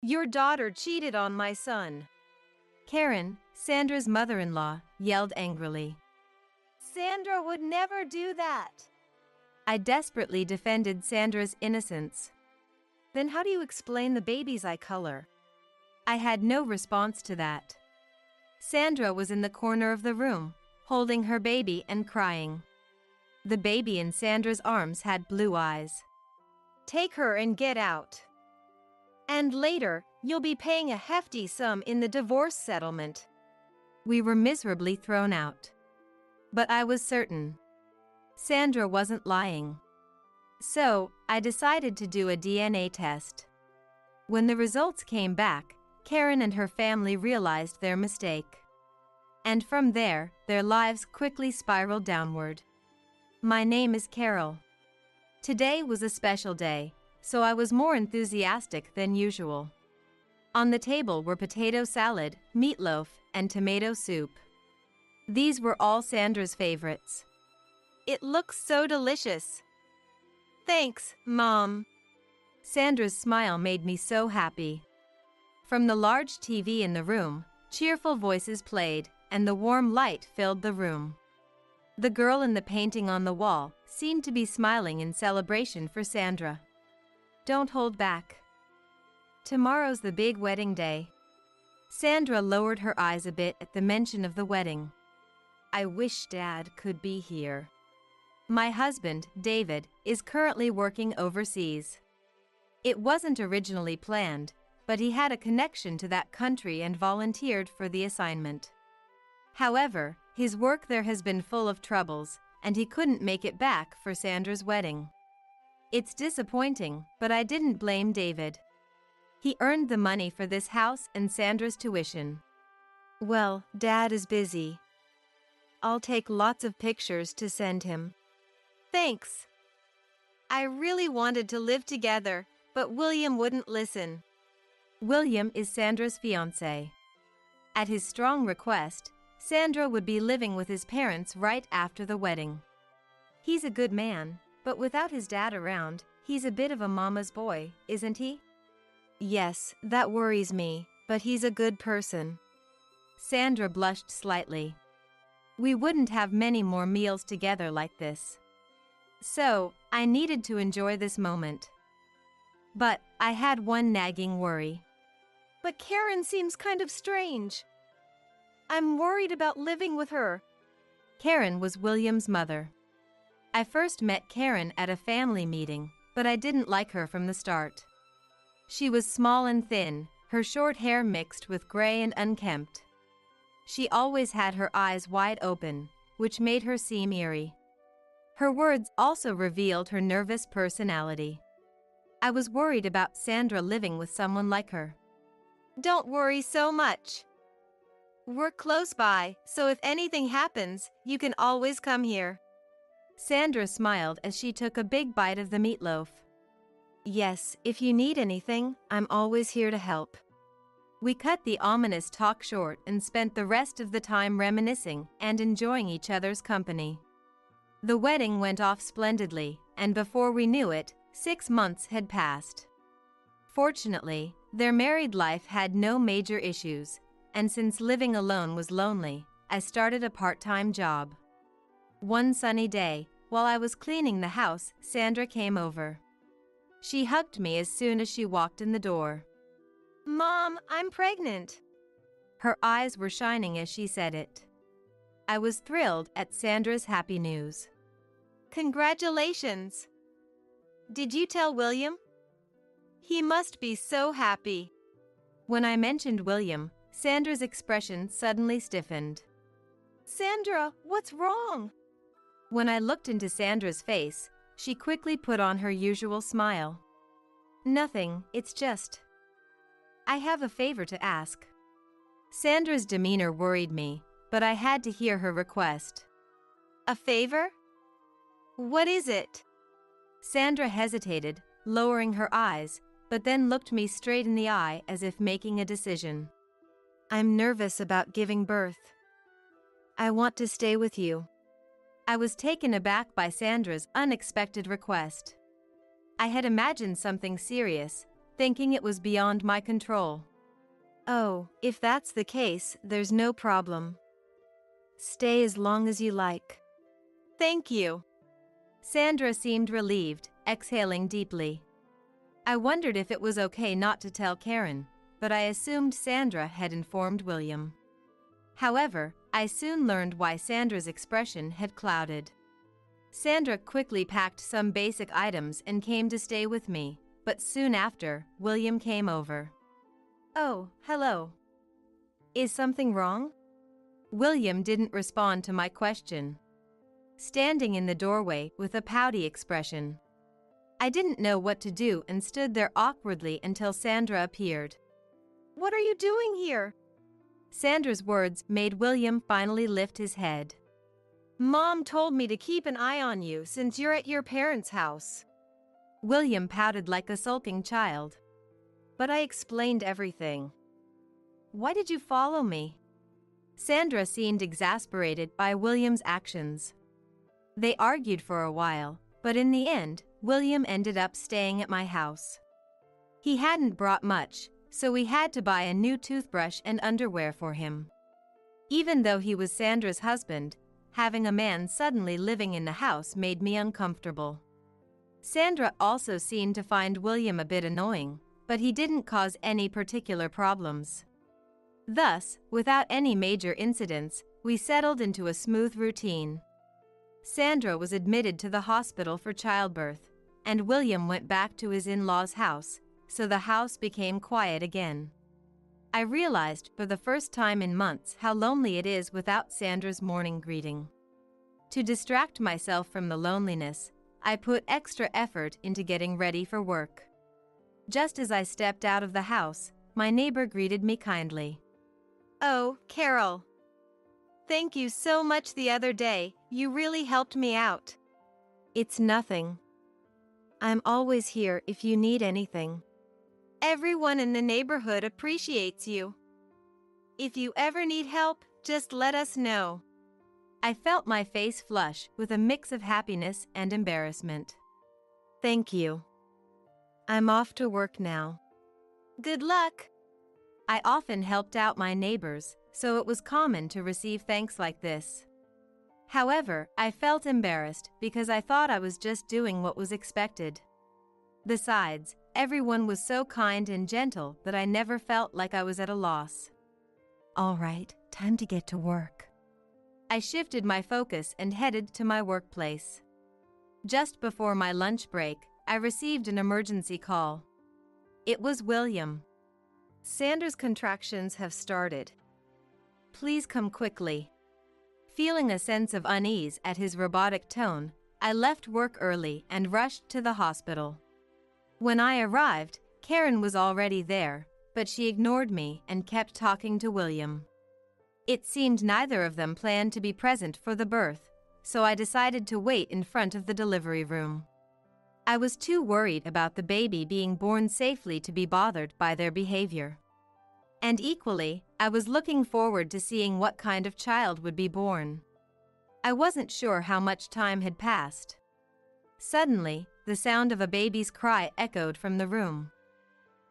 Your daughter cheated on my son. Karen, Sandra's mother-in-law, yelled angrily. Sandra would never do that. I desperately defended Sandra's innocence. Then how do you explain the baby's eye color? I had no response to that. Sandra was in the corner of the room, holding her baby and crying. The baby in Sandra's arms had blue eyes. Take her and get out. And later, you'll be paying a hefty sum in the divorce settlement. We were miserably thrown out. But I was certain Sandra wasn't lying. So, I decided to do a DNA test. When the results came back, Karen and her family realized their mistake. And from there, their lives quickly spiraled downward. My name is Carol. Today was a special day, so I was more enthusiastic than usual. On the table were potato salad, meatloaf, and tomato soup. These were all Sandra's favorites. It looks so delicious. Thanks, Mom. Sandra's smile made me so happy. From the large TV in the room, cheerful voices played, and the warm light filled the room. The girl in the painting on the wall seemed to be smiling in celebration for Sandra. Don't hold back. Tomorrow's the big wedding day. Sandra lowered her eyes a bit at the mention of the wedding. I wish Dad could be here. My husband, David, is currently working overseas. It wasn't originally planned, but he had a connection to that country and volunteered for the assignment. However, his work there has been full of troubles, and he couldn't make it back for Sandra's wedding. It's disappointing, but I didn't blame David. He earned the money for this house and Sandra's tuition. Well, Dad is busy. I'll take lots of pictures to send him. Thanks. I really wanted to live together, but William wouldn't listen. William is Sandra's fiancé. At his strong request, Sandra would be living with his parents right after the wedding. He's a good man, but without his dad around, he's a bit of a mama's boy, isn't he? Yes, that worries me, but he's a good person. Sandra blushed slightly. We wouldn't have many more meals together like this. So, I needed to enjoy this moment. But I had one nagging worry. But Karen seems kind of strange. I'm worried about living with her. Karen was William's mother. I first met Karen at a family meeting, but I didn't like her from the start. She was small and thin, her short hair mixed with gray and unkempt. She always had her eyes wide open, which made her seem eerie. Her words also revealed her nervous personality. I was worried about Sandra living with someone like her. Don't worry so much. We're close by, so if anything happens, you can always come here. Sandra smiled as she took a big bite of the meatloaf. Yes, if you need anything, I'm always here to help. We cut the ominous talk short and spent the rest of the time reminiscing and enjoying each other's company. The wedding went off splendidly, and before we knew it, 6 months had passed. Fortunately, their married life had no major issues, and since living alone was lonely, I started a part-time job. One sunny day, while I was cleaning the house, Sandra came over. She hugged me as soon as she walked in the door. Mom, I'm pregnant. Her eyes were shining as she said it. I was thrilled at Sandra's happy news. Congratulations! Did you tell William? He must be so happy. When I mentioned William, Sandra's expression suddenly stiffened. Sandra, what's wrong? When I looked into Sandra's face, she quickly put on her usual smile. Nothing, it's just... I have a favor to ask. Sandra's demeanor worried me, but I had to hear her request. A favor? What is it? Sandra hesitated, lowering her eyes, but then looked me straight in the eye as if making a decision. I'm nervous about giving birth. I want to stay with you. I was taken aback by Sandra's unexpected request. I had imagined something serious, thinking it was beyond my control. Oh, if that's the case, there's no problem. Stay as long as you like. Thank you. Sandra seemed relieved, exhaling deeply. I wondered if it was okay not to tell Karen, but I assumed Sandra had informed William. However, I soon learned why Sandra's expression had clouded. Sandra quickly packed some basic items and came to stay with me, but soon after, William came over. Oh, hello. Is something wrong? William didn't respond to my question, standing in the doorway with a pouty expression. I didn't know what to do and stood there awkwardly until Sandra appeared. What are you doing here? Sandra's words made William finally lift his head. Mom told me to keep an eye on you since you're at your parents' house. William pouted like a sulking child. But I explained everything. Why did you follow me? Sandra seemed exasperated by William's actions. They argued for a while, but in the end, William ended up staying at my house. He hadn't brought much, so we had to buy a new toothbrush and underwear for him. Even though he was Sandra's husband, having a man suddenly living in the house made me uncomfortable. Sandra also seemed to find William a bit annoying, but he didn't cause any particular problems. Thus, without any major incidents, we settled into a smooth routine. Sandra was admitted to the hospital for childbirth, and William went back to his in-laws' house, so the house became quiet again. I realized for the first time in months how lonely it is without Sandra's morning greeting. To distract myself from the loneliness, I put extra effort into getting ready for work. Just as I stepped out of the house, my neighbor greeted me kindly. Oh, Carol. Thank you so much the other day, you really helped me out. It's nothing. I'm always here if you need anything. Everyone in the neighborhood appreciates you. If you ever need help, just let us know. I felt my face flush with a mix of happiness and embarrassment. Thank you. I'm off to work now. Good luck. I often helped out my neighbors, so it was common to receive thanks like this. However, I felt embarrassed because I thought I was just doing what was expected. Besides, everyone was so kind and gentle that I never felt like I was at a loss. All right, time to get to work. I shifted my focus and headed to my workplace. Just before my lunch break, I received an emergency call. It was William. Sandra's contractions have started. Please come quickly. Feeling a sense of unease at his robotic tone, I left work early and rushed to the hospital. When I arrived, Karen was already there, but she ignored me and kept talking to William. It seemed neither of them planned to be present for the birth, so I decided to wait in front of the delivery room. I was too worried about the baby being born safely to be bothered by their behavior. And equally, I was looking forward to seeing what kind of child would be born. I wasn't sure how much time had passed. Suddenly, the sound of a baby's cry echoed from the room.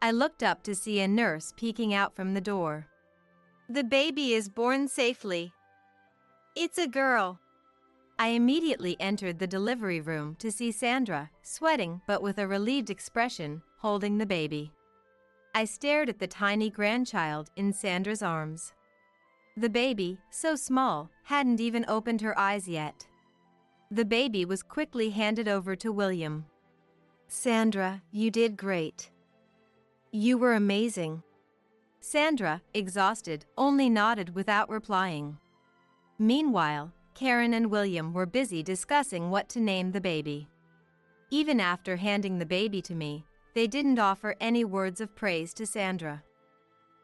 I looked up to see a nurse peeking out from the door. The baby is born safely. It's a girl. I immediately entered the delivery room to see Sandra, sweating but with a relieved expression, holding the baby. I stared at the tiny grandchild in Sandra's arms. The baby, so small, hadn't even opened her eyes yet. The baby was quickly handed over to William. Sandra, you did great. You were amazing. Sandra, exhausted, only nodded without replying. Meanwhile, Karen and William were busy discussing what to name the baby. Even after handing the baby to me, they didn't offer any words of praise to Sandra.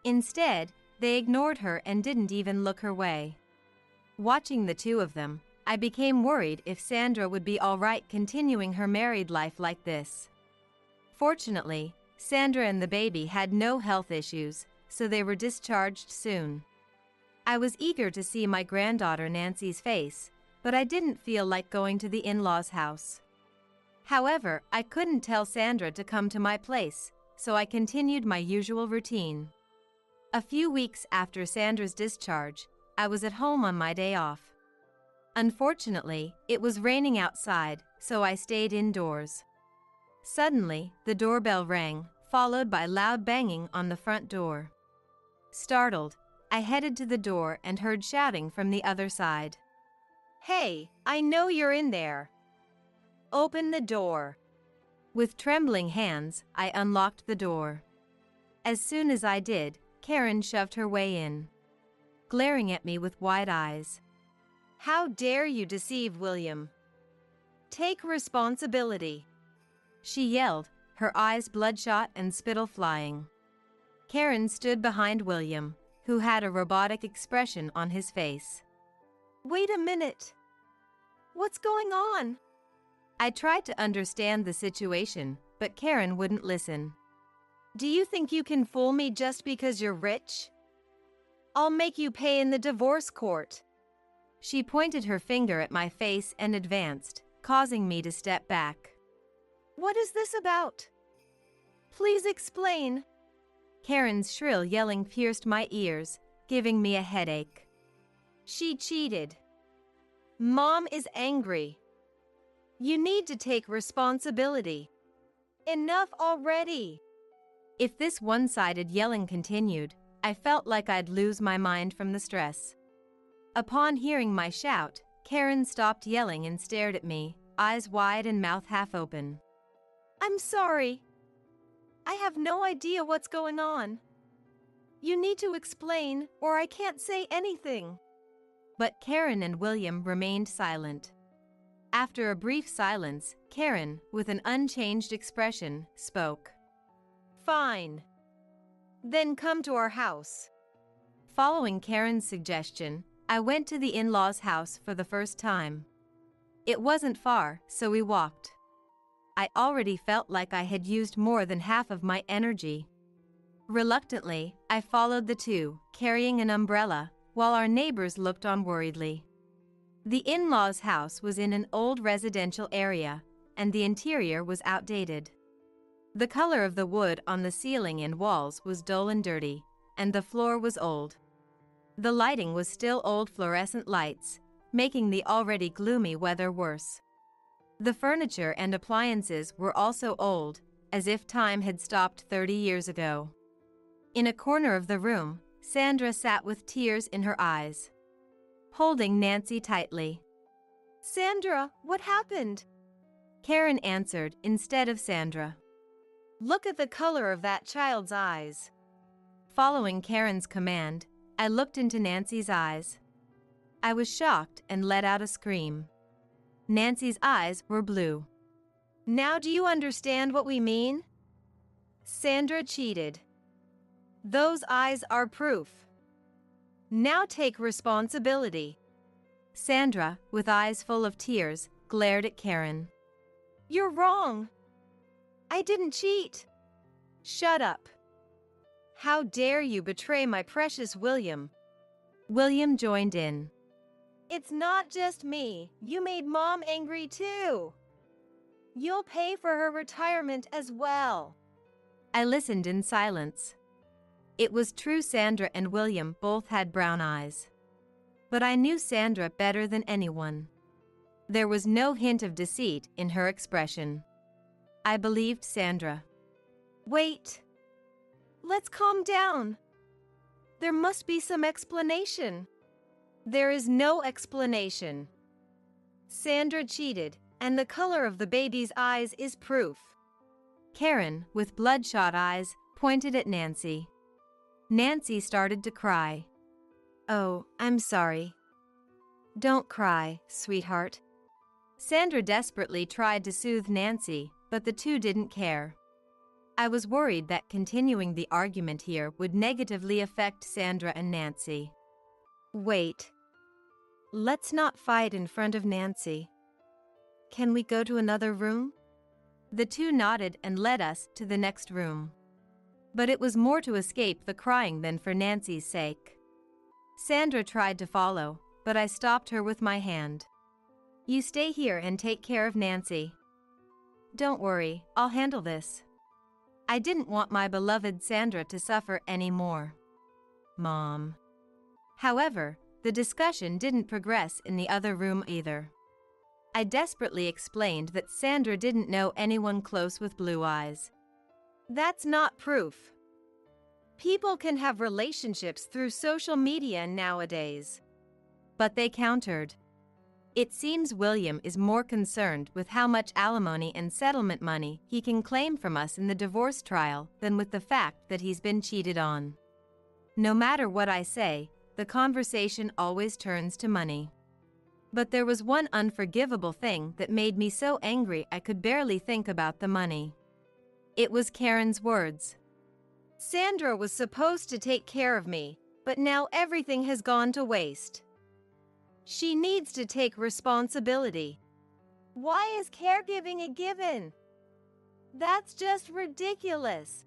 Instead, they ignored her and didn't even look her way. Watching the two of them, I became worried if Sandra would be all right continuing her married life like this. Fortunately, Sandra and the baby had no health issues, so they were discharged soon. I was eager to see my granddaughter Nancy's face, but I didn't feel like going to the in-laws' house. However, I couldn't tell Sandra to come to my place, so I continued my usual routine. A few weeks after Sandra's discharge, I was at home on my day off. Unfortunately, it was raining outside, so I stayed indoors. Suddenly, the doorbell rang, followed by loud banging on the front door. Startled, I headed to the door and heard shouting from the other side. "Hey, I know you're in there. Open the door." With trembling hands, I unlocked the door. As soon as I did, Karen shoved her way in, glaring at me with wide eyes. "How dare you deceive William? Take responsibility," she yelled, her eyes bloodshot and spittle flying. Karen stood behind William, who had a robotic expression on his face. "Wait a minute. What's going on?" I tried to understand the situation, but Karen wouldn't listen. "Do you think you can fool me just because you're rich? I'll make you pay in the divorce court." She pointed her finger at my face and advanced, causing me to step back. "What is this about? Please explain." Karen's shrill yelling pierced my ears, giving me a headache. "She cheated. Mom is angry. You need to take responsibility. Enough already." If this one-sided yelling continued, I felt like I'd lose my mind from the stress. Upon hearing my shout, Karen stopped yelling and stared at me, eyes wide and mouth half open. "I'm sorry. I have no idea what's going on. You need to explain, or I can't say anything." But Karen and William remained silent. After a brief silence, Karen, with an unchanged expression, spoke. "Fine. Then come to our house." Following Karen's suggestion, I went to the in-laws' house for the first time. It wasn't far, so we walked. I already felt like I had used more than half of my energy. Reluctantly, I followed the two, carrying an umbrella, while our neighbors looked on worriedly. The in-laws' house was in an old residential area, and the interior was outdated. The color of the wood on the ceiling and walls was dull and dirty, and the floor was old. The lighting was still old fluorescent lights, making the already gloomy weather worse. The furniture and appliances were also old, as if time had stopped 30 years ago. In a corner of the room, Sandra sat with tears in her eyes, holding Nancy tightly. "Sandra, what happened?" Karen answered instead of Sandra. "Look at the color of that child's eyes." Following Karen's command, I looked into Nancy's eyes. I was shocked and let out a scream. Nancy's eyes were blue. "Now do you understand what we mean? Sandra cheated. Those eyes are proof. Now take responsibility." Sandra, with eyes full of tears, glared at Karen. "You're wrong. I didn't cheat." "Shut up. How dare you betray my precious William?" William joined in. "It's not just me. You made Mom angry too. You'll pay for her retirement as well." I listened in silence. It was true Sandra and William both had brown eyes. But I knew Sandra better than anyone. There was no hint of deceit in her expression. I believed Sandra. "Wait. Let's calm down. There must be some explanation." "There is no explanation. Sandra cheated, and the color of the baby's eyes is proof." Karen, with bloodshot eyes, pointed at Nancy. Nancy started to cry. "Oh, I'm sorry. Don't cry, sweetheart." Sandra desperately tried to soothe Nancy, but the two didn't care. I was worried that continuing the argument here would negatively affect Sandra and Nancy. "Wait. Let's not fight in front of Nancy. Can we go to another room?" The two nodded and led us to the next room. But it was more to escape the crying than for Nancy's sake. Sandra tried to follow, but I stopped her with my hand. "You stay here and take care of Nancy. Don't worry, I'll handle this." I didn't want my beloved Sandra to suffer anymore. Mom. However, the discussion didn't progress in the other room either. I desperately explained that Sandra didn't know anyone close with blue eyes. That's not proof. People can have relationships through social media nowadays. But they countered. It seems William is more concerned with how much alimony and settlement money he can claim from us in the divorce trial than with the fact that he's been cheated on. No matter what I say, the conversation always turns to money. But there was one unforgivable thing that made me so angry I could barely think about the money. It was Karen's words. Sandra was supposed to take care of me, but now everything has gone to waste. She needs to take responsibility. Why is caregiving a given? That's just ridiculous.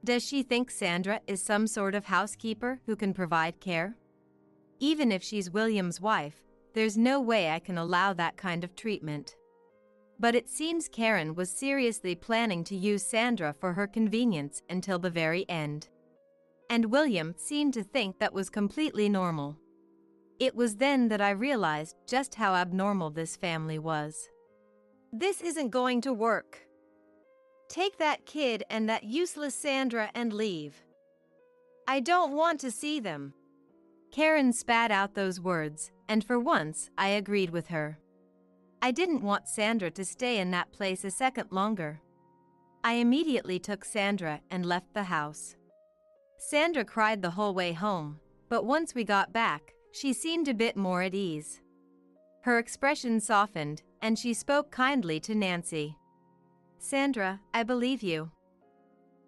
Does she think Sandra is some sort of housekeeper who can provide care? Even if she's William's wife, there's no way I can allow that kind of treatment. But it seems Karen was seriously planning to use Sandra for her convenience until the very end. And William seemed to think that was completely normal. It was then that I realized just how abnormal this family was. This isn't going to work. Take that kid and that useless Sandra and leave. I don't want to see them. Karen spat out those words, and for once I agreed with her. I didn't want Sandra to stay in that place a second longer. I immediately took Sandra and left the house. Sandra cried the whole way home, but once we got back, she seemed a bit more at ease. Her expression softened, and she spoke kindly to Nancy. Sandra, I believe you.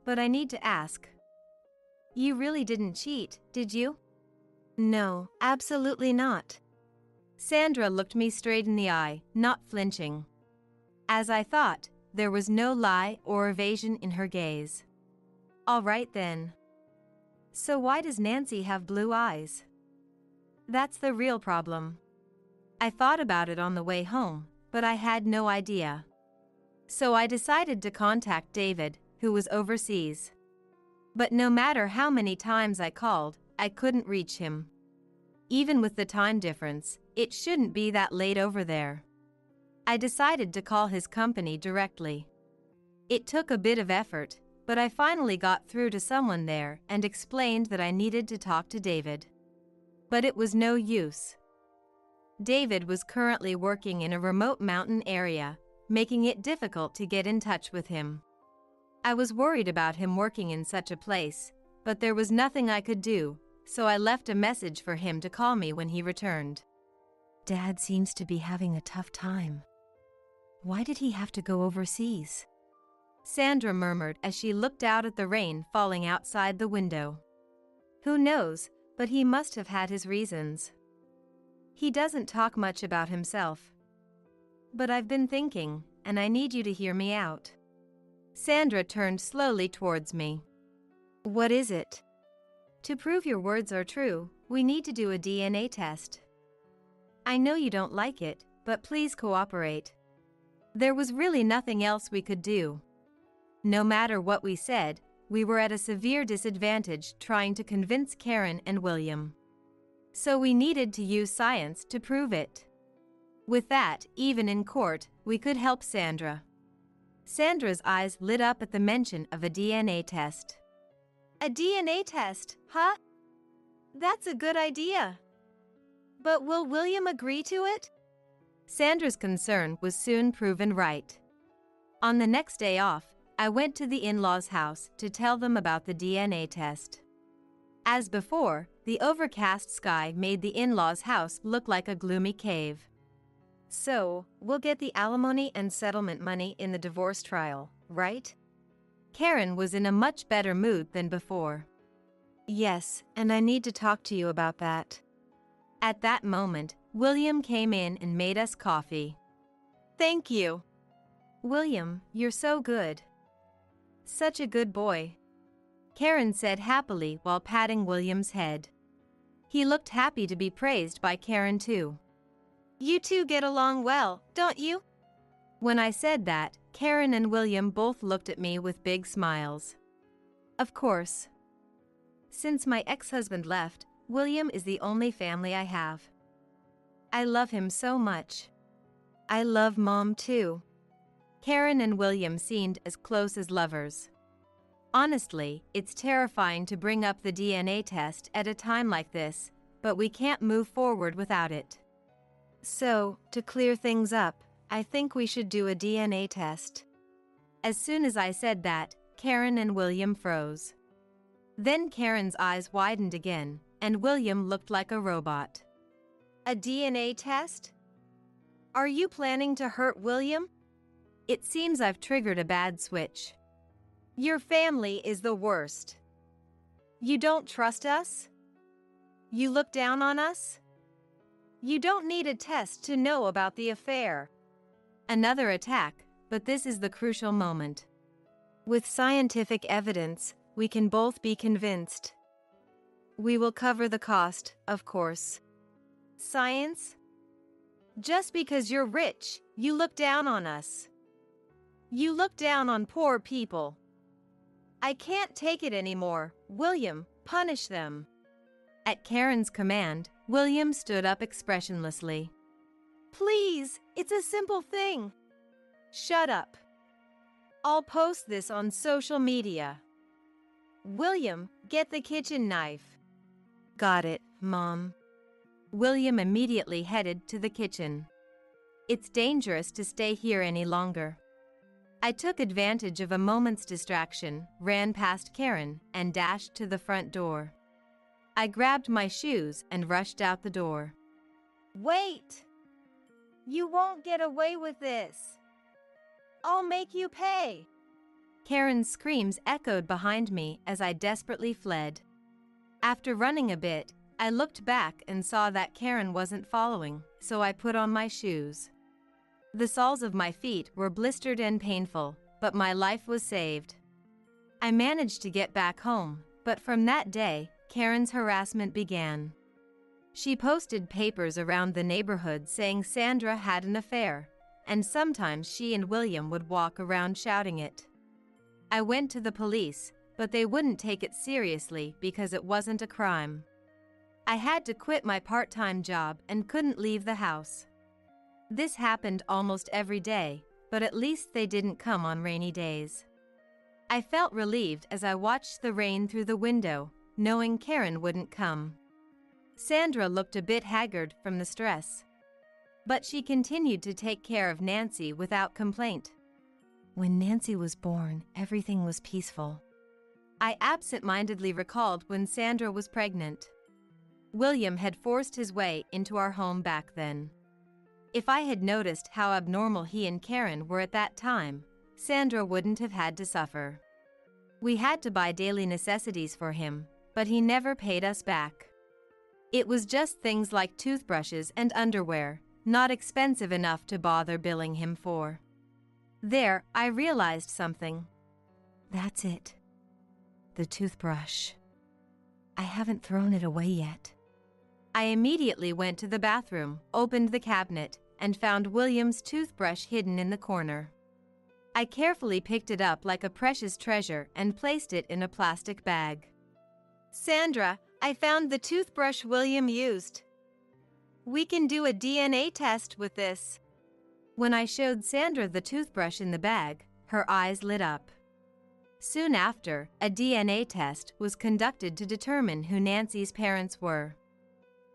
But I need to ask. You really didn't cheat, did you? No, absolutely not. Sandra looked me straight in the eye, not flinching. As I thought, there was no lie or evasion in her gaze. All right then. So why does Nancy have blue eyes? That's the real problem. I thought about it on the way home, but I had no idea. So I decided to contact David, who was overseas. But no matter how many times I called, I couldn't reach him. Even with the time difference, it shouldn't be that late over there. I decided to call his company directly. It took a bit of effort, but I finally got through to someone there and explained that I needed to talk to David. But it was no use. David was currently working in a remote mountain area, making it difficult to get in touch with him. I was worried about him working in such a place, but there was nothing I could do, so I left a message for him to call me when he returned. Dad seems to be having a tough time. Why did he have to go overseas? Sandra murmured as she looked out at the rain falling outside the window. Who knows, but he must have had his reasons. He doesn't talk much about himself. But I've been thinking, and I need you to hear me out. Sandra turned slowly towards me. What is it? To prove your words are true, we need to do a DNA test. I know you don't like it, but please cooperate. There was really nothing else we could do. No matter what we said, we were at a severe disadvantage trying to convince Karen and William. So we needed to use science to prove it. With that, even in court, we could help Sandra. Sandra's eyes lit up at the mention of a DNA test. A DNA test, huh? That's a good idea. But will William agree to it? Sandra's concern was soon proven right. On the next day off, I went to the in-laws' house to tell them about the DNA test. As before, the overcast sky made the in-laws' house look like a gloomy cave. So, we'll get the alimony and settlement money in the divorce trial, right? Karen was in a much better mood than before. Yes, and I need to talk to you about that. At that moment, William came in and made us coffee. Thank you. William, you're so good. Such a good boy. Karen said happily while patting William's head. He looked happy to be praised by Karen too. You two get along well, don't you? When I said that, Karen and William both looked at me with big smiles. Of course. Since my ex-husband left, William is the only family I have. I love him so much. I love Mom too. Karen and William seemed as close as lovers. Honestly, it's terrifying to bring up the DNA test at a time like this, but we can't move forward without it. So, to clear things up, I think we should do a DNA test. As soon as I said that, Karen and William froze. Then Karen's eyes widened again, and William looked like a robot. A DNA test? Are you planning to hurt William? It seems I've triggered a bad switch. Your family is the worst. You don't trust us? You look down on us? You don't need a test to know about the affair. Another attack, but this is the crucial moment. With scientific evidence, we can both be convinced. We will cover the cost, of course. Science? Just because you're rich, you look down on us. You look down on poor people. I can't take it anymore. William, punish them. At Karen's command, William stood up expressionlessly. Please, it's a simple thing. Shut up. I'll post this on social media. William, get the kitchen knife. Got it, Mom. William immediately headed to the kitchen. It's dangerous to stay here any longer. I took advantage of a moment's distraction, ran past Karen, and dashed to the front door. I grabbed my shoes and rushed out the door. Wait! You won't get away with this. I'll make you pay. Karen's screams echoed behind me as I desperately fled. After running a bit, I looked back and saw that Karen wasn't following, so I put on my shoes. The soles of my feet were blistered and painful, but my life was saved. I managed to get back home, but from that day, Karen's harassment began. She posted papers around the neighborhood saying Sandra had an affair, and sometimes she and William would walk around shouting it. I went to the police, but they wouldn't take it seriously because it wasn't a crime. I had to quit my part-time job and couldn't leave the house. This happened almost every day, but at least they didn't come on rainy days. I felt relieved as I watched the rain through the window, knowing Karen wouldn't come. Sandra looked a bit haggard from the stress, but she continued to take care of Nancy without complaint. When Nancy was born, everything was peaceful. I absent-mindedly recalled when Sandra was pregnant. William had forced his way into our home back then. If I had noticed how abnormal he and Karen were at that time, Sandra wouldn't have had to suffer. We had to buy daily necessities for him, but he never paid us back. It was just things like toothbrushes and underwear, not expensive enough to bother billing him for. There, I realized something. That's it. The toothbrush. I haven't thrown it away yet. I immediately went to the bathroom, opened the cabinet, and found William's toothbrush hidden in the corner. I carefully picked it up like a precious treasure and placed it in a plastic bag. Sandra, I found the toothbrush William used. We can do a DNA test with this. When I showed Sandra the toothbrush in the bag, her eyes lit up. Soon after, a DNA test was conducted to determine who Nancy's parents were.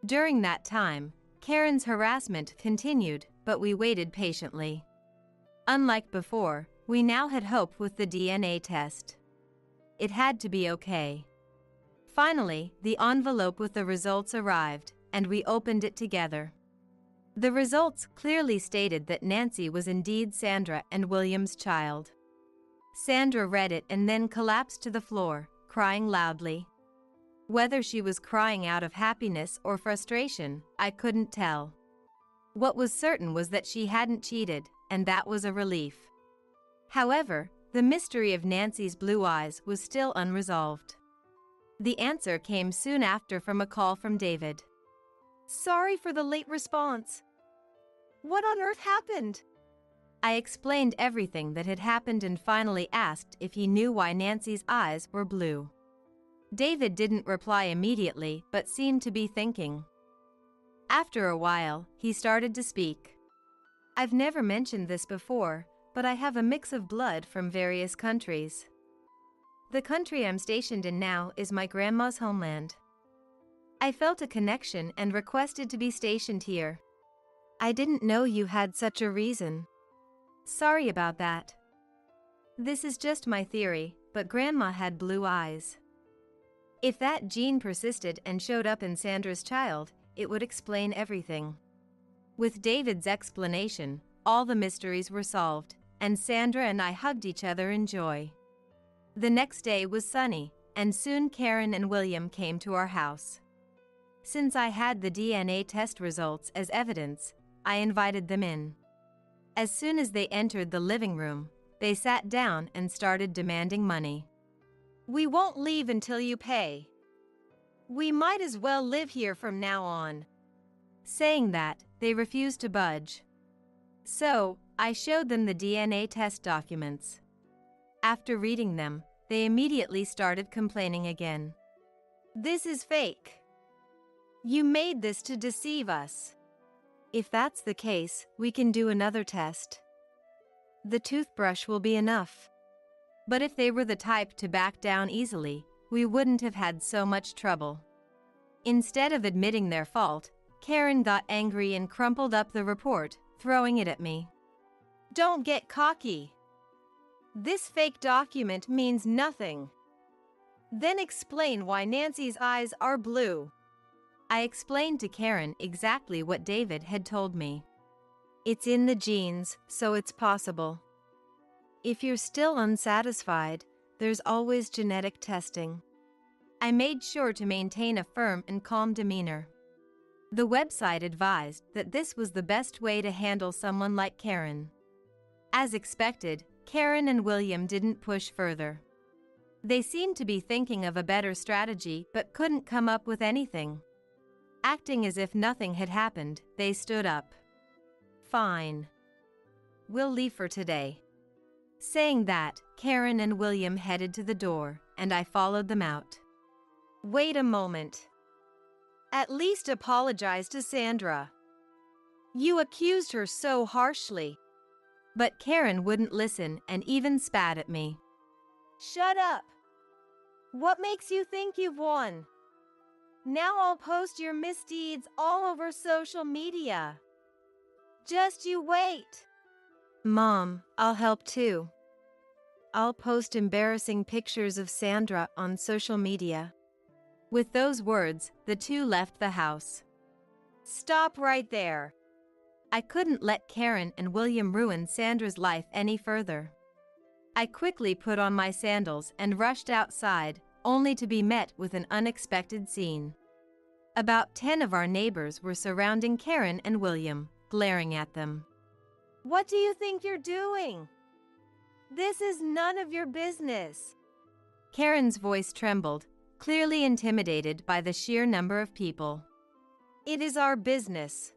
During that time, Karen's harassment continued, but we waited patiently. Unlike before, we now had hope with the DNA test. It had to be okay. Finally, the envelope with the results arrived, and we opened it together. The results clearly stated that Nancy was indeed Sandra and William's child. Sandra read it and then collapsed to the floor, crying loudly. Whether she was crying out of happiness or frustration, I couldn't tell. What was certain was that she hadn't cheated, and that was a relief. However, the mystery of Nancy's blue eyes was still unresolved. The answer came soon after from a call from David. Sorry for the late response. What on earth happened? I explained everything that had happened and finally asked if he knew why Nancy's eyes were blue. David didn't reply immediately but seemed to be thinking. After a while, he started to speak. I've never mentioned this before, but I have a mix of blood from various countries. The country I'm stationed in now is my grandma's homeland. I felt a connection and requested to be stationed here. I didn't know you had such a reason. Sorry about that. This is just my theory, but Grandma had blue eyes. If that gene persisted and showed up in Sandra's child, it would explain everything. With David's explanation, all the mysteries were solved, and Sandra and I hugged each other in joy. The next day was sunny, and soon Karen and William came to our house. Since I had the DNA test results as evidence, I invited them in. As soon as they entered the living room, they sat down and started demanding money. We won't leave until you pay. We might as well live here from now on. Saying that, they refused to budge. So, I showed them the DNA test documents. After reading them, they immediately started complaining again. This is fake. You made this to deceive us. If that's the case, we can do another test. The toothbrush will be enough. But if they were the type to back down easily, we wouldn't have had so much trouble. Instead of admitting their fault, Karen got angry and crumpled up the report, throwing it at me. Don't get cocky. This fake document means nothing. Then explain why Nancy's eyes are blue. I explained to Karen exactly what David had told me. It's in the genes, so it's possible. If you're still unsatisfied, there's always genetic testing. I made sure to maintain a firm and calm demeanor. The website advised that this was the best way to handle someone like Karen. As expected, Karen and William didn't push further. They seemed to be thinking of a better strategy but couldn't come up with anything. Acting as if nothing had happened, they stood up. Fine. We'll leave for today. Saying that, Karen and William headed to the door, and I followed them out. Wait a moment. At least apologize to Sandra. You accused her so harshly. But Karen wouldn't listen and even spat at me. Shut up. What makes you think you've won? Now I'll post your misdeeds all over social media. Just you wait. Mom, I'll help too. I'll post embarrassing pictures of Sandra on social media. With those words, the two left the house. Stop right there. I couldn't let Karen and William ruin Sandra's life any further. I quickly put on my sandals and rushed outside, only to be met with an unexpected scene. About 10 of our neighbors were surrounding Karen and William, glaring at them. What do you think you're doing? This is none of your business. Karen's voice trembled, clearly intimidated by the sheer number of people. It is our business.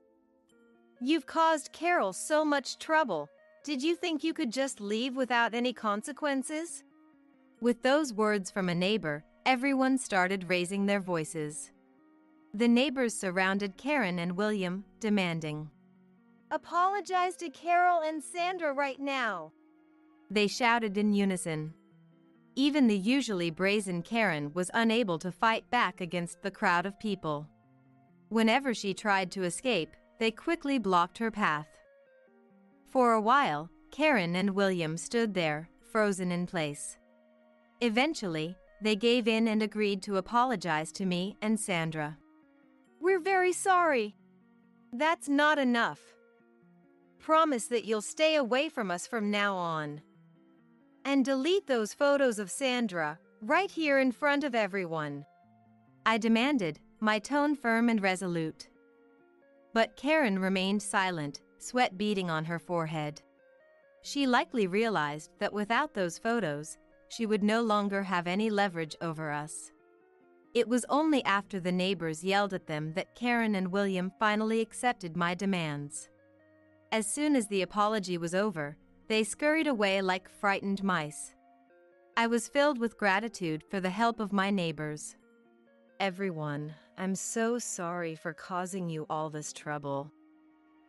You've caused Carol so much trouble. Did you think you could just leave without any consequences? With those words from a neighbor, everyone started raising their voices. The neighbors surrounded Karen and William, demanding, Apologize to Carol and Sandra right now. They shouted in unison. Even the usually brazen Karen was unable to fight back against the crowd of people. Whenever she tried to escape, they quickly blocked her path. For a while, Karen and William stood there, frozen in place. Eventually, they gave in and agreed to apologize to me and Sandra. We're very sorry. That's not enough. Promise that you'll stay away from us from now on. And delete those photos of Sandra, right here in front of everyone. I demanded, my tone firm and resolute. But Karen remained silent, sweat beading on her forehead. She likely realized that without those photos, she would no longer have any leverage over us. It was only after the neighbors yelled at them that Karen and William finally accepted my demands. As soon as the apology was over, they scurried away like frightened mice. I was filled with gratitude for the help of my neighbors. Everyone, I'm so sorry for causing you all this trouble.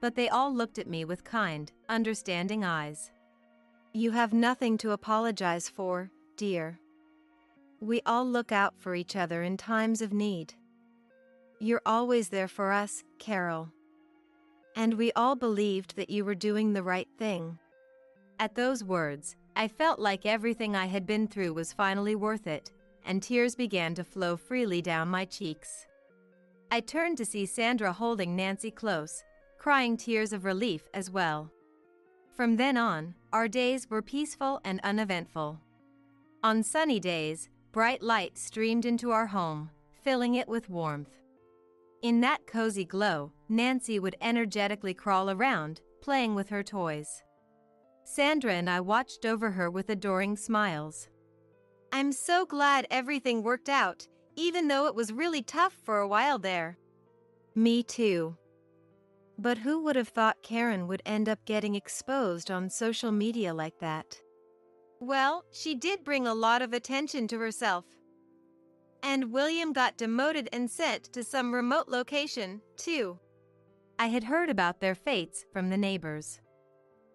But they all looked at me with kind, understanding eyes. You have nothing to apologize for, dear. We all look out for each other in times of need. You're always there for us, Carol. And we all believed that you were doing the right thing. At those words, I felt like everything I had been through was finally worth it, and tears began to flow freely down my cheeks. I turned to see Sandra holding Nancy close, crying tears of relief as well. From then on, our days were peaceful and uneventful. On sunny days, bright light streamed into our home, filling it with warmth. In that cozy glow, Nancy would energetically crawl around, playing with her toys. Sandra and I watched over her with adoring smiles. I'm so glad everything worked out, even though it was really tough for a while there. Me too. But who would have thought Karen would end up getting exposed on social media like that? Well, she did bring a lot of attention to herself. And William got demoted and sent to some remote location, too. I had heard about their fates from the neighbors.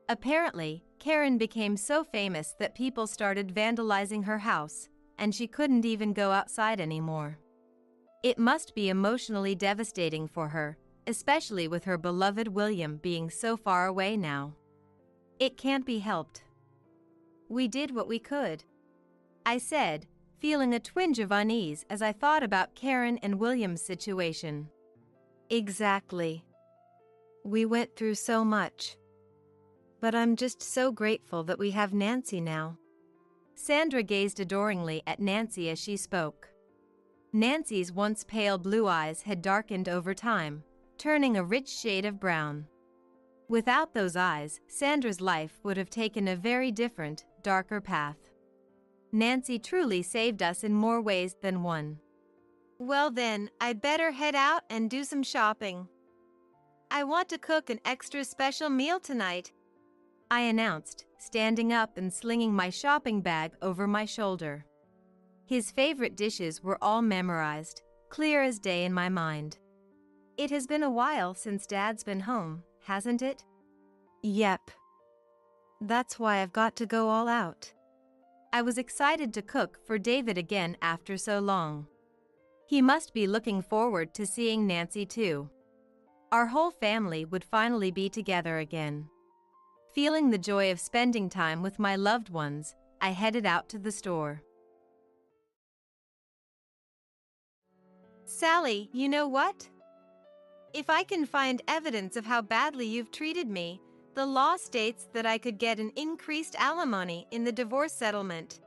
Apparently, Karen became so famous that people started vandalizing her house, and she couldn't even go outside anymore. It must be emotionally devastating for her, especially with her beloved William being so far away now. It can't be helped. We did what we could, I said, feeling a twinge of unease as I thought about Karen and William's situation. Exactly. We went through so much. But I'm just so grateful that we have Nancy now. Sandra gazed adoringly at Nancy as she spoke. Nancy's once pale blue eyes had darkened over time, turning a rich shade of brown. Without those eyes, Sandra's life would have taken a very different, darker path. Nancy truly saved us in more ways than one. Well then, I'd better head out and do some shopping. I want to cook an extra special meal tonight, I announced, standing up and slinging my shopping bag over my shoulder. His favorite dishes were all memorized, clear as day in my mind. It has been a while since Dad's been home, hasn't it? Yep. That's why I've got to go all out. I was excited to cook for David again after so long. He must be looking forward to seeing Nancy too. Our whole family would finally be together again. Feeling the joy of spending time with my loved ones, I headed out to the store. Sally, you know what? If I can find evidence of how badly you've treated me, the law states that I could get an increased alimony in the divorce settlement.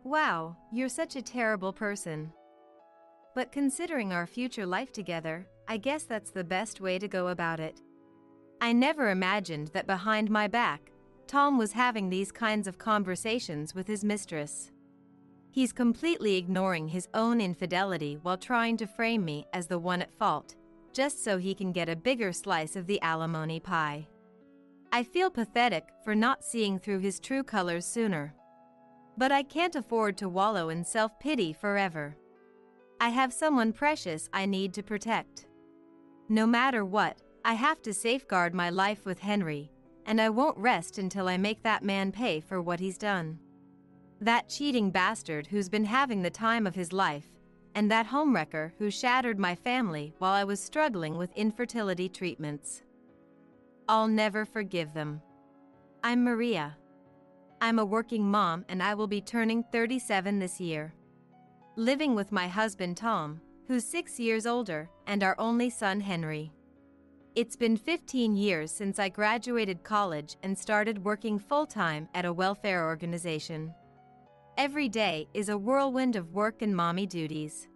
Wow, you're such a terrible person. But considering our future life together, I guess that's the best way to go about it. I never imagined that behind my back, Tom was having these kinds of conversations with his mistress. He's completely ignoring his own infidelity while trying to frame me as the one at fault, just so he can get a bigger slice of the alimony pie. I feel pathetic for not seeing through his true colors sooner. But I can't afford to wallow in self-pity forever. I have someone precious I need to protect. No matter what, I have to safeguard my life with Henry, and I won't rest until I make that man pay for what he's done. That cheating bastard who's been having the time of his life, and that homewrecker who shattered my family while I was struggling with infertility treatments. I'll never forgive them. I'm Maria. I'm a working mom and I will be turning 37 this year. Living with my husband Tom, who's 6 years older, and our only son Henry. It's been 15 years since I graduated college and started working full-time at a welfare organization. Every day is a whirlwind of work and mommy duties.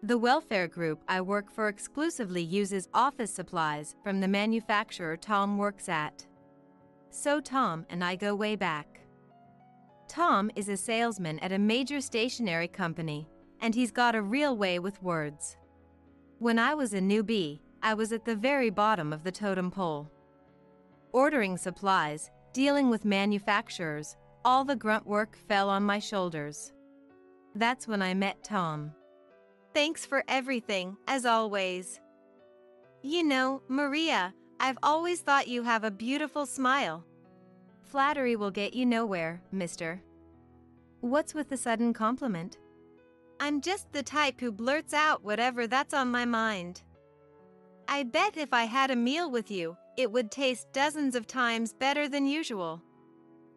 The welfare group I work for exclusively uses office supplies from the manufacturer Tom works at. So Tom and I go way back. Tom is a salesman at a major stationery company, and he's got a real way with words. When I was a newbie, I was at the very bottom of the totem pole. Ordering supplies, dealing with manufacturers, all the grunt work fell on my shoulders. That's when I met Tom. Thanks for everything, as always. You know, Maria, I've always thought you have a beautiful smile. Flattery will get you nowhere, mister. What's with the sudden compliment? I'm just the type who blurts out whatever that's on my mind. I bet if I had a meal with you, it would taste dozens of times better than usual.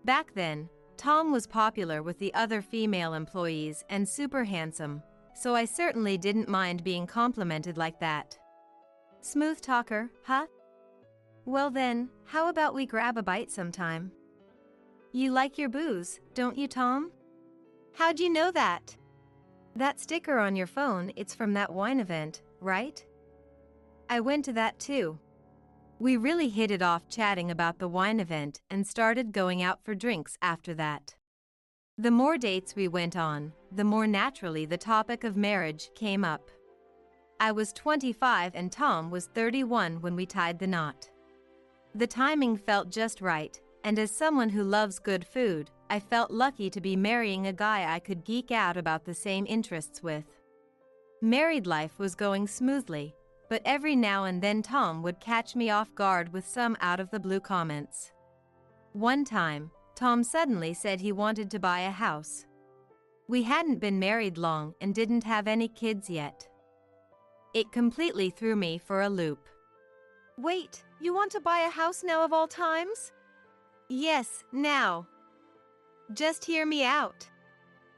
Back then, Tom was popular with the other female employees and super handsome, so I certainly didn't mind being complimented like that. Smooth talker, huh? Well then, how about we grab a bite sometime? You like your booze, don't you, Tom? How'd you know that? That sticker on your phone, it's from that wine event, right? I went to that too. We really hit it off chatting about the wine event and started going out for drinks after that. The more dates we went on, the more naturally the topic of marriage came up. I was 25 and Tom was 31 when we tied the knot. The timing felt just right, and as someone who loves good food, I felt lucky to be marrying a guy I could geek out about the same interests with. Married life was going smoothly, but every now and then Tom would catch me off guard with some out-of-the-blue comments. One time, Tom suddenly said he wanted to buy a house. We hadn't been married long and didn't have any kids yet. It completely threw me for a loop. Wait, you want to buy a house now of all times? Yes, now. Just hear me out.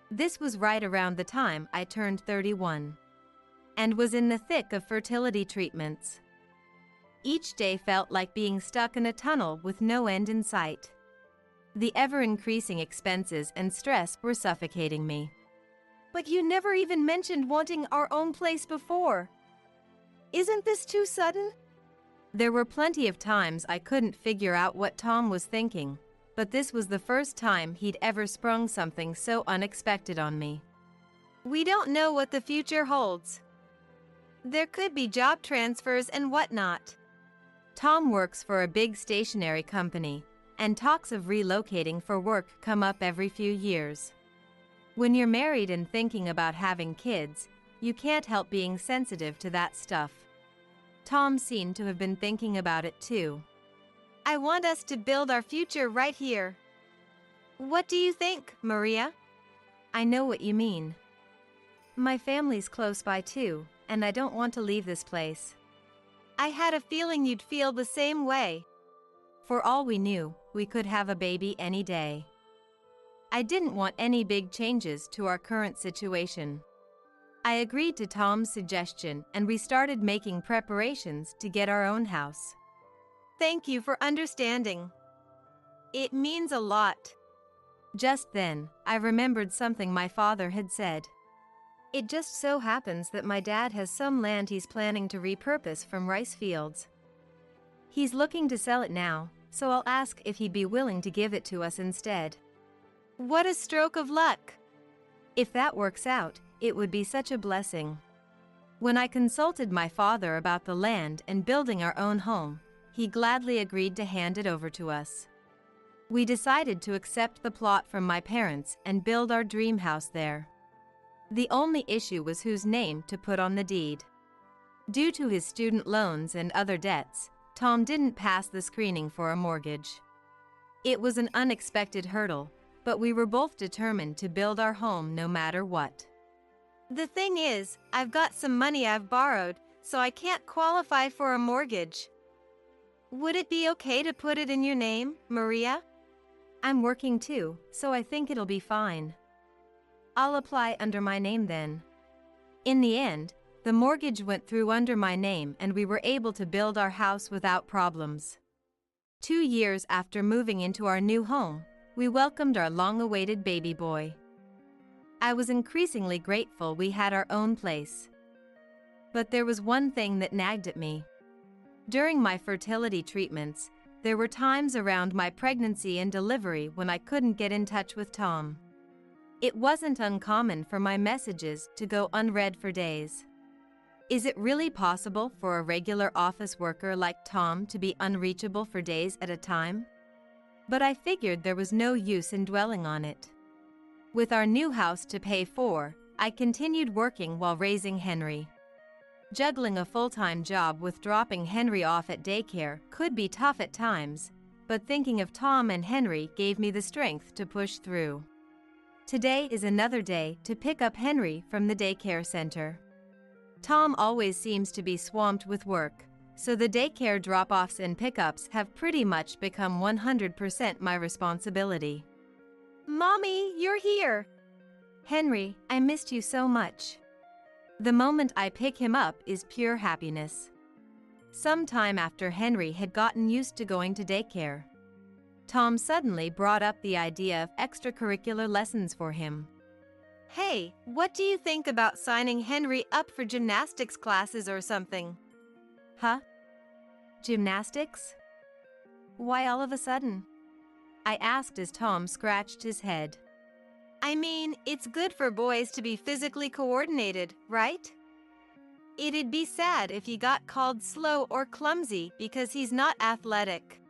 This was right around the time I turned 31. And was in the thick of fertility treatments. Each day felt like being stuck in a tunnel with no end in sight. The ever-increasing expenses and stress were suffocating me. But you never even mentioned wanting our own place before. Isn't this too sudden? There were plenty of times I couldn't figure out what Tom was thinking, but this was the first time he'd ever sprung something so unexpected on me. We don't know what the future holds. There could be job transfers and whatnot. Tom works for a big stationery company, and talks of relocating for work come up every few years. When you're married and thinking about having kids, you can't help being sensitive to that stuff. Tom seemed to have been thinking about it too. I want us to build our future right here. What do you think, Maria? I know what you mean. My family's close by too, and I don't want to leave this place. I had a feeling you'd feel the same way. For all we knew, we could have a baby any day. I didn't want any big changes to our current situation. I agreed to Tom's suggestion and we started making preparations to get our own house. Thank you for understanding. It means a lot. Just then, I remembered something my father had said. It just so happens that my dad has some land he's planning to repurpose from rice fields. He's looking to sell it now, so I'll ask if he'd be willing to give it to us instead. What a stroke of luck! If that works out, it would be such a blessing. When I consulted my father about the land and building our own home, he gladly agreed to hand it over to us. We decided to accept the plot from my parents and build our dream house there. The only issue was whose name to put on the deed. Due to his student loans and other debts, Tom didn't pass the screening for a mortgage. It was an unexpected hurdle, but we were both determined to build our home no matter what. The thing is, I've got some money I've borrowed, so I can't qualify for a mortgage. Would it be okay to put it in your name, Maria? I'm working too, so I think it'll be fine. I'll apply under my name then. In the end, the mortgage went through under my name and we were able to build our house without problems. 2 years after moving into our new home, we welcomed our long-awaited baby boy. I was increasingly grateful we had our own place. But there was one thing that nagged at me. During my fertility treatments, there were times around my pregnancy and delivery when I couldn't get in touch with Tom. It wasn't uncommon for my messages to go unread for days. Is it really possible for a regular office worker like Tom to be unreachable for days at a time? But I figured there was no use in dwelling on it. With our new house to pay for, I continued working while raising Henry. Juggling a full-time job with dropping Henry off at daycare could be tough at times, but thinking of Tom and Henry gave me the strength to push through. Today is another day to pick up Henry from the daycare center. Tom always seems to be swamped with work, so the daycare drop-offs and pickups have pretty much become 100% my responsibility. Mommy, you're here! Henry, I missed you so much. The moment I pick him up is pure happiness. Sometime after Henry had gotten used to going to daycare, Tom suddenly brought up the idea of extracurricular lessons for him. Hey, what do you think about signing Henry up for gymnastics classes or something? Huh? Gymnastics? Why all of a sudden? I asked as Tom scratched his head. I mean, it's good for boys to be physically coordinated, right? It'd be sad if he got called slow or clumsy because he's not athletic.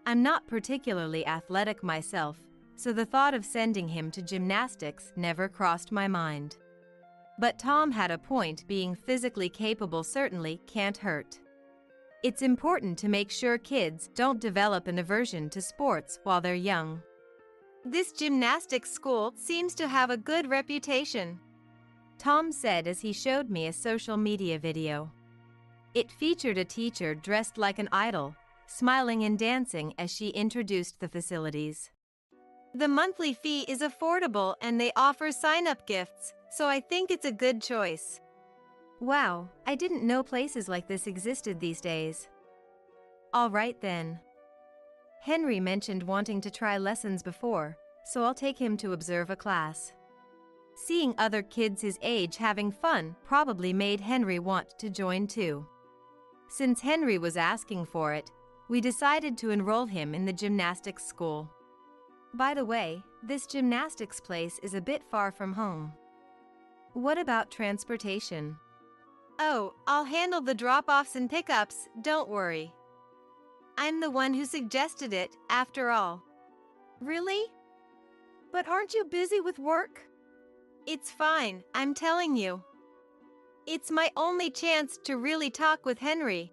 I'm not particularly athletic myself, so the thought of sending him to gymnastics never crossed my mind. But Tom had a point, being physically capable certainly can't hurt. It's important to make sure kids don't develop an aversion to sports while they're young. This gymnastics school seems to have a good reputation, Tom said as he showed me a social media video. It featured a teacher dressed like an idol, smiling and dancing as she introduced the facilities. The monthly fee is affordable and they offer sign-up gifts, so I think it's a good choice. Wow, I didn't know places like this existed these days. All right then. Henry mentioned wanting to try lessons before, so I'll take him to observe a class. Seeing other kids his age having fun probably made Henry want to join too. Since Henry was asking for it, we decided to enroll him in the gymnastics school. By the way, this gymnastics place is a bit far from home. What about transportation? Oh, I'll handle the drop-offs and pickups, don't worry. I'm the one who suggested it, after all. Really? But aren't you busy with work? It's fine, I'm telling you. It's my only chance to really talk with Henry.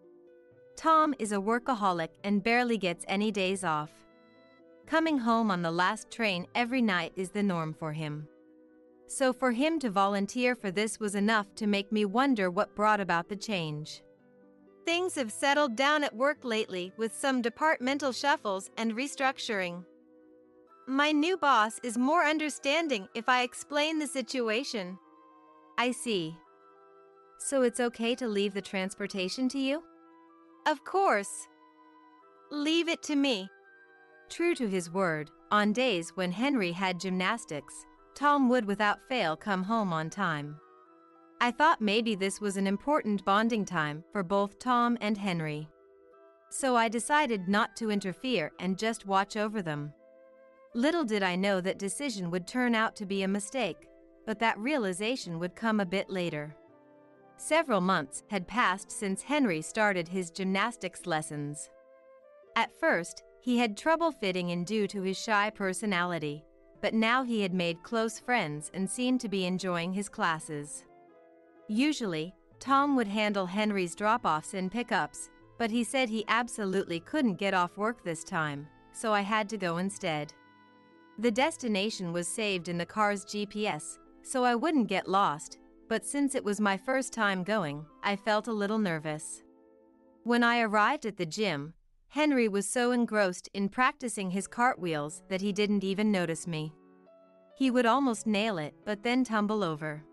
Tom is a workaholic and barely gets any days off. Coming home on the last train every night is the norm for him. So for him to volunteer for this was enough to make me wonder what brought about the change. Things have settled down at work lately with some departmental shuffles and restructuring. My new boss is more understanding if I explain the situation. I see. So it's okay to leave the transportation to you? Of course. Leave it to me. True to his word, on days when Henry had gymnastics, Tom would without fail come home on time. I thought maybe this was an important bonding time for both Tom and Henry. So I decided not to interfere and just watch over them. Little did I know that decision would turn out to be a mistake, but that realization would come a bit later. Several months had passed since Henry started his gymnastics lessons. At first, he had trouble fitting in due to his shy personality, but now he had made close friends and seemed to be enjoying his classes. Usually, Tom would handle Henry's drop-offs and pickups, but he said he absolutely couldn't get off work this time, so I had to go instead. The destination was saved in the car's GPS, so I wouldn't get lost, but since it was my first time going, I felt a little nervous. When I arrived at the gym, Henry was so engrossed in practicing his cartwheels that he didn't even notice me. He would almost nail it, but then tumble over.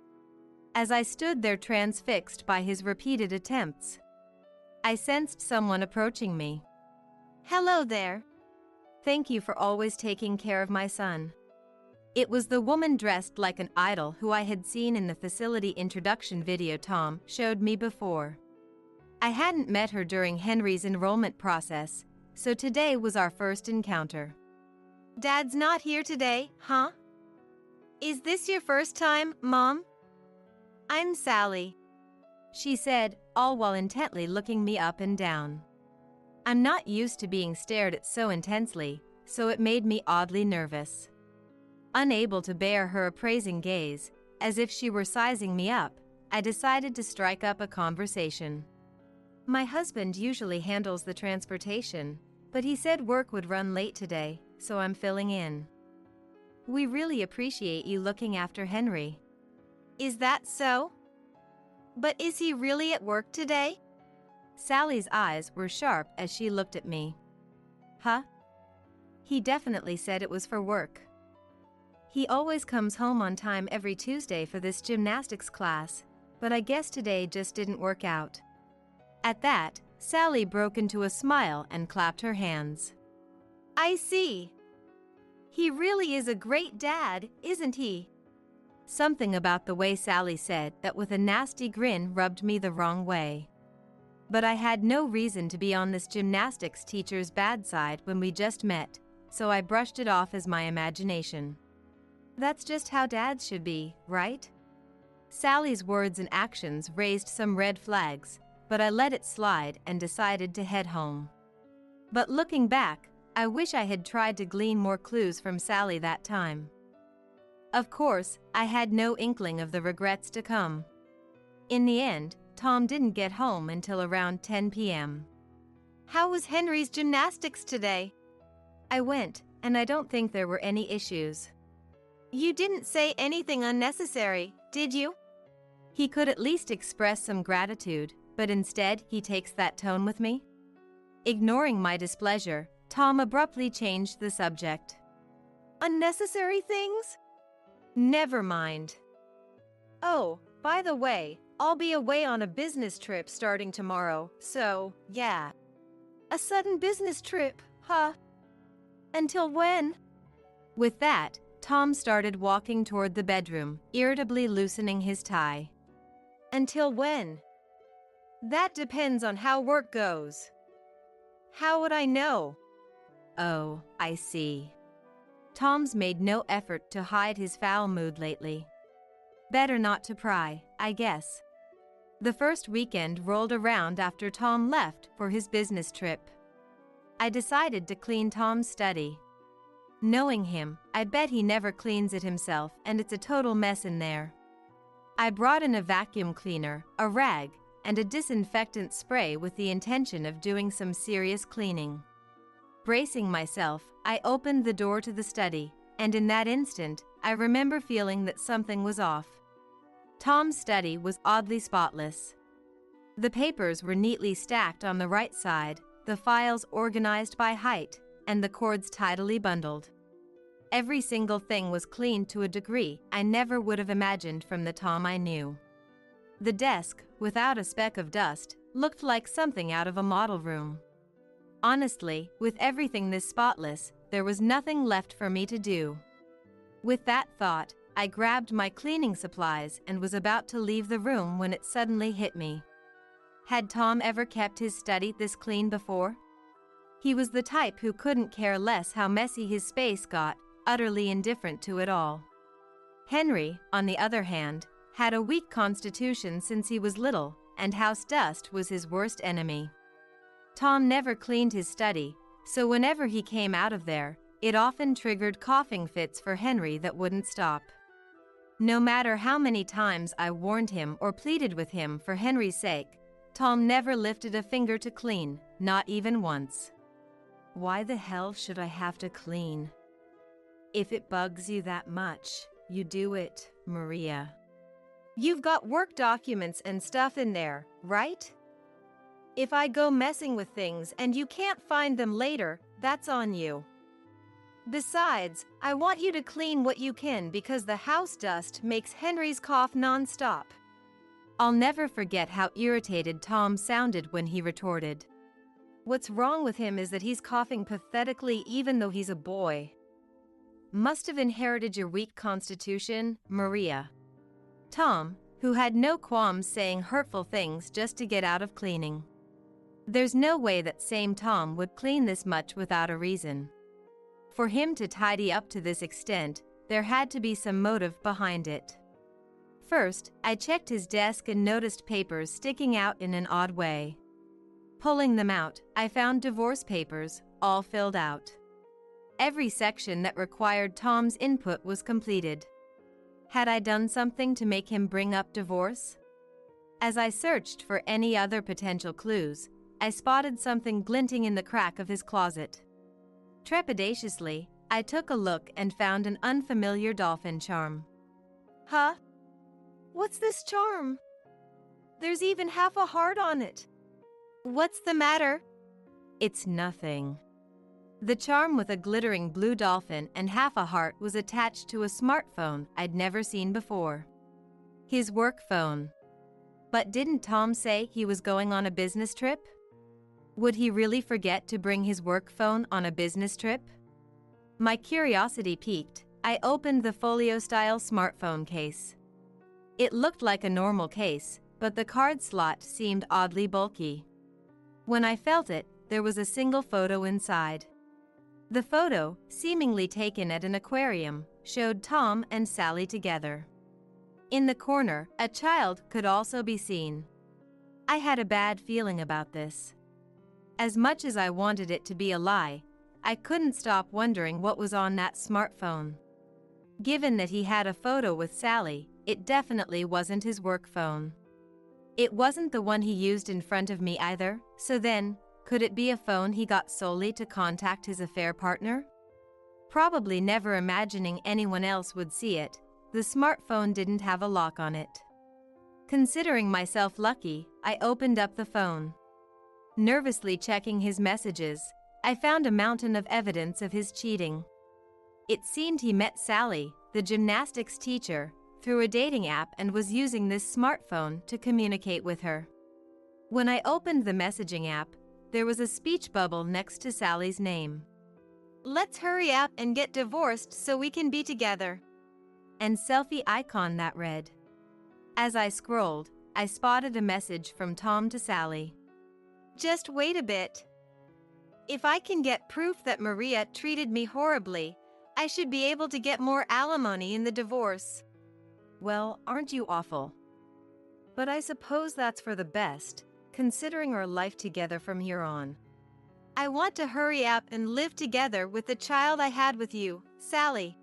As I stood there transfixed by his repeated attempts, I sensed someone approaching me. Hello there. Thank you for always taking care of my son. It was the woman dressed like an idol who I had seen in the facility introduction video Tom showed me before. I hadn't met her during Henry's enrollment process, so today was our first encounter. Dad's not here today, huh? Is this your first time, Mom? I'm Sally. she said, all while intently looking me up and down. I'm not used to being stared at so intensely, so it made me oddly nervous. Unable to bear her appraising gaze, as if she were sizing me up, I decided to strike up a conversation. My husband usually handles the transportation, but he said work would run late today, so I'm filling in. We really appreciate you looking after Henry. Is that so? But is he really at work today? Sally's eyes were sharp as she looked at me. Huh? He definitely said it was for work. He always comes home on time every Tuesday for this gymnastics class, but I guess today just didn't work out. At that, Sally broke into a smile and clapped her hands. I see. He really is a great dad, isn't he? Something about the way Sally said that with a nasty grin rubbed me the wrong way. But I had no reason to be on this gymnastics teacher's bad side when we just met, so I brushed it off as my imagination. That's just how dads should be, right? Sally's words and actions raised some red flags, but I let it slide and decided to head home. But looking back, I wish I had tried to glean more clues from Sally that time. Of course, I had no inkling of the regrets to come. In the end, Tom didn't get home until around 10 p.m. How was Henry's gymnastics today? I went, and I don't think there were any issues. You didn't say anything unnecessary, did you? He could at least express some gratitude, but instead he takes that tone with me? Ignoring my displeasure, Tom abruptly changed the subject. Unnecessary things? Never mind. Oh, by the way, I'll be away on a business trip starting tomorrow, so, yeah. A sudden business trip, huh? Until when? With that, Tom started walking toward the bedroom, irritably loosening his tie. Until when? That depends on how work goes. How would I know? Oh, I see. Tom's made no effort to hide his foul mood lately. Better not to pry, I guess. The first weekend rolled around after Tom left for his business trip. I decided to clean Tom's study. Knowing him, I bet he never cleans it himself and it's a total mess in there. I brought in a vacuum cleaner, a rag, and a disinfectant spray with the intention of doing some serious cleaning. Bracing myself, I opened the door to the study, and in that instant, I remember feeling that something was off. Tom's study was oddly spotless. The papers were neatly stacked on the right side, the files organized by height, and the cords tidily bundled. Every single thing was clean to a degree I never would have imagined from the Tom I knew. The desk, without a speck of dust, looked like something out of a model room. Honestly, with everything this spotless, there was nothing left for me to do. With that thought, I grabbed my cleaning supplies and was about to leave the room when it suddenly hit me. Had Tom ever kept his study this clean before? He was the type who couldn't care less how messy his space got, utterly indifferent to it all. Henry, on the other hand, had a weak constitution since he was little, and house dust was his worst enemy. Tom never cleaned his study, so whenever he came out of there, it often triggered coughing fits for Henry that wouldn't stop. No matter how many times I warned him or pleaded with him for Henry's sake, Tom never lifted a finger to clean, not even once. Why the hell should I have to clean? If it bugs you that much, you do it, Maria. You've got work documents and stuff in there, right? If I go messing with things and you can't find them later, that's on you. Besides, I want you to clean what you can because the house dust makes Henry's cough nonstop. I'll never forget how irritated Tom sounded when he retorted. What's wrong with him is that he's coughing pathetically even though he's a boy. Must have inherited your weak constitution, Maria. Tom, who had no qualms saying hurtful things just to get out of cleaning. There's no way that same Tom would clean this much without a reason. For him to tidy up to this extent, there had to be some motive behind it. First, I checked his desk and noticed papers sticking out in an odd way. Pulling them out, I found divorce papers, all filled out. Every section that required Tom's input was completed. Had I done something to make him bring up divorce? As I searched for any other potential clues, I spotted something glinting in the crack of his closet. Trepidatiously, I took a look and found an unfamiliar dolphin charm. Huh? What's this charm? There's even half a heart on it. What's the matter? It's nothing. The charm with a glittering blue dolphin and half a heart was attached to a smartphone I'd never seen before. His work phone. But didn't Tom say he was going on a business trip? Would he really forget to bring his work phone on a business trip? My curiosity piqued. I opened the folio-style smartphone case. It looked like a normal case, but the card slot seemed oddly bulky. When I felt it, there was a single photo inside. The photo, seemingly taken at an aquarium, showed Tom and Sally together. In the corner, a child could also be seen. I had a bad feeling about this. As much as I wanted it to be a lie, I couldn't stop wondering what was on that smartphone. Given that he had a photo with Sally, it definitely wasn't his work phone. It wasn't the one he used in front of me either, so then, could it be a phone he got solely to contact his affair partner? Probably never imagining anyone else would see it, the smartphone didn't have a lock on it. Considering myself lucky, I opened up the phone. Nervously checking his messages, I found a mountain of evidence of his cheating. It seemed he met Sally, the gymnastics teacher, through a dating app and was using this smartphone to communicate with her. When I opened the messaging app, there was a speech bubble next to Sally's name. Let's hurry up and get divorced so we can be together. And selfie icon that read. As I scrolled, I spotted a message from Tom to Sally. Just wait a bit. If I can get proof that Maria treated me horribly, I should be able to get more alimony in the divorce. Well, aren't you awful? But I suppose that's for the best, considering our life together from here on. I want to hurry up and live together with the child I had with you, Sally.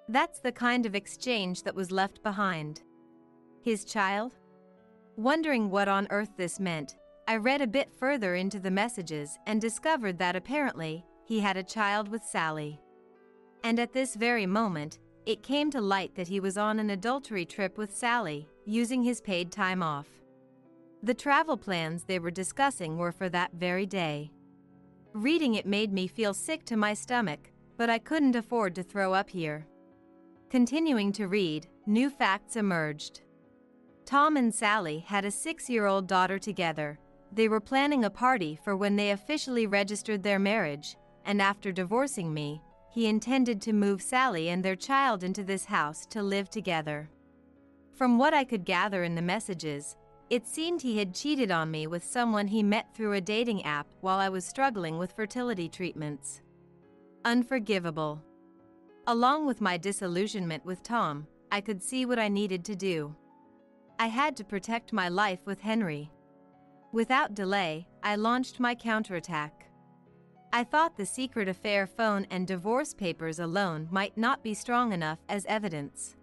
That's the kind of exchange that was left behind. His child? Wondering what on earth this meant, I read a bit further into the messages and discovered that apparently, he had a child with Sally. And at this very moment, it came to light that he was on an adultery trip with Sally, using his paid time off. The travel plans they were discussing were for that very day. Reading it made me feel sick to my stomach, but I couldn't afford to throw up here. Continuing to read, new facts emerged. Tom and Sally had a 6-year-old daughter together. They were planning a party for when they officially registered their marriage, and after divorcing me, he intended to move Sally and their child into this house to live together. From what I could gather in the messages, it seemed he had cheated on me with someone he met through a dating app while I was struggling with fertility treatments. Unforgivable. Along with my disillusionment with Tom, I could see what I needed to do. I had to protect my life with Henry. Without delay, I launched my counterattack. I thought the secret affair phone and divorce papers alone might not be strong enough as evidence.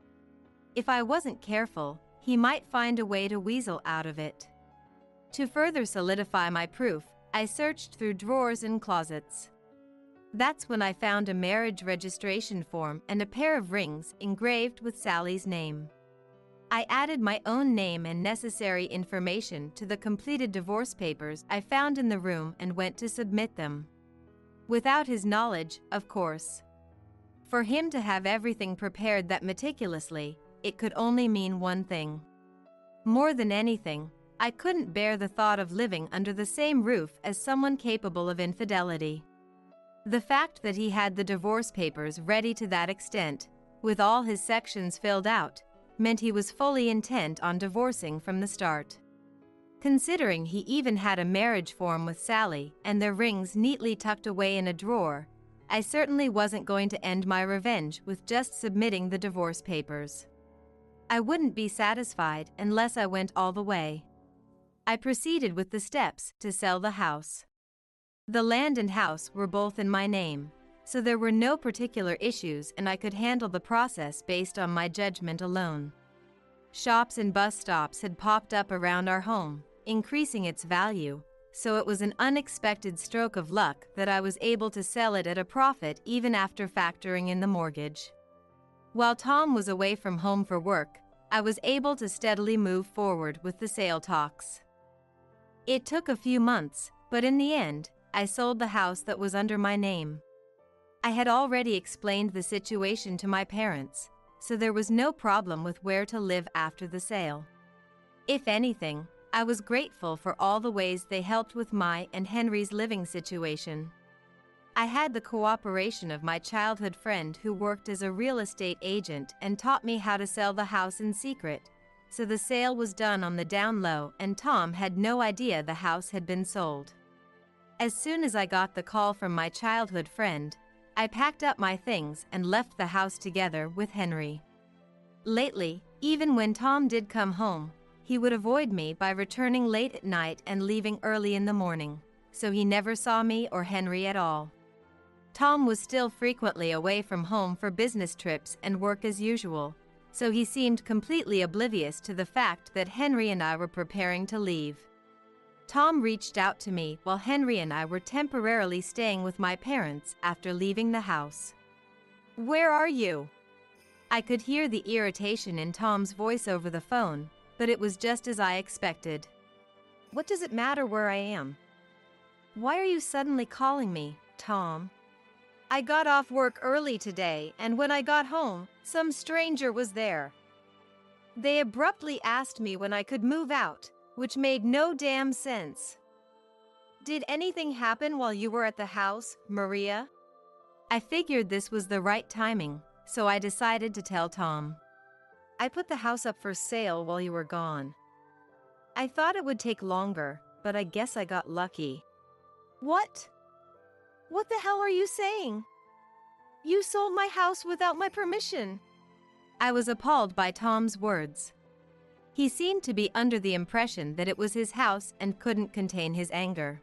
If I wasn't careful, he might find a way to weasel out of it. To further solidify my proof, I searched through drawers and closets. That's when I found a marriage registration form and a pair of rings engraved with Sally's name. I added my own name and necessary information to the completed divorce papers I found in the room and went to submit them. Without his knowledge, of course. For him to have everything prepared that meticulously, it could only mean one thing. More than anything, I couldn't bear the thought of living under the same roof as someone capable of infidelity. The fact that he had the divorce papers ready to that extent, with all his sections filled out, meant he was fully intent on divorcing from the start. Considering he even had a marriage form with Sally and their rings neatly tucked away in a drawer, I certainly wasn't going to end my revenge with just submitting the divorce papers. I wouldn't be satisfied unless I went all the way. I proceeded with the steps to sell the house. The land and house were both in my name, so there were no particular issues and I could handle the process based on my judgment alone. Shops and bus stops had popped up around our home, increasing its value, so it was an unexpected stroke of luck that I was able to sell it at a profit even after factoring in the mortgage. While Tom was away from home for work, I was able to steadily move forward with the sale talks. It took a few months, but in the end, I sold the house that was under my name. I had already explained the situation to my parents, so there was no problem with where to live after the sale. If anything, I was grateful for all the ways they helped with my and Henry's living situation. I had the cooperation of my childhood friend who worked as a real estate agent and taught me how to sell the house in secret, so the sale was done on the down low and Tom had no idea the house had been sold. As soon as I got the call from my childhood friend, I packed up my things and left the house together with Henry. Lately, even when Tom did come home, he would avoid me by returning late at night and leaving early in the morning, so he never saw me or Henry at all. Tom was still frequently away from home for business trips and work as usual, so he seemed completely oblivious to the fact that Henry and I were preparing to leave. Tom reached out to me while Henry and I were temporarily staying with my parents after leaving the house. "Where are you?" I could hear the irritation in Tom's voice over the phone, but it was just as I expected. "What does it matter where I am? Why are you suddenly calling me, Tom?" "I got off work early today, and when I got home, some stranger was there. They abruptly asked me when I could move out, which made no damn sense. Did anything happen while you were at the house, Maria?" I figured this was the right timing, so I decided to tell Tom. "I put the house up for sale while you were gone. I thought it would take longer, but I guess I got lucky." "What? What the hell are you saying? You sold my house without my permission." I was appalled by Tom's words. He seemed to be under the impression that it was his house and couldn't contain his anger.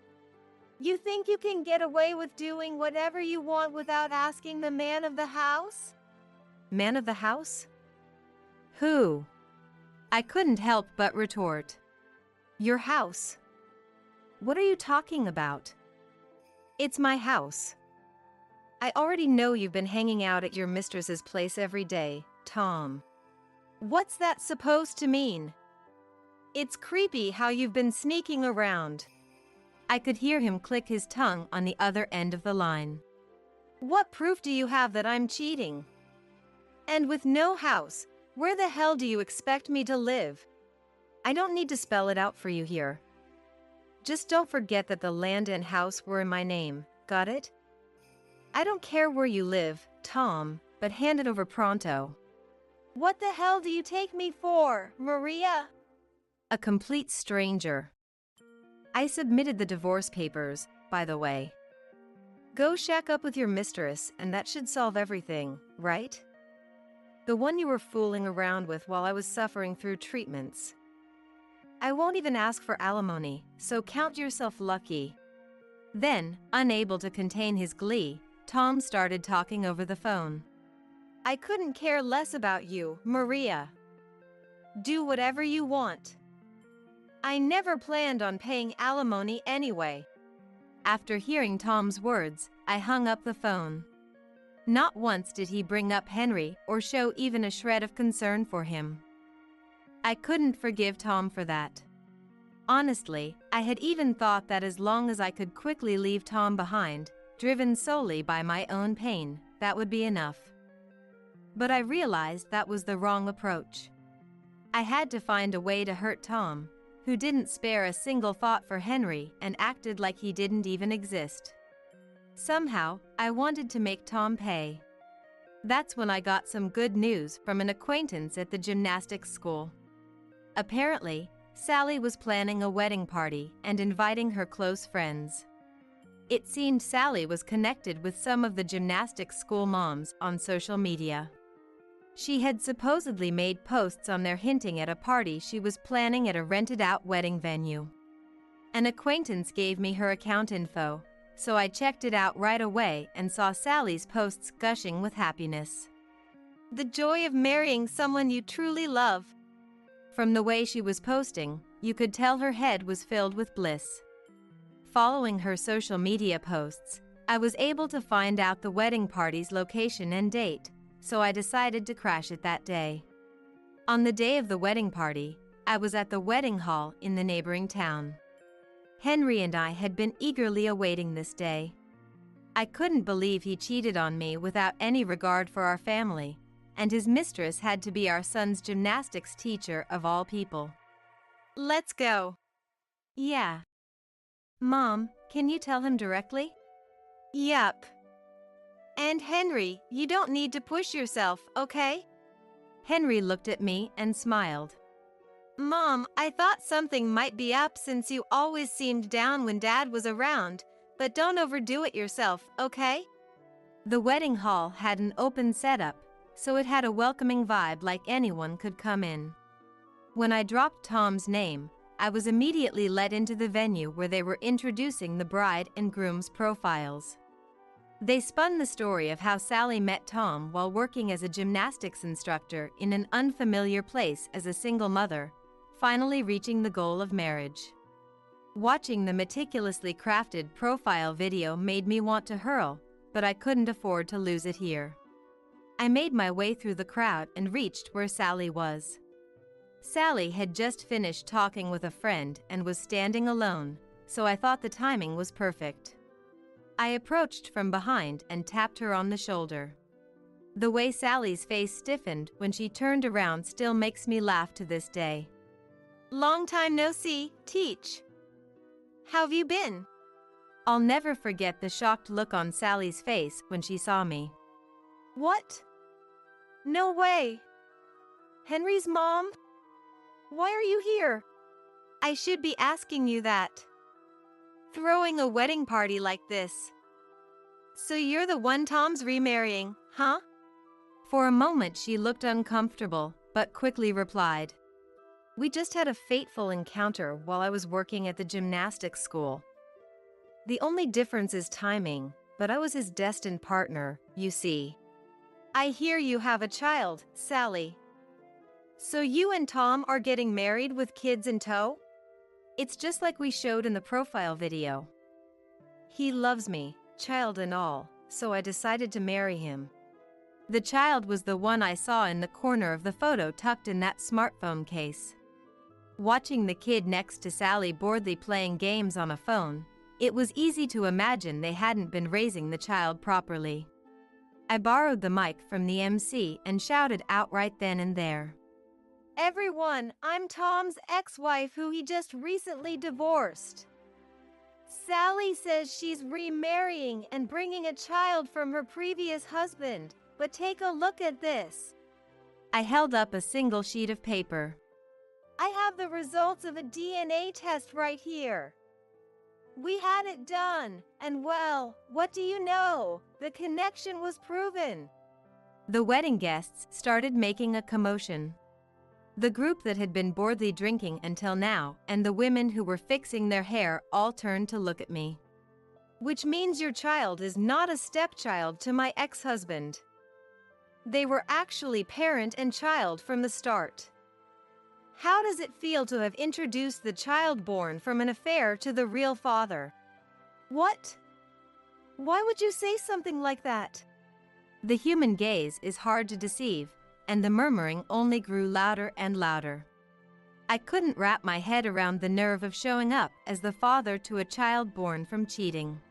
"You think you can get away with doing whatever you want without asking the man of the house?" "Man of the house? Who?" I couldn't help but retort. "Your house. What are you talking about?" "It's my house. I already know you've been hanging out at your mistress's place every day, Tom. What's that supposed to mean? It's creepy how you've been sneaking around." I could hear him click his tongue on the other end of the line. "What proof do you have that I'm cheating? And with no house, where the hell do you expect me to live?" "I don't need to spell it out for you here. Just don't forget that the land and house were in my name, got it? I don't care where you live, Tom, but hand it over pronto." "What the hell do you take me for, Maria?" "A complete stranger." I submitted the divorce papers, by the way. "Go shack up with your mistress and that should solve everything, right? The one you were fooling around with while I was suffering through treatments. I won't even ask for alimony, so count yourself lucky." Then, unable to contain his glee, Tom started talking over the phone. "I couldn't care less about you, Maria. Do whatever you want. I never planned on paying alimony anyway." After hearing Tom's words, I hung up the phone. Not once did he bring up Henry or show even a shred of concern for him. I couldn't forgive Tom for that. Honestly, I had even thought that as long as I could quickly leave Tom behind, driven solely by my own pain, that would be enough. But I realized that was the wrong approach. I had to find a way to hurt Tom, who didn't spare a single thought for Henry and acted like he didn't even exist. Somehow, I wanted to make Tom pay. That's when I got some good news from an acquaintance at the gymnastics school. Apparently, Sally was planning a wedding party and inviting her close friends. It seemed Sally was connected with some of the gymnastics school moms on social media. She had supposedly made posts on there hinting at a party she was planning at a rented-out wedding venue. An acquaintance gave me her account info, so I checked it out right away and saw Sally's posts gushing with happiness. The joy of marrying someone you truly love. From the way she was posting, you could tell her head was filled with bliss. Following her social media posts, I was able to find out the wedding party's location and date, so I decided to crash it that day. On the day of the wedding party, I was at the wedding hall in the neighboring town. Henry and I had been eagerly awaiting this day. I couldn't believe he cheated on me without any regard for our family, and his mistress had to be our son's gymnastics teacher of all people. Let's go. Yeah. Mom, can you tell him directly? Yep. And Henry, you don't need to push yourself, okay? Henry looked at me and smiled. Mom, I thought something might be up since you always seemed down when Dad was around, but don't overdo it yourself, okay? The wedding hall had an open setup, so it had a welcoming vibe like anyone could come in. When I dropped Tom's name, I was immediately led into the venue where they were introducing the bride and groom's profiles. They spun the story of how Sally met Tom while working as a gymnastics instructor in an unfamiliar place as a single mother, finally reaching the goal of marriage. Watching the meticulously crafted profile video made me want to hurl, but I couldn't afford to lose it here. I made my way through the crowd and reached where Sally was. Sally had just finished talking with a friend and was standing alone, so I thought the timing was perfect. I approached from behind and tapped her on the shoulder. The way Sally's face stiffened when she turned around still makes me laugh to this day. Long time no see, Teach. How've you been? I'll never forget the shocked look on Sally's face when she saw me. What? No way. Henry's mom? Why are you here? I should be asking you that. Throwing a wedding party like this. So you're the one Tom's remarrying, huh? For a moment she looked uncomfortable, but quickly replied. We just had a fateful encounter while I was working at the gymnastics school. The only difference is timing, but I was his destined partner, you see. I hear you have a child, Sally. So you and Tom are getting married with kids in tow? It's just like we showed in the profile video. He loves me, child and all, so I decided to marry him. The child was the one I saw in the corner of the photo tucked in that smartphone case. Watching the kid next to Sally boredly playing games on a phone, it was easy to imagine they hadn't been raising the child properly. I borrowed the mic from the MC and shouted out right then and there. Everyone, I'm Tom's ex-wife who he just recently divorced. Sally says she's remarrying and bringing a child from her previous husband, but take a look at this. I held up a single sheet of paper. I have the results of a DNA test right here. We had it done, and well, what do you know? The connection was proven. The wedding guests started making a commotion. The group that had been boredly drinking until now and the women who were fixing their hair all turned to look at me. Which means your child is not a stepchild to my ex-husband. They were actually parent and child from the start. How does it feel to have introduced the child born from an affair to the real father? What? Why would you say something like that? The human gaze is hard to deceive, and the murmuring only grew louder and louder. I couldn't wrap my head around the nerve of showing up as the father to a child born from cheating.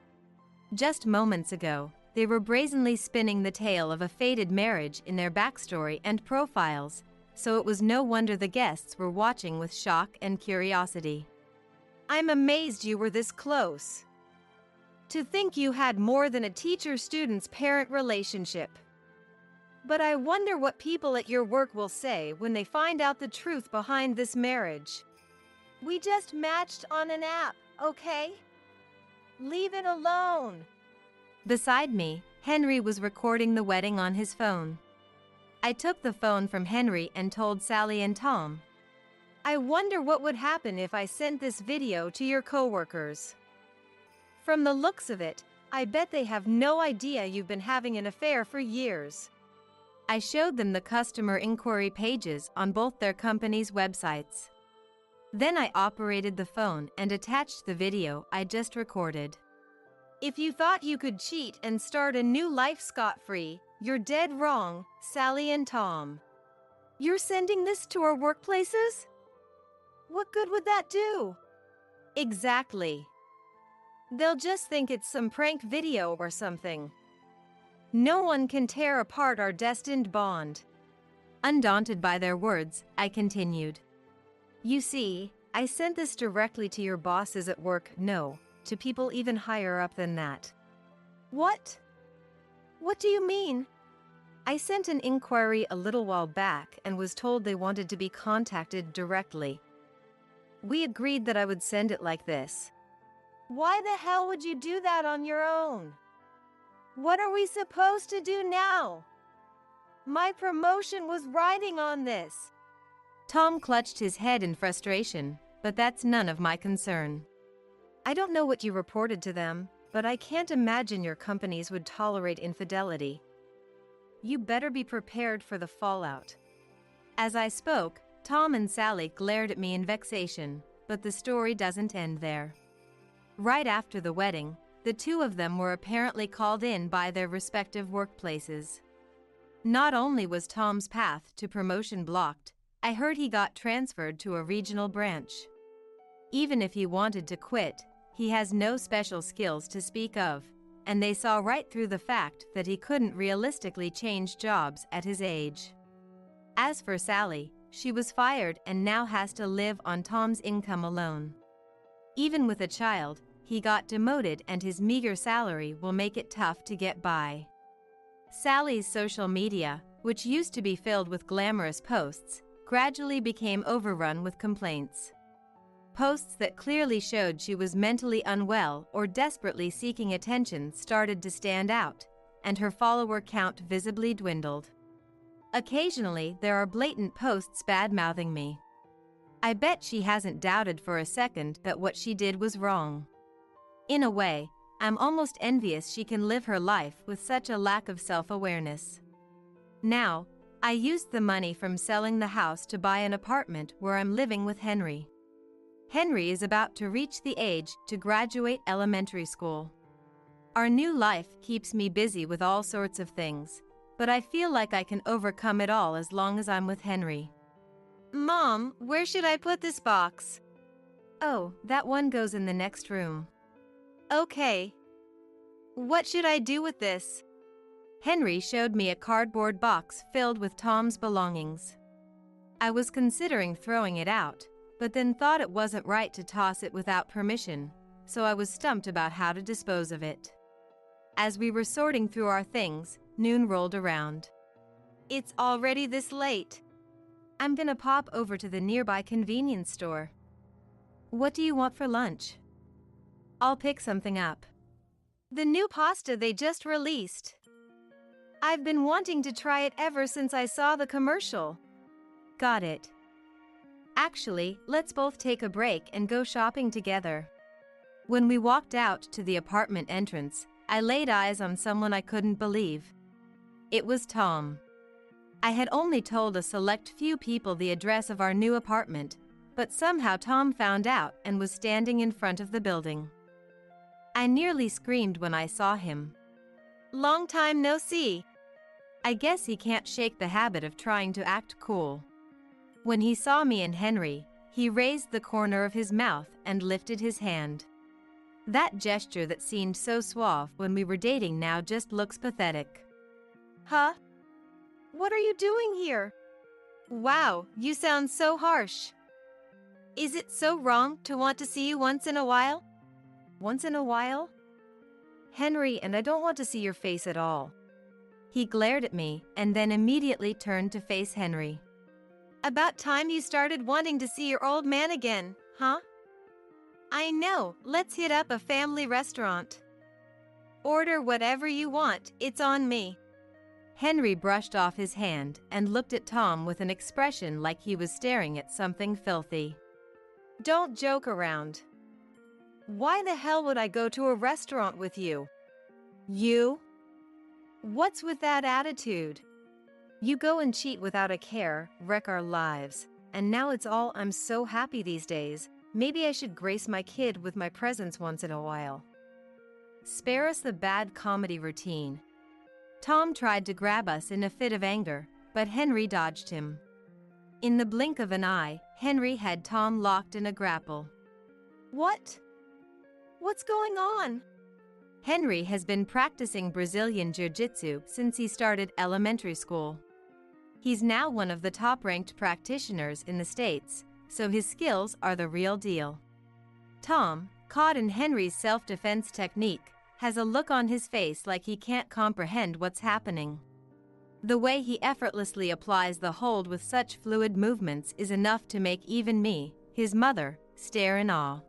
Just moments ago, they were brazenly spinning the tale of a fated marriage in their backstory and profiles, so it was no wonder the guests were watching with shock and curiosity. I'm amazed you were this close. To think you had more than a teacher-student's parent relationship. But I wonder what people at your work will say when they find out the truth behind this marriage. We just matched on an app, okay? Leave it alone. Beside me, Henry was recording the wedding on his phone. I took the phone from Henry and told Sally and Tom. I wonder what would happen if I sent this video to your coworkers. From the looks of it, I bet they have no idea you've been having an affair for years. I showed them the customer inquiry pages on both their company's websites. Then I operated the phone and attached the video I just recorded. If you thought you could cheat and start a new life scot-free, you're dead wrong, Sally and Tom. You're sending this to our workplaces? What good would that do? Exactly. They'll just think it's some prank video or something. No one can tear apart our destined bond. Undaunted by their words, I continued. You see, I sent this directly to your bosses at work, no, to people even higher up than that. What? What do you mean? I sent an inquiry a little while back and was told they wanted to be contacted directly. We agreed that I would send it like this. Why the hell would you do that on your own? What are we supposed to do now? My promotion was riding on this. Tom clutched his head in frustration, but that's none of my concern. I don't know what you reported to them, but I can't imagine your companies would tolerate infidelity. You better be prepared for the fallout. As I spoke, Tom and Sally glared at me in vexation, but the story doesn't end there. Right after the wedding, the two of them were apparently called in by their respective workplaces. Not only was Tom's path to promotion blocked, I heard he got transferred to a regional branch. Even if he wanted to quit, he has no special skills to speak of, and they saw right through the fact that he couldn't realistically change jobs at his age. As for Sally, she was fired and now has to live on Tom's income alone. Even with a child, he got demoted and his meager salary will make it tough to get by. Sally's social media, which used to be filled with glamorous posts, gradually became overrun with complaints. Posts that clearly showed she was mentally unwell or desperately seeking attention started to stand out, and her follower count visibly dwindled. Occasionally, there are blatant posts bad-mouthing me. I bet she hasn't doubted for a second that what she did was wrong. In a way, I'm almost envious she can live her life with such a lack of self-awareness. Now, I used the money from selling the house to buy an apartment where I'm living with Henry. Henry is about to reach the age to graduate elementary school. Our new life keeps me busy with all sorts of things, but I feel like I can overcome it all as long as I'm with Henry. Mom, where should I put this box? Oh, that one goes in the next room. Okay. What should I do with this? Henry showed me a cardboard box filled with Tom's belongings. I was considering throwing it out, but then thought it wasn't right to toss it without permission, so I was stumped about how to dispose of it. As we were sorting through our things, noon rolled around. It's already this late. I'm gonna pop over to the nearby convenience store. What do you want for lunch? I'll pick something up. The new pasta they just released. I've been wanting to try it ever since I saw the commercial. Got it. Actually, let's both take a break and go shopping together. When we walked out to the apartment entrance, I laid eyes on someone I couldn't believe. It was Tom. I had only told a select few people the address of our new apartment, but somehow Tom found out and was standing in front of the building. I nearly screamed when I saw him. Long time no see. I guess he can't shake the habit of trying to act cool. When he saw me and Henry, he raised the corner of his mouth and lifted his hand. That gesture that seemed so suave when we were dating now just looks pathetic. Huh? What are you doing here? Wow, you sound so harsh. Is it so wrong to want to see you once in a while? Once in a while? Henry, and I don't want to see your face at all. He glared at me and then immediately turned to face Henry. About time you started wanting to see your old man again, huh? I know, let's hit up a family restaurant. Order whatever you want, it's on me. Henry brushed off his hand and looked at Tom with an expression like he was staring at something filthy. Don't joke around. Why the hell would I go to a restaurant with you? You? What's with that attitude? You go and cheat without a care, wreck our lives, and now it's all I'm so happy these days. Maybe I should grace my kid with my presence once in a while. Spare us the bad comedy routine. Tom tried to grab us in a fit of anger, but Henry dodged him. In the blink of an eye, Henry had Tom locked in a grapple. What? What's going on? Henry has been practicing Brazilian Jiu-Jitsu since he started elementary school. He's now one of the top-ranked practitioners in the States, so his skills are the real deal. Tom, caught in Henry's self-defense technique, has a look on his face like he can't comprehend what's happening. The way he effortlessly applies the hold with such fluid movements is enough to make even me, his mother, stare in awe.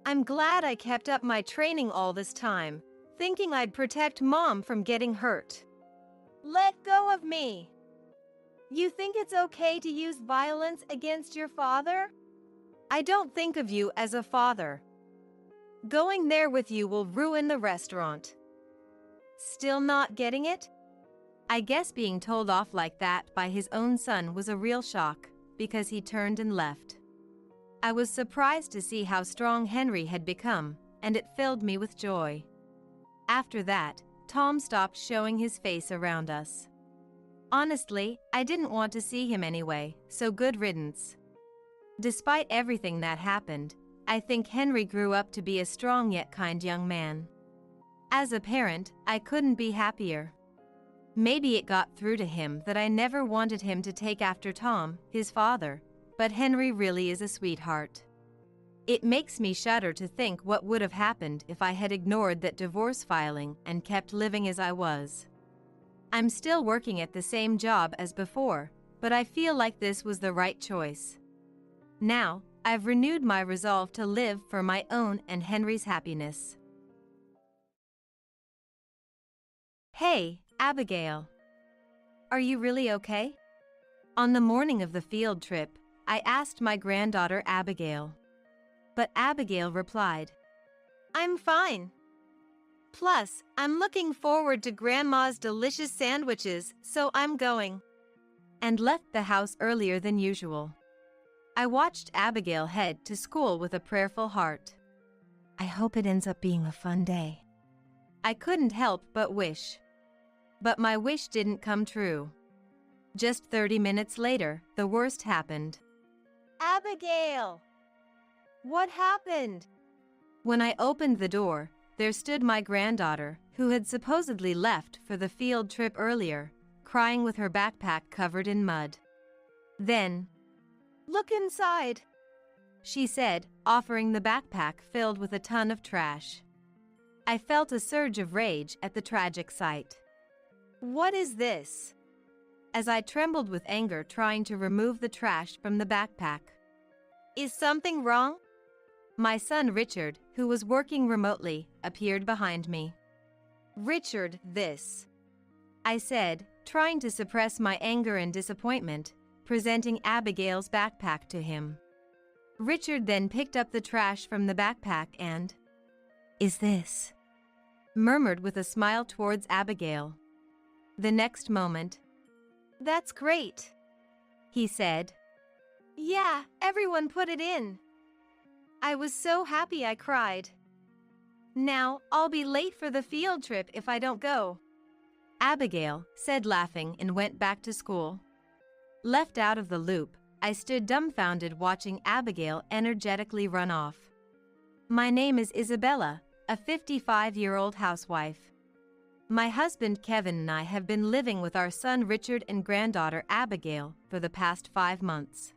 I'm glad I kept up my training all this time, thinking I'd protect Mom from getting hurt. Let go of me! You think it's okay to use violence against your father? I don't think of you as a father. Going there with you will ruin the restaurant. Still not getting it? I guess being told off like that by his own son was a real shock, because he turned and left. I was surprised to see how strong Henry had become, and it filled me with joy. After that, Tom stopped showing his face around us. Honestly, I didn't want to see him anyway, so good riddance. Despite everything that happened, I think Henry grew up to be a strong yet kind young man. As a parent, I couldn't be happier. Maybe it got through to him that I never wanted him to take after Tom, his father, but Henry really is a sweetheart. It makes me shudder to think what would have happened if I had ignored that divorce filing and kept living as I was. I'm still working at the same job as before, but I feel like this was the right choice. Now, I've renewed my resolve to live for my own and Henry's happiness. Hey, Abigail. Are you really okay? On the morning of the field trip, I asked my granddaughter Abigail. But Abigail replied, I'm fine. Plus, I'm looking forward to Grandma's delicious sandwiches, so I'm going. And left the house earlier than usual. I watched Abigail head to school with a prayerful heart. I hope it ends up being a fun day. I couldn't help but wish. But my wish didn't come true. Just 30 minutes later, the worst happened. Abigail! What happened? When I opened the door, there stood my granddaughter, who had supposedly left for the field trip earlier, crying with her backpack covered in mud. Then, look inside, she said, offering the backpack filled with a ton of trash. I felt a surge of rage at the tragic sight. What is this? As I trembled with anger trying to remove the trash from the backpack. Is something wrong? My son Richard, who was working remotely, appeared behind me. Richard, this, I said, trying to suppress my anger and disappointment, presenting Abigail's backpack to him. Richard then picked up the trash from the backpack and, "Is this?" murmured with a smile towards Abigail. The next moment, "That's great," he said. "Yeah, everyone put it in." I was so happy I cried. Now, I'll be late for the field trip if I don't go, Abigail said laughing and went back to school. Left out of the loop, I stood dumbfounded watching Abigail energetically run off. My name is Isabella, a 55-year-old housewife. My husband Kevin and I have been living with our son Richard and granddaughter Abigail for the past 5 months.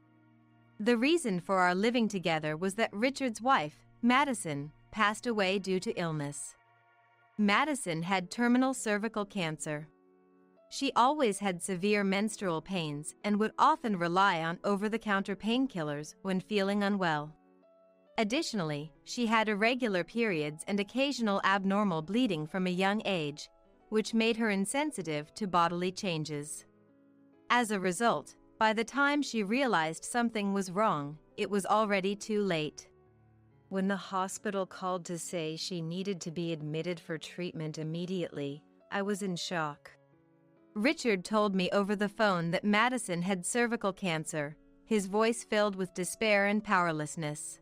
The reason for our living together was that Richard's wife, Madison, passed away due to illness. Madison had terminal cervical cancer. She always had severe menstrual pains and would often rely on over-the-counter painkillers when feeling unwell. Additionally, she had irregular periods and occasional abnormal bleeding from a young age, which made her insensitive to bodily changes. As a result, by the time she realized something was wrong, it was already too late. When the hospital called to say she needed to be admitted for treatment immediately, I was in shock. Richard told me over the phone that Madison had cervical cancer, his voice filled with despair and powerlessness.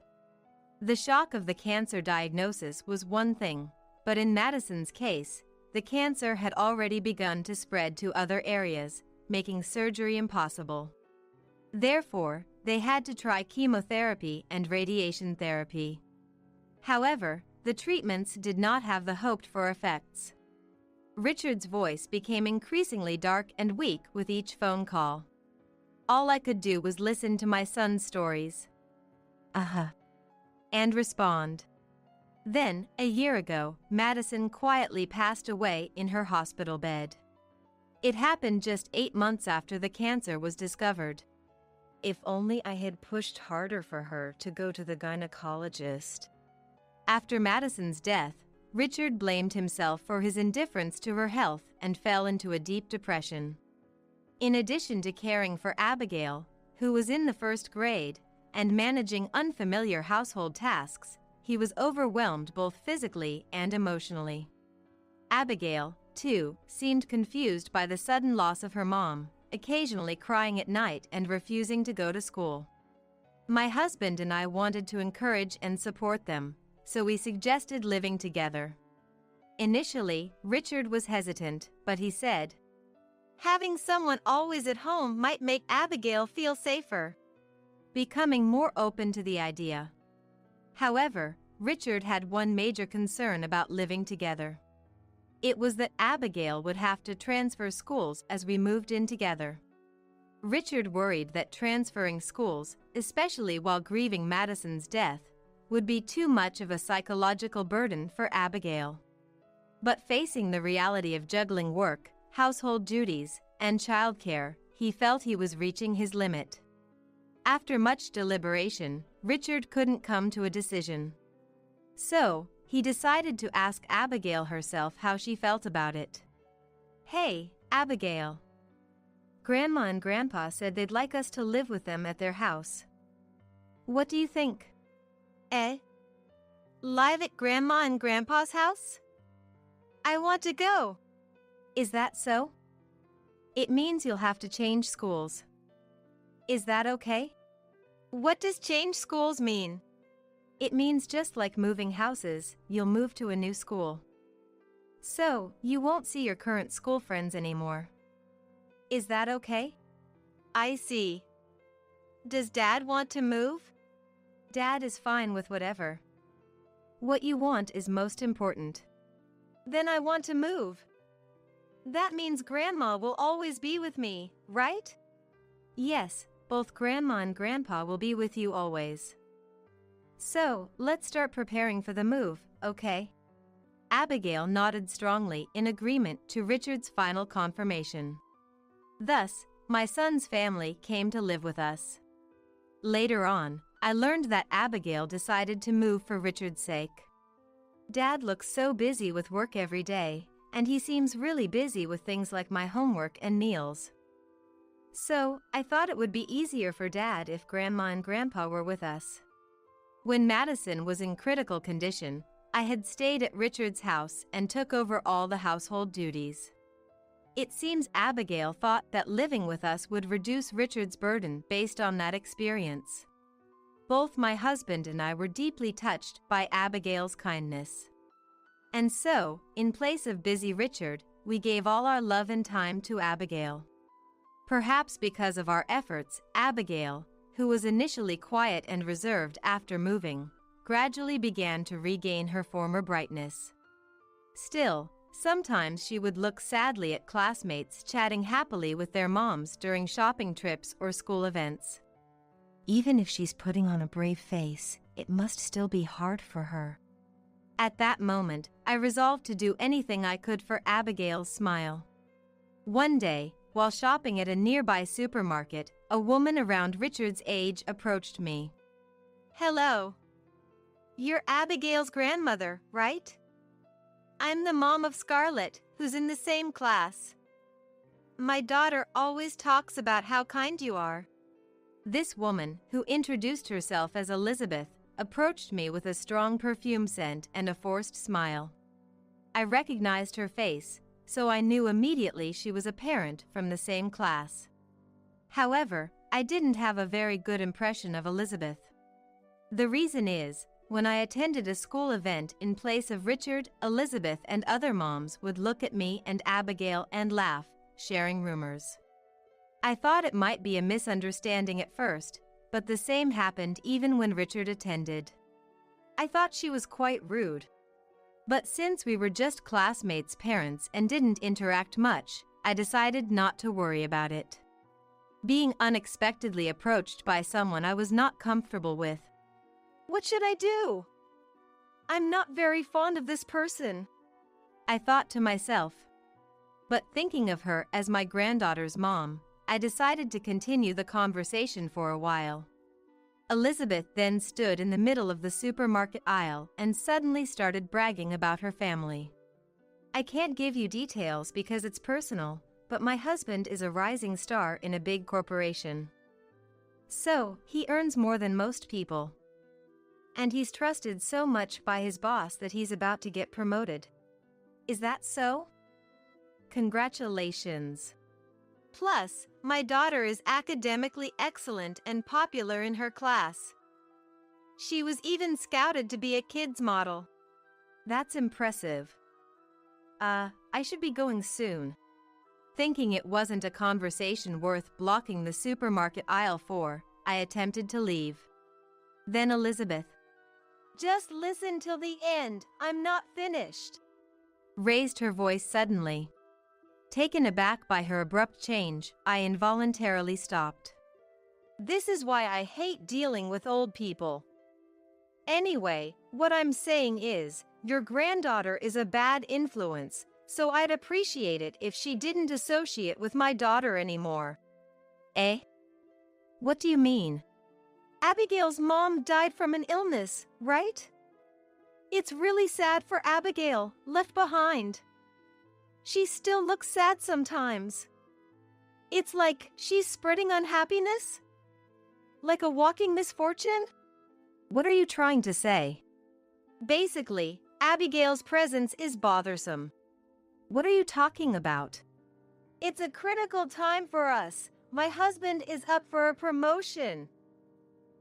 The shock of the cancer diagnosis was one thing, but in Madison's case, the cancer had already begun to spread to other areas, making surgery impossible. Therefore, they had to try chemotherapy and radiation therapy. However, the treatments did not have the hoped-for effects. Richard's voice became increasingly dark and weak with each phone call. All I could do was listen to my son's stories. And respond. Then, a year ago, Madison quietly passed away in her hospital bed. It happened just 8 months after the cancer was discovered. If only I had pushed harder for her to go to the gynecologist. After Madison's death, Richard blamed himself for his indifference to her health and fell into a deep depression. In addition to caring for Abigail, who was in the 1st grade, and managing unfamiliar household tasks, he was overwhelmed both physically and emotionally. Abigail, too, seemed confused by the sudden loss of her mom, occasionally crying at night and refusing to go to school. My husband and I wanted to encourage and support them, so we suggested living together. Initially, Richard was hesitant, but he said, "Having someone always at home might make Abigail feel safer," becoming more open to the idea. However, Richard had one major concern about living together. It was that Abigail would have to transfer schools as we moved in together. Richard worried that transferring schools, especially while grieving Madison's death, would be too much of a psychological burden for Abigail. But facing the reality of juggling work, household duties, and childcare, he felt he was reaching his limit. After much deliberation, Richard couldn't come to a decision. So, he decided to ask Abigail herself how she felt about it. "Hey, Abigail. Grandma and Grandpa said they'd like us to live with them at their house. What do you think?" Live at Grandma and Grandpa's house? I want to go. Is that so? It means you'll have to change schools. Is that okay? What does change schools mean? It means just like moving houses, you'll move to a new school. So, you won't see your current school friends anymore. Is that okay? I see. Does Dad want to move? Dad is fine with whatever. What you want is most important. Then I want to move. That means Grandma will always be with me, right? Yes, both Grandma and Grandpa will be with you always. So, let's start preparing for the move, okay? Abigail nodded strongly in agreement to Richard's final confirmation. Thus, my son's family came to live with us. Later on, I learned that Abigail decided to move for Richard's sake. Dad looks so busy with work every day, and he seems really busy with things like my homework and meals. So, I thought it would be easier for Dad if Grandma and Grandpa were with us. When Madison was in critical condition, I had stayed at Richard's house and took over all the household duties. It seems Abigail thought that living with us would reduce Richard's burden based on that experience. Both my husband and I were deeply touched by Abigail's kindness. And so, in place of busy Richard, we gave all our love and time to Abigail. Perhaps because of our efforts, Abigail, who was initially quiet and reserved after moving, gradually began to regain her former brightness. Still, sometimes she would look sadly at classmates chatting happily with their moms during shopping trips or school events. Even if she's putting on a brave face, it must still be hard for her. At that moment, I resolved to do anything I could for Abigail's smile. One day, while shopping at a nearby supermarket, a woman around Richard's age approached me. "Hello. You're Abigail's grandmother, right?" I'm the mom of Scarlett, who's in the same class. My daughter always talks about how kind you are. This woman, who introduced herself as Elizabeth, approached me with a strong perfume scent and a forced smile. I recognized her face, so I knew immediately she was a parent from the same class. However, I didn't have a very good impression of Elizabeth. The reason is, when I attended a school event in place of Richard, Elizabeth and other moms would look at me and Abigail and laugh, sharing rumors. I thought it might be a misunderstanding at first, but the same happened even when Richard attended. I thought she was quite rude. But since we were just classmates' parents and didn't interact much, I decided not to worry about it. Being unexpectedly approached by someone I was not comfortable with. What should I do? I'm not very fond of this person, I thought to myself. But thinking of her as my granddaughter's mom, I decided to continue the conversation for a while. Elizabeth then stood in the middle of the supermarket aisle and suddenly started bragging about her family. I can't give you details because it's personal, but my husband is a rising star in a big corporation. So, he earns more than most people. And he's trusted so much by his boss that he's about to get promoted. Is that so? Congratulations. Plus, my daughter is academically excellent and popular in her class. She was even scouted to be a kids model. That's impressive. I should be going soon. Thinking it wasn't a conversation worth blocking the supermarket aisle for, I attempted to leave. Then Elizabeth, just listen till the end, I'm not finished, raised her voice suddenly. Taken aback by her abrupt change, I involuntarily stopped. This is why I hate dealing with old people. Anyway, what I'm saying is, your granddaughter is a bad influence, so I'd appreciate it if she didn't associate with my daughter anymore. Eh? What do you mean? Abigail's mom died from an illness, right? It's really sad for Abigail, left behind. She still looks sad sometimes. It's like she's spreading unhappiness? Like a walking misfortune? What are you trying to say? Basically, Abigail's presence is bothersome. What are you talking about? It's a critical time for us. My husband is up for a promotion.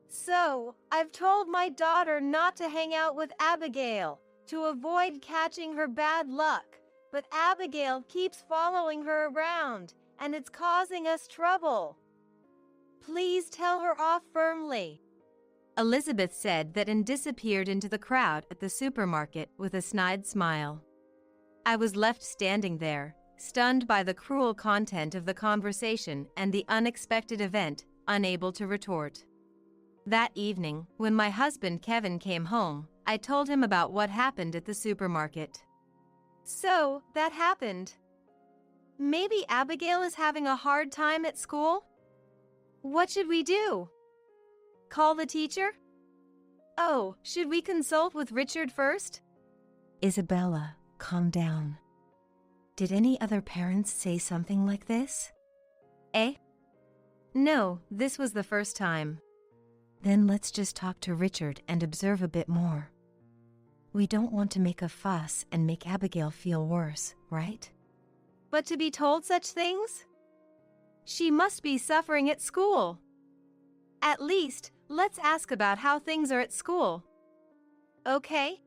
So, I've told my daughter not to hang out with Abigail, to avoid catching her bad luck. But Abigail keeps following her around, and it's causing us trouble. Please tell her off firmly. Elizabeth said that and disappeared into the crowd at the supermarket with a snide smile. I was left standing there, stunned by the cruel content of the conversation and the unexpected event, unable to retort. That evening, when my husband Kevin came home, I told him about what happened at the supermarket. So, that happened. Maybe Abigail is having a hard time at school? What should we do? Call the teacher? Oh, should we consult with Richard first? Isabella, calm down. Did any other parents say something like this? Eh? No, this was the first time. Then let's just talk to Richard and observe a bit more. We don't want to make a fuss and make Abigail feel worse, right? But to be told such things? She must be suffering at school. At least, let's ask about how things are at school. Okay?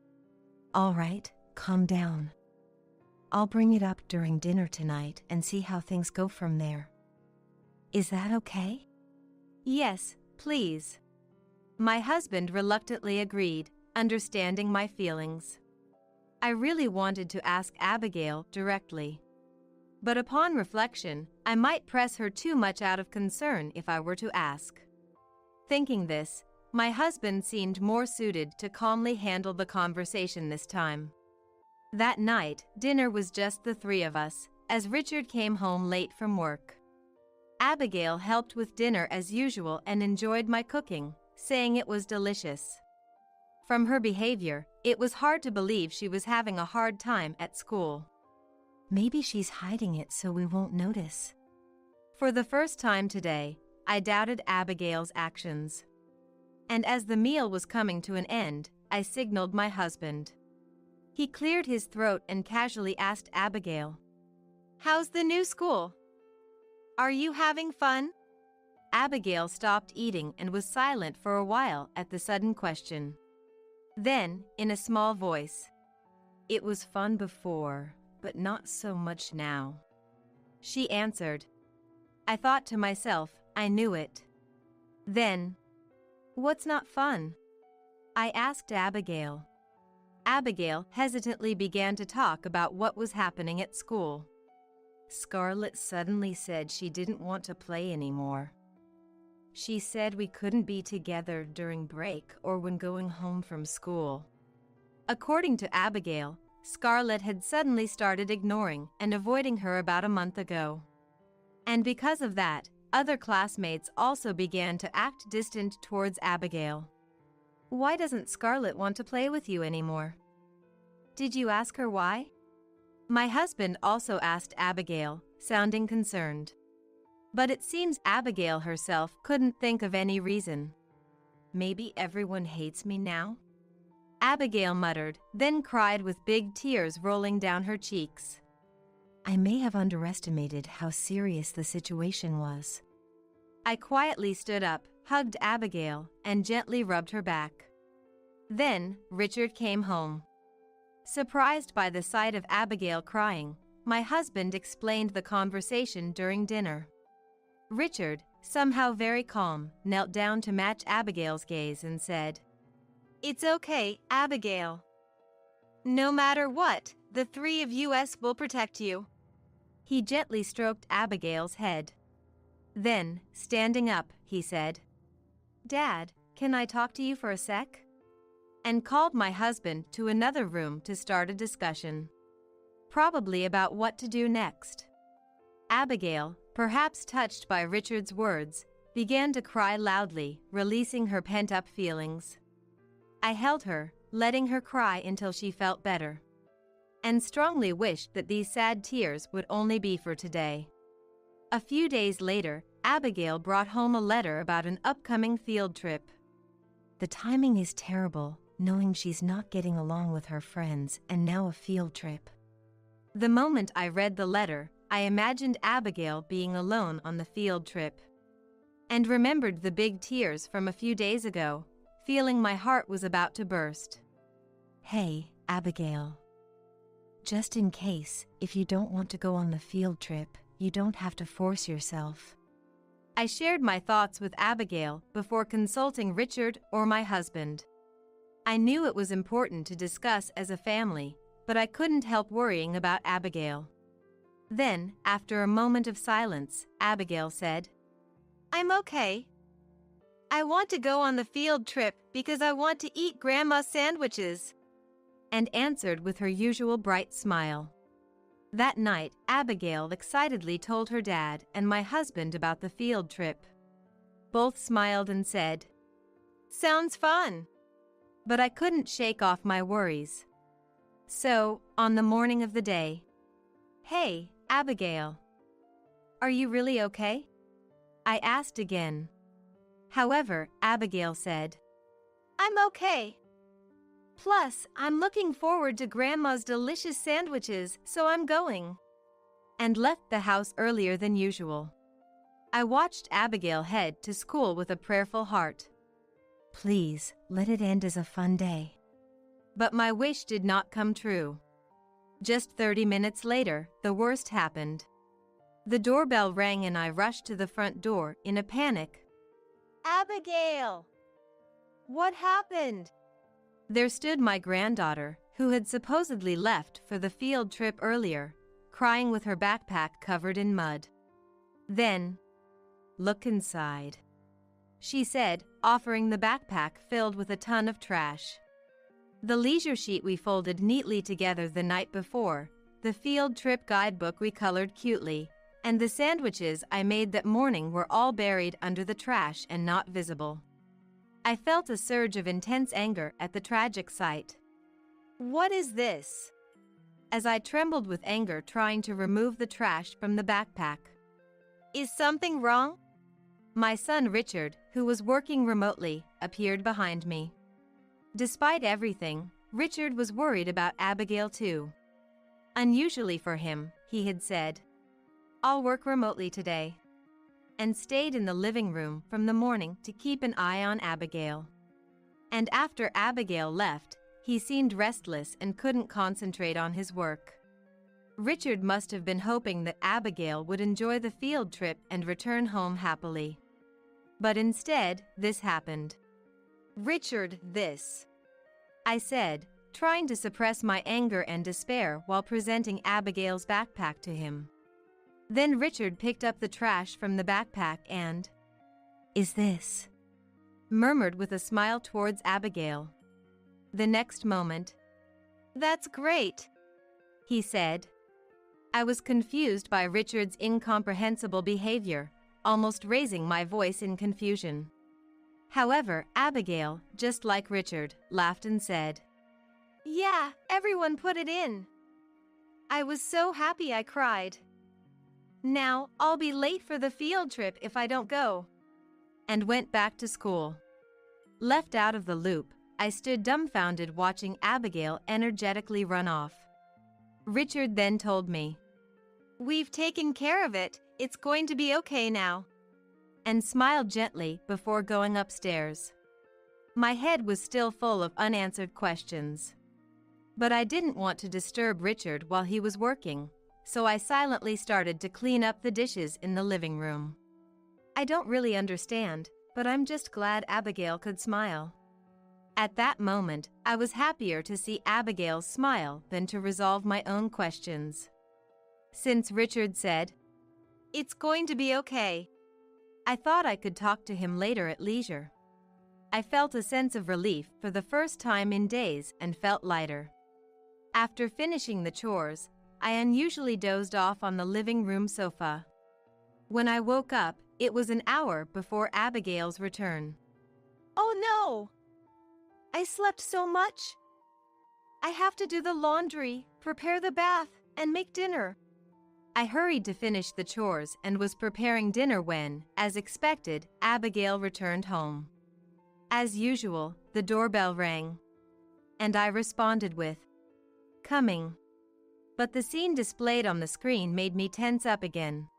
All right, calm down. I'll bring it up during dinner tonight and see how things go from there. Is that okay? Yes, please. My husband reluctantly agreed, understanding my feelings. I really wanted to ask Abigail directly. But upon reflection, I might press her too much out of concern if I were to ask. Thinking this, my husband seemed more suited to calmly handle the conversation this time. That night, dinner was just the three of us, as Richard came home late from work. Abigail helped with dinner as usual and enjoyed my cooking, saying it was delicious. From her behavior, It was hard to believe she was having a hard time at school. Maybe she's hiding it so we won't notice. For the first time today, I doubted Abigail's actions. And as the meal was coming to an end, I signaled my husband. He cleared his throat and casually asked Abigail, "How's the new school? Are you having fun?" Abigail stopped eating and was silent for a while at the sudden question. Then, in a small voice, "It was fun before, but not so much now," she answered. I thought to myself, I knew it. Then, "What's not fun?" I asked Abigail. Abigail hesitantly began to talk about what was happening at school. Scarlett suddenly said she didn't want to play anymore. She said we couldn't be together during break or when going home from school. According to Abigail, Scarlett had suddenly started ignoring and avoiding her about a month ago. And because of that, other classmates also began to act distant towards Abigail. "Why doesn't Scarlett want to play with you anymore? Did you ask her why?" My husband also asked Abigail, sounding concerned. But it seems Abigail herself couldn't think of any reason. "Maybe everyone hates me now?" Abigail muttered, then cried with big tears rolling down her cheeks. "I may have underestimated how serious the situation was." I quietly stood up, hugged Abigail, and gently rubbed her back. Then, Richard came home. Surprised by the sight of Abigail crying, my husband explained the conversation during dinner. Richard, somehow very calm, knelt down to match Abigail's gaze and said, "It's okay, Abigail. No matter what, the three of us will protect you." He gently stroked Abigail's head. Then, standing up, he said, "Dad, can I talk to you for a sec?" And called my husband to another room to start a discussion. Probably about what to do next. Abigail, perhaps touched by Richard's words, began to cry loudly, releasing her pent-up feelings. I held her, letting her cry until she felt better, and strongly wished that these sad tears would only be for today. A few days later, Abigail brought home a letter about an upcoming field trip. "The timing is terrible, knowing she's not getting along with her friends and now a field trip." The moment I read the letter, I imagined Abigail being alone on the field trip, and remembered the big tears from a few days ago, feeling my heart was about to burst. "Hey, Abigail. Just in case, if you don't want to go on the field trip, you don't have to force yourself." I shared my thoughts with Abigail before consulting Richard or my husband. I knew it was important to discuss as a family, but I couldn't help worrying about Abigail. Then, after a moment of silence, Abigail said, "I'm okay. I want to go on the field trip because I want to eat Grandma's sandwiches," and answered with her usual bright smile. That night, Abigail excitedly told her dad and my husband about the field trip. Both smiled and said, "Sounds fun." But I couldn't shake off my worries. So, on the morning of the day, "Hey, Abigail. Are you really okay?" I asked again. However, Abigail said, "I'm okay. Plus, I'm looking forward to Grandma's delicious sandwiches, so I'm going," and left the house earlier than usual. I watched Abigail head to school with a prayerful heart. Please, let it end as a fun day. But my wish did not come true. Just 30 minutes later, the worst happened. The doorbell rang and I rushed to the front door in a panic. "Abigail! What happened?" There stood my granddaughter, who had supposedly left for the field trip earlier, crying with her backpack covered in mud. Then, "Look inside," she said, offering the backpack filled with a ton of trash. The leisure sheet we folded neatly together the night before, the field trip guidebook we colored cutely, and the sandwiches I made that morning were all buried under the trash and not visible. I felt a surge of intense anger at the tragic sight. What is this? As I trembled with anger trying to remove the trash from the backpack. Is something wrong? My son Richard, who was working remotely, appeared behind me. Despite everything, Richard was worried about Abigail too. Unusually for him, he had said, "I'll work remotely today," and stayed in the living room from the morning to keep an eye on Abigail. And after Abigail left, he seemed restless and couldn't concentrate on his work. Richard must have been hoping that Abigail would enjoy the field trip and return home happily. But instead, this happened. Richard, this. I said, trying to suppress my anger and despair while presenting Abigail's backpack to him. Then Richard picked up the trash from the backpack and, "Is this?" murmured with a smile towards Abigail. The next moment, "That's great," he said. I was confused by Richard's incomprehensible behavior, almost raising my voice in confusion. However, Abigail, just like Richard, laughed and said, "Yeah, everyone put it in." I was so happy I cried. "Now, I'll be late for the field trip if I don't go," and went back to school. Left out of the loop, I stood dumbfounded watching Abigail energetically run off. Richard then told me, "We've taken care of it, it's going to be okay now," and smiled gently before going upstairs. My head was still full of unanswered questions. But I didn't want to disturb Richard while he was working, so I silently started to clean up the dishes in the living room. I don't really understand, but I'm just glad Abigail could smile. At that moment, I was happier to see Abigail's smile than to resolve my own questions. Since Richard said, "It's going to be okay," I thought I could talk to him later at leisure. I felt a sense of relief for the first time in days and felt lighter. After finishing the chores, I unusually dozed off on the living room sofa. When I woke up, it was an hour before Abigail's return. "Oh no! I slept so much. I have to do the laundry, prepare the bath, and make dinner." I hurried to finish the chores and was preparing dinner when, as expected, Abigail returned home. As usual, the doorbell rang, and I responded with, "Coming." But the scene displayed on the screen made me tense up again.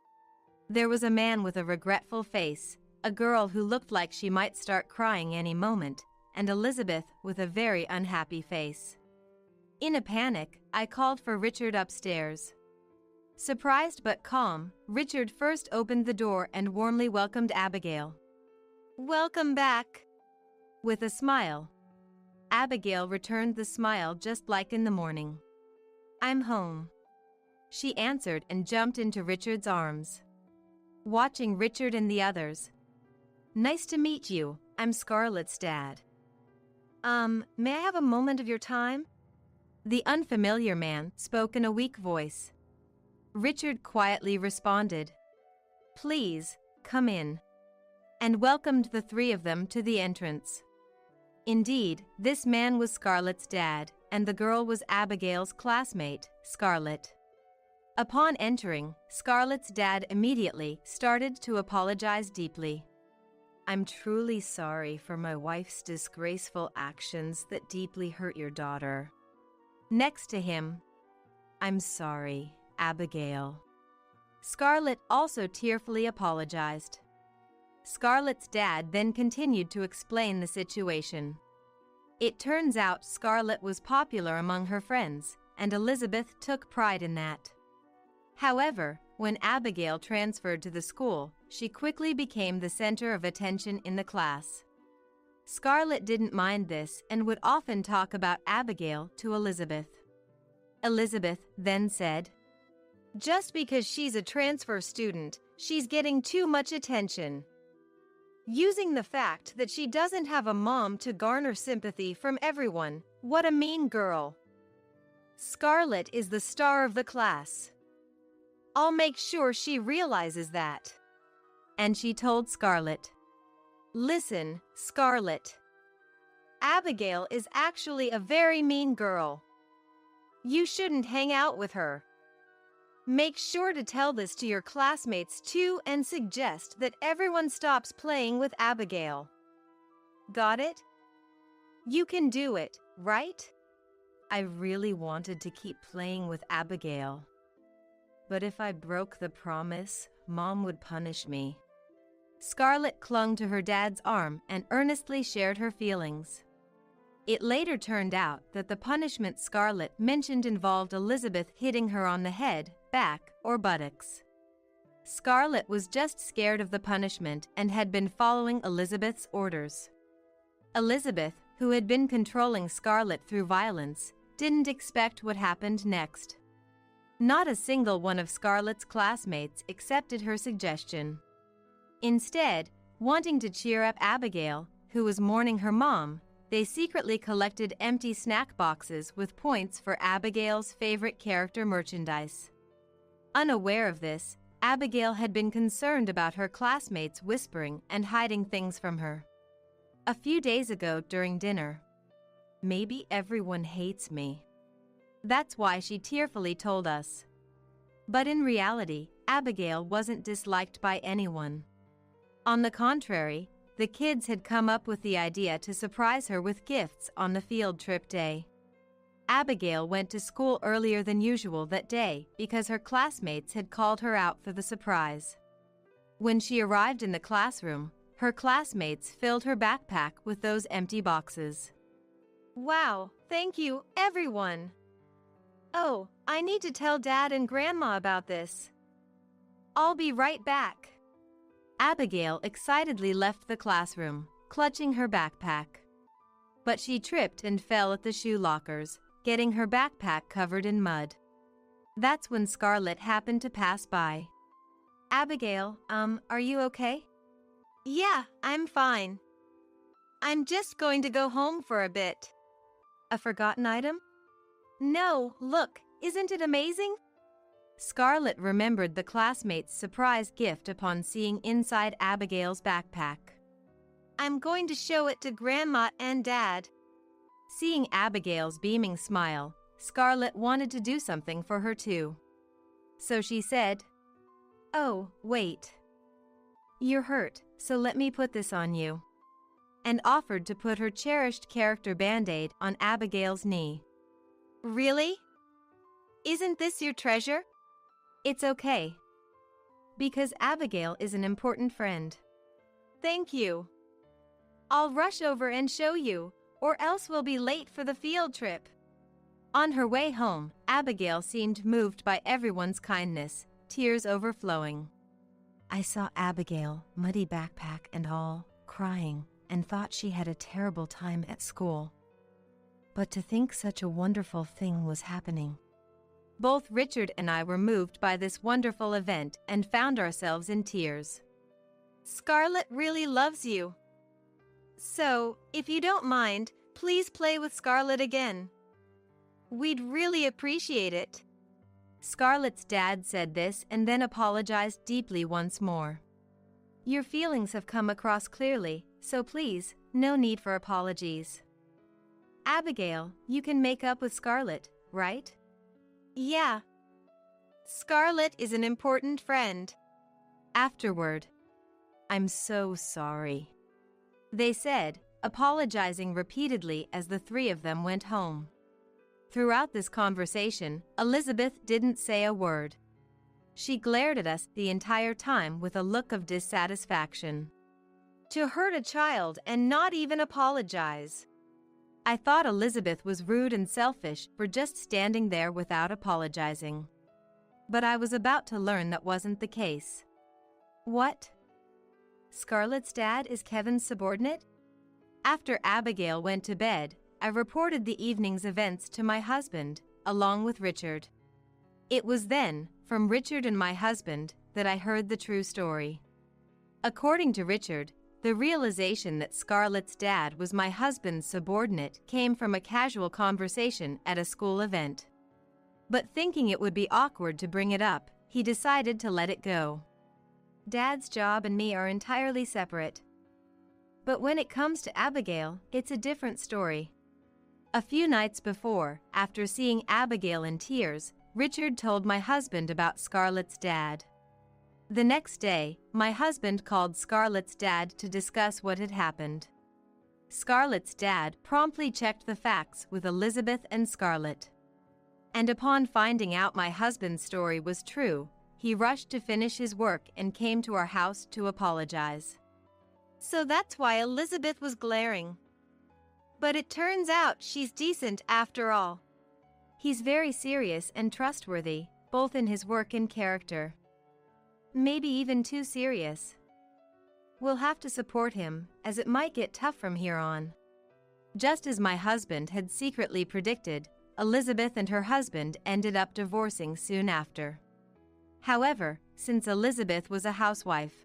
There was a man with a regretful face, a girl who looked like she might start crying any moment, and Elizabeth with a very unhappy face. In a panic, I called for Richard upstairs. Surprised but calm, Richard first opened the door and warmly welcomed Abigail. "Welcome back." With a smile. Abigail returned the smile just like in the morning. "I'm home," she answered and jumped into Richard's arms. Watching Richard and the others. "Nice to meet you, I'm Scarlett's dad." May I have a moment of your time?" The unfamiliar man spoke in a weak voice. Richard quietly responded, "Please, come in," and welcomed the three of them to the entrance. Indeed, this man was Scarlett's dad, and the girl was Abigail's classmate, Scarlett. Upon entering, Scarlett's dad immediately started to apologize deeply. "I'm truly sorry for my wife's disgraceful actions that deeply hurt your daughter." Next to him, "I'm sorry, Abigail." Scarlett also tearfully apologized. Scarlett's dad then continued to explain the situation. It turns out Scarlett was popular among her friends, and Elizabeth took pride in that. However, when Abigail transferred to the school, she quickly became the center of attention in the class. Scarlett didn't mind this and would often talk about Abigail to Elizabeth. Elizabeth then said, "Just because she's a transfer student, she's getting too much attention. Using the fact that she doesn't have a mom to garner sympathy from everyone. What a mean girl. Scarlett is the star of the class. I'll make sure she realizes that." And she told Scarlett, "Listen, Scarlett. Abigail is actually a very mean girl. You shouldn't hang out with her. Make sure to tell this to your classmates too and suggest that everyone stops playing with Abigail. Got it? You can do it, right? I really wanted to keep playing with Abigail. But if I broke the promise, Mom would punish me. Scarlett clung to her dad's arm and earnestly shared her feelings. It later turned out that the punishment Scarlett mentioned involved Elizabeth hitting her on the head, back, or buttocks. Scarlett was just scared of the punishment and had been following Elizabeth's orders. Elizabeth, who had been controlling Scarlett through violence, didn't expect what happened next. Not a single one of Scarlett's classmates accepted her suggestion. Instead, wanting to cheer up Abigail, who was mourning her mom, they secretly collected empty snack boxes with points for Abigail's favorite character merchandise. Unaware of this, Abigail had been concerned about her classmates whispering and hiding things from her. A few days ago during dinner, "Maybe everyone hates me." That's why she tearfully told us. But in reality, Abigail wasn't disliked by anyone. On the contrary, the kids had come up with the idea to surprise her with gifts on the field trip day. Abigail went to school earlier than usual that day because her classmates had called her out for the surprise. When she arrived in the classroom, her classmates filled her backpack with those empty boxes. Wow, thank you, everyone. Oh, I need to tell Dad and Grandma about this. I'll be right back. Abigail excitedly left the classroom, clutching her backpack. But she tripped and fell at the shoe lockers, getting her backpack covered in mud. That's when Scarlett happened to pass by. "Abigail, are you okay?" Yeah, I'm fine. I'm just going to go home for a bit. A forgotten item? No, look, isn't it amazing? Scarlett remembered the classmates' surprise gift upon seeing inside Abigail's backpack. I'm going to show it to Grandma and Dad. Seeing Abigail's beaming smile, Scarlett wanted to do something for her too. So she said, "Oh, wait. You're hurt, so let me put this on you," and offered to put her cherished character Band-Aid on Abigail's knee. Really? Isn't this your treasure? It's okay. Because Abigail is an important friend. Thank you. I'll rush over and show you, or else we'll be late for the field trip. On her way home, Abigail seemed moved by everyone's kindness, tears overflowing. I saw Abigail, muddy backpack and all, crying, and thought she had a terrible time at school. But to think such a wonderful thing was happening. Both Richard and I were moved by this wonderful event and found ourselves in tears. Scarlett really loves you. So, if you don't mind, please play with Scarlett again. We'd really appreciate it. Scarlett's dad said this and then apologized deeply once more. Your feelings have come across clearly, so please, no need for apologies. Abigail, you can make up with Scarlett, right? Yeah. Scarlett is an important friend. Afterward, I'm so sorry, they said, apologizing repeatedly as the three of them went home. Throughout this conversation, Elizabeth didn't say a word. She glared at us the entire time with a look of dissatisfaction. To hurt a child and not even apologize. I thought Elizabeth was rude and selfish for just standing there without apologizing. But I was about to learn that wasn't the case. What? Scarlett's dad is Kevin's subordinate? After Abigail went to bed, I reported the evening's events to my husband, along with Richard. It was then, from Richard and my husband, that I heard the true story. According to Richard, the realization that Scarlett's dad was my husband's subordinate came from a casual conversation at a school event. But thinking it would be awkward to bring it up, he decided to let it go. Dad's job and me are entirely separate. But when it comes to Abigail, it's a different story. A few nights before, after seeing Abigail in tears, Richard told my husband about Scarlett's dad. The next day, my husband called Scarlett's dad to discuss what had happened. Scarlett's dad promptly checked the facts with Elizabeth and Scarlett. And upon finding out my husband's story was true, he rushed to finish his work and came to our house to apologize. So that's why Elizabeth was glaring. But it turns out she's decent after all. He's very serious and trustworthy, both in his work and character. Maybe even too serious. We'll have to support him, as it might get tough from here on. Just as my husband had secretly predicted, Elizabeth and her husband ended up divorcing soon after. However, since Elizabeth was a housewife,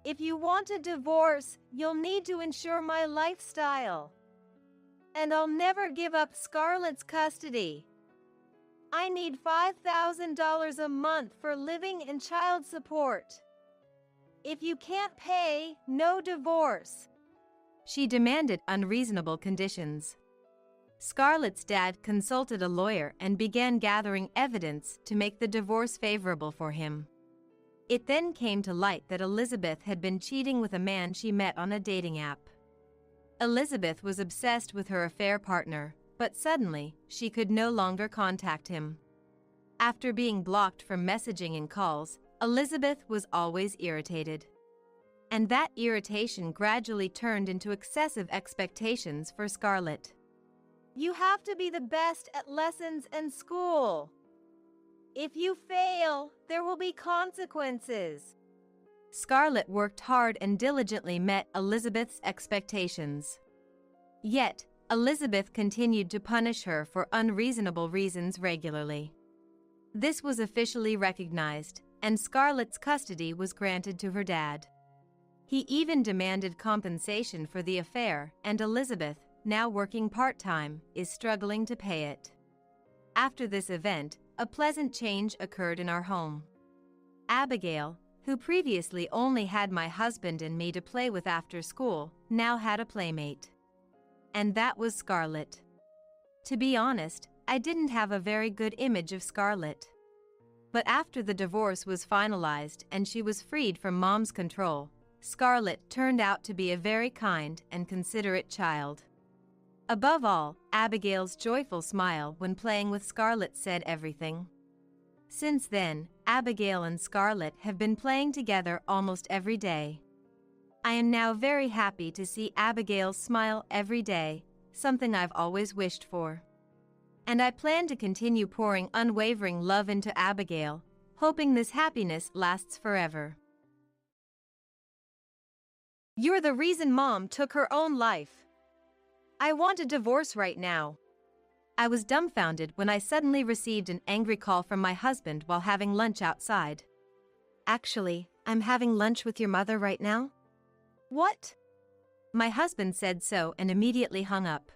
If you want a divorce, you'll need to ensure my lifestyle. And I'll never give up Scarlett's custody. I need $5,000 a month for living and child support. If you can't pay, no divorce. she demanded unreasonable conditions. Scarlett's dad consulted a lawyer and began gathering evidence to make the divorce favorable for him. It then came to light that Elizabeth had been cheating with a man she met on a dating app. Elizabeth was obsessed with her affair partner, but suddenly, she could no longer contact him. After being blocked from messaging and calls, Elizabeth was always irritated. And that irritation gradually turned into excessive expectations for Scarlett. You have to be the best at lessons and school. If you fail, there will be consequences. Scarlett worked hard and diligently met Elizabeth's expectations. Yet, Elizabeth continued to punish her for unreasonable reasons regularly. This was officially recognized, and Scarlett's custody was granted to her dad. He even demanded compensation for the affair, and Elizabeth, now working part-time, is struggling to pay it. After this event, a pleasant change occurred in our home. Abigail, who previously only had my husband and me to play with after school, now had a playmate. And that was Scarlett. To be honest, I didn't have a very good image of Scarlett. But after the divorce was finalized and she was freed from Mom's control, Scarlett turned out to be a very kind and considerate child. Above all, Abigail's joyful smile when playing with Scarlett said everything. Since then, Abigail and Scarlett have been playing together almost every day. I am now very happy to see Abigail's smile every day, something I've always wished for. And I plan to continue pouring unwavering love into Abigail, hoping this happiness lasts forever. You're the reason Mom took her own life. I want a divorce right now. I was dumbfounded when I suddenly received an angry call from my husband while having lunch outside. Actually, I'm having lunch with your mother right now. What? My husband said so and immediately hung up.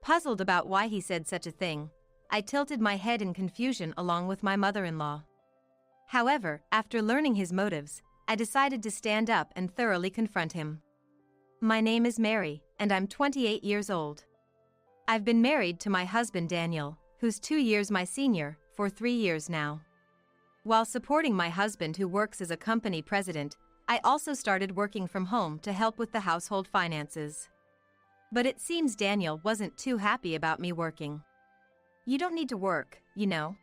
Puzzled about why he said such a thing, I tilted my head in confusion along with my mother-in-law. However, after learning his motives, I decided to stand up and thoroughly confront him. My name is Mary, and I'm 28 years old. I've been married to my husband Daniel, who's 2 years my senior, for 3 years now. While supporting my husband who works as a company president, I also started working from home to help with the household finances. But it seems Daniel wasn't too happy about me working. You don't need to work, you know.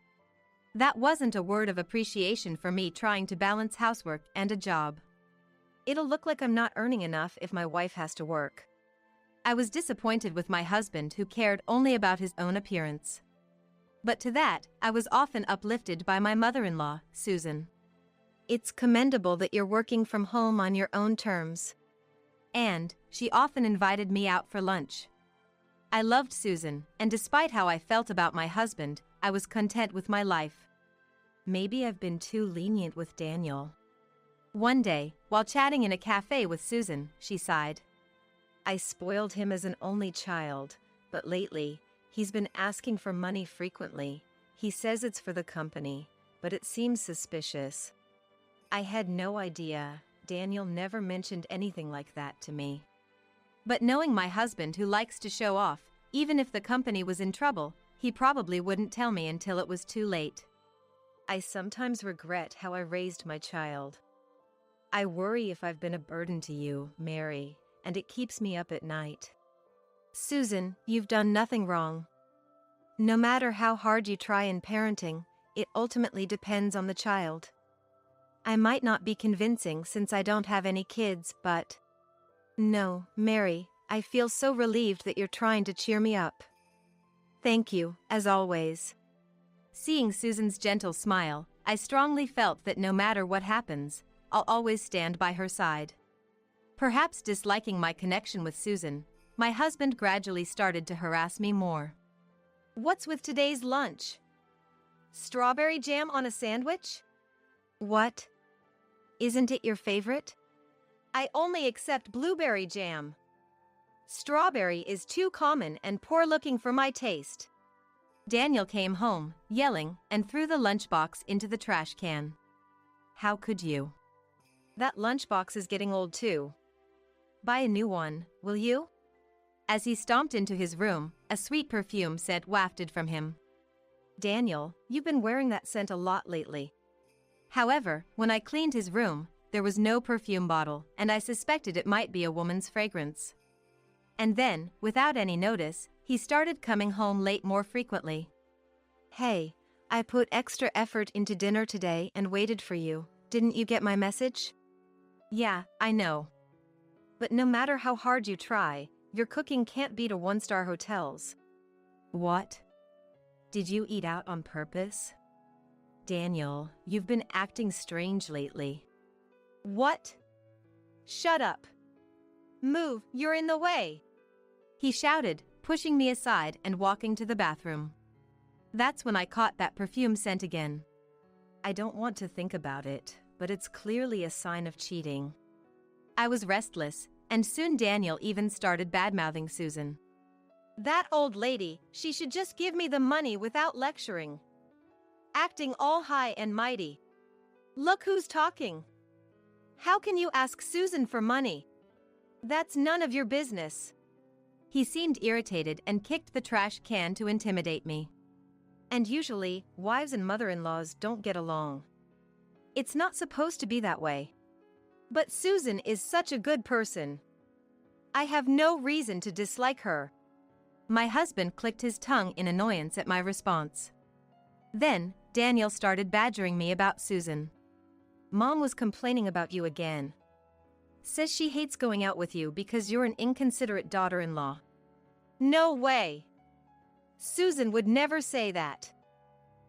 That wasn't a word of appreciation for me trying to balance housework and a job. It'll look like I'm not earning enough if my wife has to work. I was disappointed with my husband who cared only about his own appearance. But to that, I was often uplifted by my mother-in-law, Susan. It's commendable that you're working from home on your own terms. And she often invited me out for lunch. I loved Susan, and despite how I felt about my husband, I was content with my life. Maybe I've been too lenient with Daniel. One day, while chatting in a cafe with Susan, she sighed. I spoiled him as an only child, but lately, he's been asking for money frequently. He says it's for the company, but it seems suspicious. I had no idea. Daniel never mentioned anything like that to me. But knowing my husband who likes to show off, Even if the company was in trouble, he probably wouldn't tell me until it was too late. I sometimes regret how I raised my child. I worry if I've been a burden to you, Mary, and it keeps me up at night. Susan, you've done nothing wrong. No matter how hard you try in parenting, it ultimately depends on the child. I might not be convincing since I don't have any kids, but... No, Mary, I feel so relieved that you're trying to cheer me up. Thank you, as always. Seeing Susan's gentle smile, I strongly felt that no matter what happens, I'll always stand by her side. Perhaps disliking my connection with Susan, my husband gradually started to harass me more. What's with today's lunch? Strawberry jam on a sandwich? What? Isn't it your favorite? I only accept blueberry jam. Strawberry is too common and poor-looking for my taste. Daniel came home, yelling, and threw the lunchbox into the trash can. How could you? That lunchbox is getting old too. Buy a new one, will you? As he stomped into his room, a sweet perfume scent wafted from him. Daniel, you've been wearing that scent a lot lately. However, when I cleaned his room, there was no perfume bottle, and I suspected it might be a woman's fragrance. And then, without any notice, he started coming home late more frequently. Hey, I put extra effort into dinner today and waited for you. Didn't you get my message? Yeah, I know. But no matter how hard you try, your cooking can't beat a one-star hotel's. What? Did you eat out on purpose? Daniel, you've been acting strange lately. What? Shut up. Move, you're in the way. He shouted, pushing me aside and walking to the bathroom. That's when I caught that perfume scent again. I don't want to think about it, but it's clearly a sign of cheating. I was restless, and soon Daniel even started bad-mouthing Susan. That old lady, she should just give me the money without lecturing. Acting all high and mighty. Look who's talking. How can you ask Susan for money? That's none of your business. He seemed irritated and kicked the trash can to intimidate me. And usually, wives and mother-in-laws don't get along. It's not supposed to be that way. But Susan is such a good person. I have no reason to dislike her. My husband clicked his tongue in annoyance at my response. Then, Daniel started badgering me about Susan. Mom was complaining about you again. Says she hates going out with you because you're an inconsiderate daughter-in-law. No way! Susan would never say that.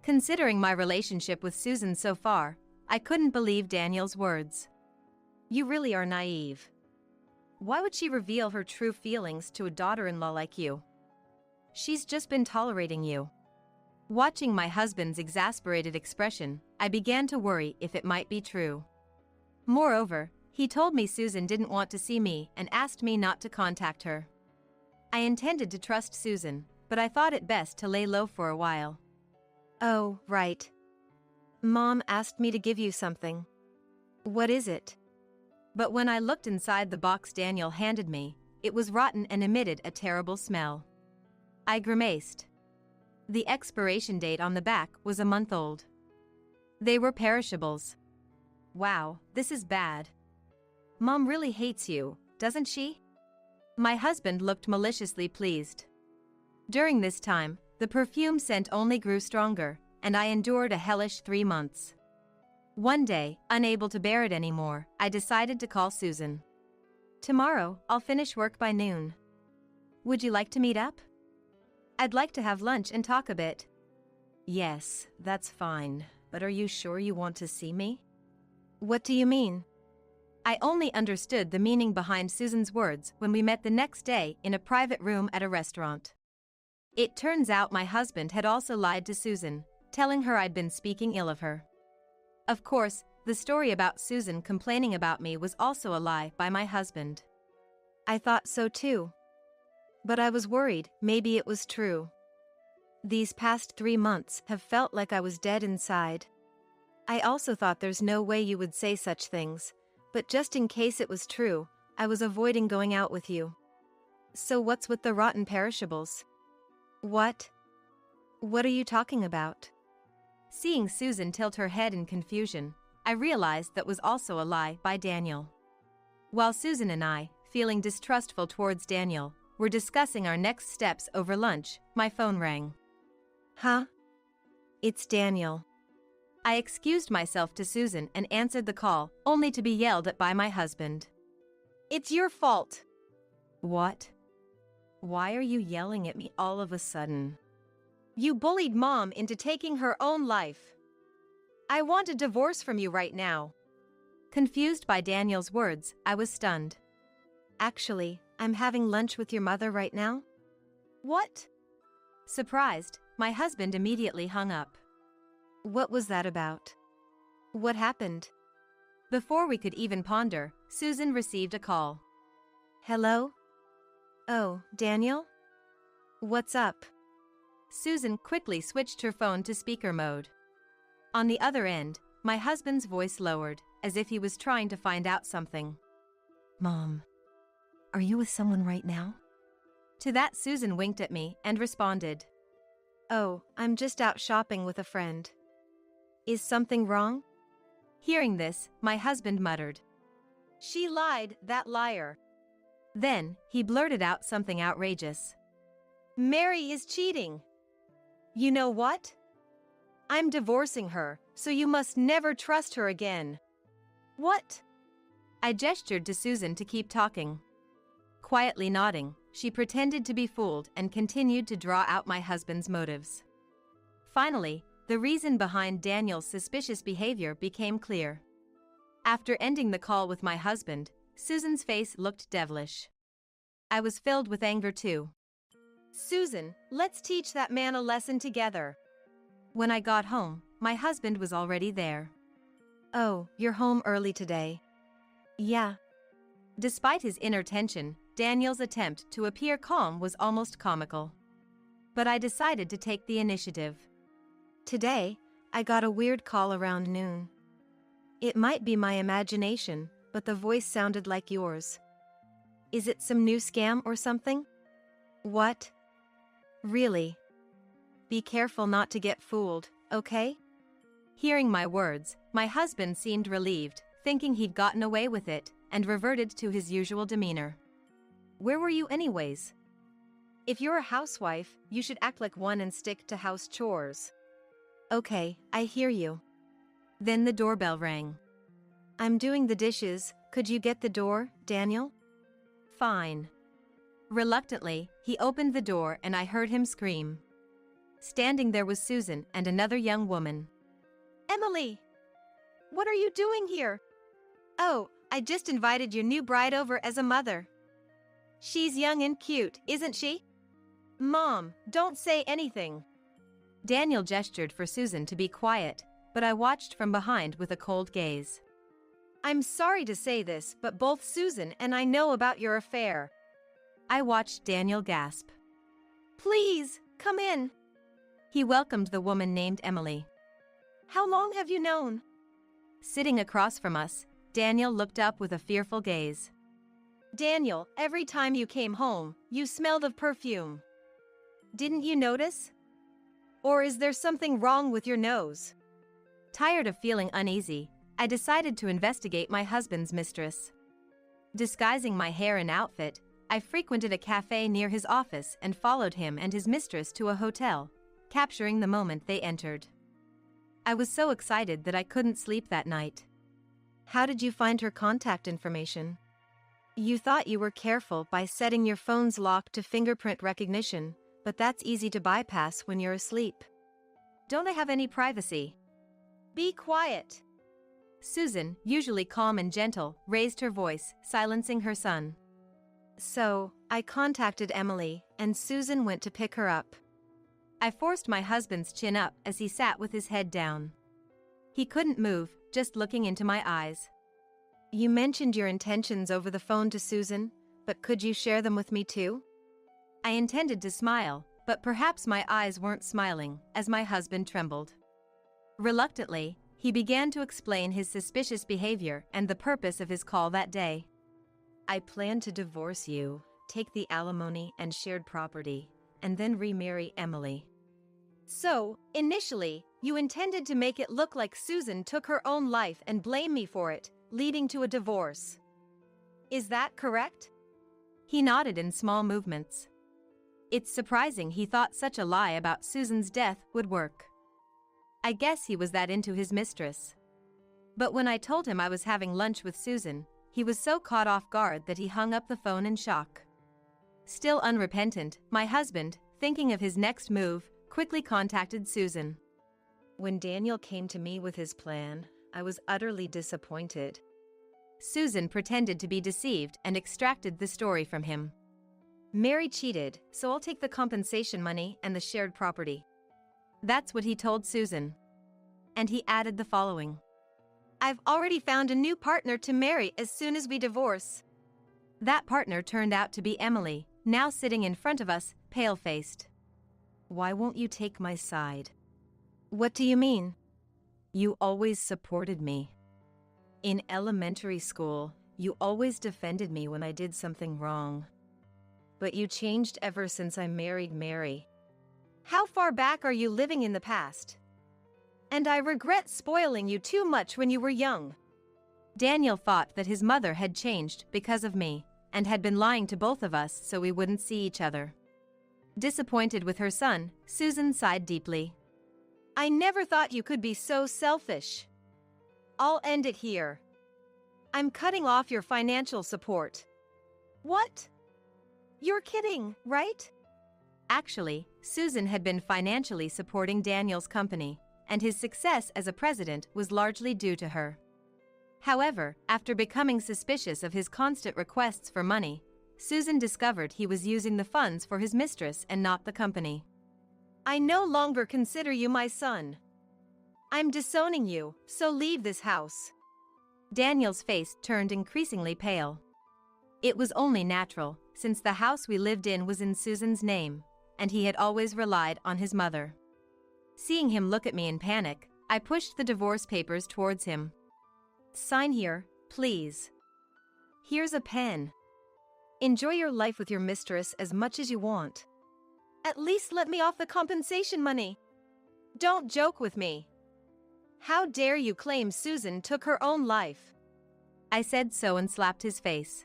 Considering my relationship with Susan so far, I couldn't believe Daniel's words. You really are naive. Why would she reveal her true feelings to a daughter-in-law like you? She's just been tolerating you. Watching my husband's exasperated expression, I began to worry if it might be true. Moreover, he told me Susan didn't want to see me and asked me not to contact her. I intended to trust Susan, but I thought it best to lay low for a while. Oh, right. Mom asked me to give you something. What is it? But when I looked inside the box Daniel handed me, it was rotten and emitted a terrible smell. I grimaced. The expiration date on the back was a month old. They were perishables. Wow, this is bad. Mom really hates you, doesn't she? My husband looked maliciously pleased. During this time, the perfume scent only grew stronger, and I endured a hellish 3 months. One day, unable to bear it anymore, I decided to call Susan. Tomorrow, I'll finish work by noon. Would you like to meet up? I'd like to have lunch and talk a bit. Yes, that's fine, but are you sure you want to see me? What do you mean? I only understood the meaning behind Susan's words when we met the next day in a private room at a restaurant. It turns out my husband had also lied to Susan, telling her I'd been speaking ill of her. Of course, the story about Susan complaining about me was also a lie by my husband. I thought so too. But I was worried maybe it was true. These past 3 months have felt like I was dead inside. I also thought there's no way you would say such things, but just in case it was true, I was avoiding going out with you. So what's with the rotten perishables? What? What are you talking about? Seeing Susan tilt her head in confusion, I realized that was also a lie by Daniel. While Susan and I, feeling distrustful towards Daniel, were discussing our next steps over lunch, my phone rang. Huh? It's Daniel. I excused myself to Susan and answered the call, only to be yelled at by my husband. It's your fault. What? Why are you yelling at me all of a sudden? You bullied Mom into taking her own life. I want a divorce from you right now. Confused by Daniel's words, I was stunned. Actually, I'm having lunch with your mother right now. What? Surprised, my husband immediately hung up. What was that about? What happened? Before we could even ponder, Susan received a call. Hello? Oh, Daniel? What's up? Susan quickly switched her phone to speaker mode. On the other end, my husband's voice lowered, as if he was trying to find out something. Mom, are you with someone right now? To that, Susan winked at me and responded. Oh, I'm just out shopping with a friend. Is something wrong? Hearing this, my husband muttered. She lied, that liar. Then, he blurted out something outrageous. Mary is cheating. You know what? I'm divorcing her, so you must never trust her again. What? I gestured to Susan to keep talking. Quietly nodding, she pretended to be fooled and continued to draw out my husband's motives. Finally, the reason behind Daniel's suspicious behavior became clear. After ending the call with my husband, Susan's face looked devilish. I was filled with anger too. Susan, let's teach that man a lesson together. When I got home, my husband was already there. Oh, you're home early today. Yeah. Despite his inner tension, Daniel's attempt to appear calm was almost comical. But I decided to take the initiative. Today, I got a weird call around noon. It might be my imagination, but the voice sounded like yours. Is it some new scam or something? What? Really? Be careful not to get fooled, okay? Hearing my words, my husband seemed relieved, thinking he'd gotten away with it, and reverted to his usual demeanor. Where were you anyways? If you're a housewife, you should act like one and stick to house chores. Okay, I hear you. Then the doorbell rang. I'm doing the dishes, could you get the door, Daniel? Fine. Reluctantly, he opened the door and I heard him scream. Standing there was Susan and another young woman. Emily! What are you doing here? Oh, I just invited your new bride over as a mother. She's young and cute, isn't she? Mom, don't say anything. Daniel gestured for Susan to be quiet, but I watched from behind with a cold gaze. I'm sorry to say this, but both Susan and I know about your affair. I watched Daniel gasp. Please, come in. He welcomed the woman named Emily. How long have you known? Sitting across from us, Daniel looked up with a fearful gaze. Daniel, every time you came home, you smelled of perfume. Didn't you notice? Or is there something wrong with your nose? Tired of feeling uneasy, I decided to investigate my husband's mistress. Disguising my hair and outfit, I frequented a cafe near his office and followed him and his mistress to a hotel, capturing the moment they entered. I was so excited that I couldn't sleep that night. How did you find her contact information? You thought you were careful by setting your phone's lock to fingerprint recognition, but that's easy to bypass when you're asleep. Don't I have any privacy? Be quiet. Susan, usually calm and gentle, raised her voice, silencing her son. So, I contacted Emily, and Susan went to pick her up. I forced my husband's chin up as he sat with his head down. He couldn't move, just looking into my eyes. You mentioned your intentions over the phone to Susan, but could you share them with me too? I intended to smile, but perhaps my eyes weren't smiling, as my husband trembled. Reluctantly, he began to explain his suspicious behavior and the purpose of his call that day. I plan to divorce you, take the alimony and shared property, and then remarry Emily. So, initially, you intended to make it look like Susan took her own life and blame me for it, leading to a divorce. Is that correct? He nodded in small movements. It's surprising he thought such a lie about Susan's death would work. I guess he was that into his mistress. But when I told him I was having lunch with Susan, he was so caught off guard that he hung up the phone in shock. Still unrepentant, my husband, thinking of his next move, quickly contacted Susan. When Daniel came to me with his plan, I was utterly disappointed. Susan pretended to be deceived and extracted the story from him. Mary cheated, so I'll take the compensation money and the shared property. That's what he told Susan. And he added the following. I've already found a new partner to marry as soon as we divorce. That partner turned out to be Emily, now sitting in front of us, pale-faced. Why won't you take my side? What do you mean? You always supported me. In elementary school, you always defended me when I did something wrong. But you changed ever since I married Mary. How far back are you living in the past? And I regret spoiling you too much when you were young. Daniel thought that his mother had changed because of me, and had been lying to both of us so we wouldn't see each other. Disappointed with her son, Susan sighed deeply. I never thought you could be so selfish. I'll end it here. I'm cutting off your financial support. What? You're kidding, right? Actually, Susan had been financially supporting Daniel's company, and his success as a president was largely due to her. However, after becoming suspicious of his constant requests for money, Susan discovered he was using the funds for his mistress and not the company. I no longer consider you my son. I'm disowning you, so leave this house. Daniel's face turned increasingly pale. It was only natural, since the house we lived in was in Susan's name, and he had always relied on his mother. Seeing him look at me in panic, I pushed the divorce papers towards him. Sign here, please. Here's a pen. Enjoy your life with your mistress as much as you want. At least let me off the compensation money. Don't joke with me. How dare you claim Susan took her own life? I said so and slapped his face.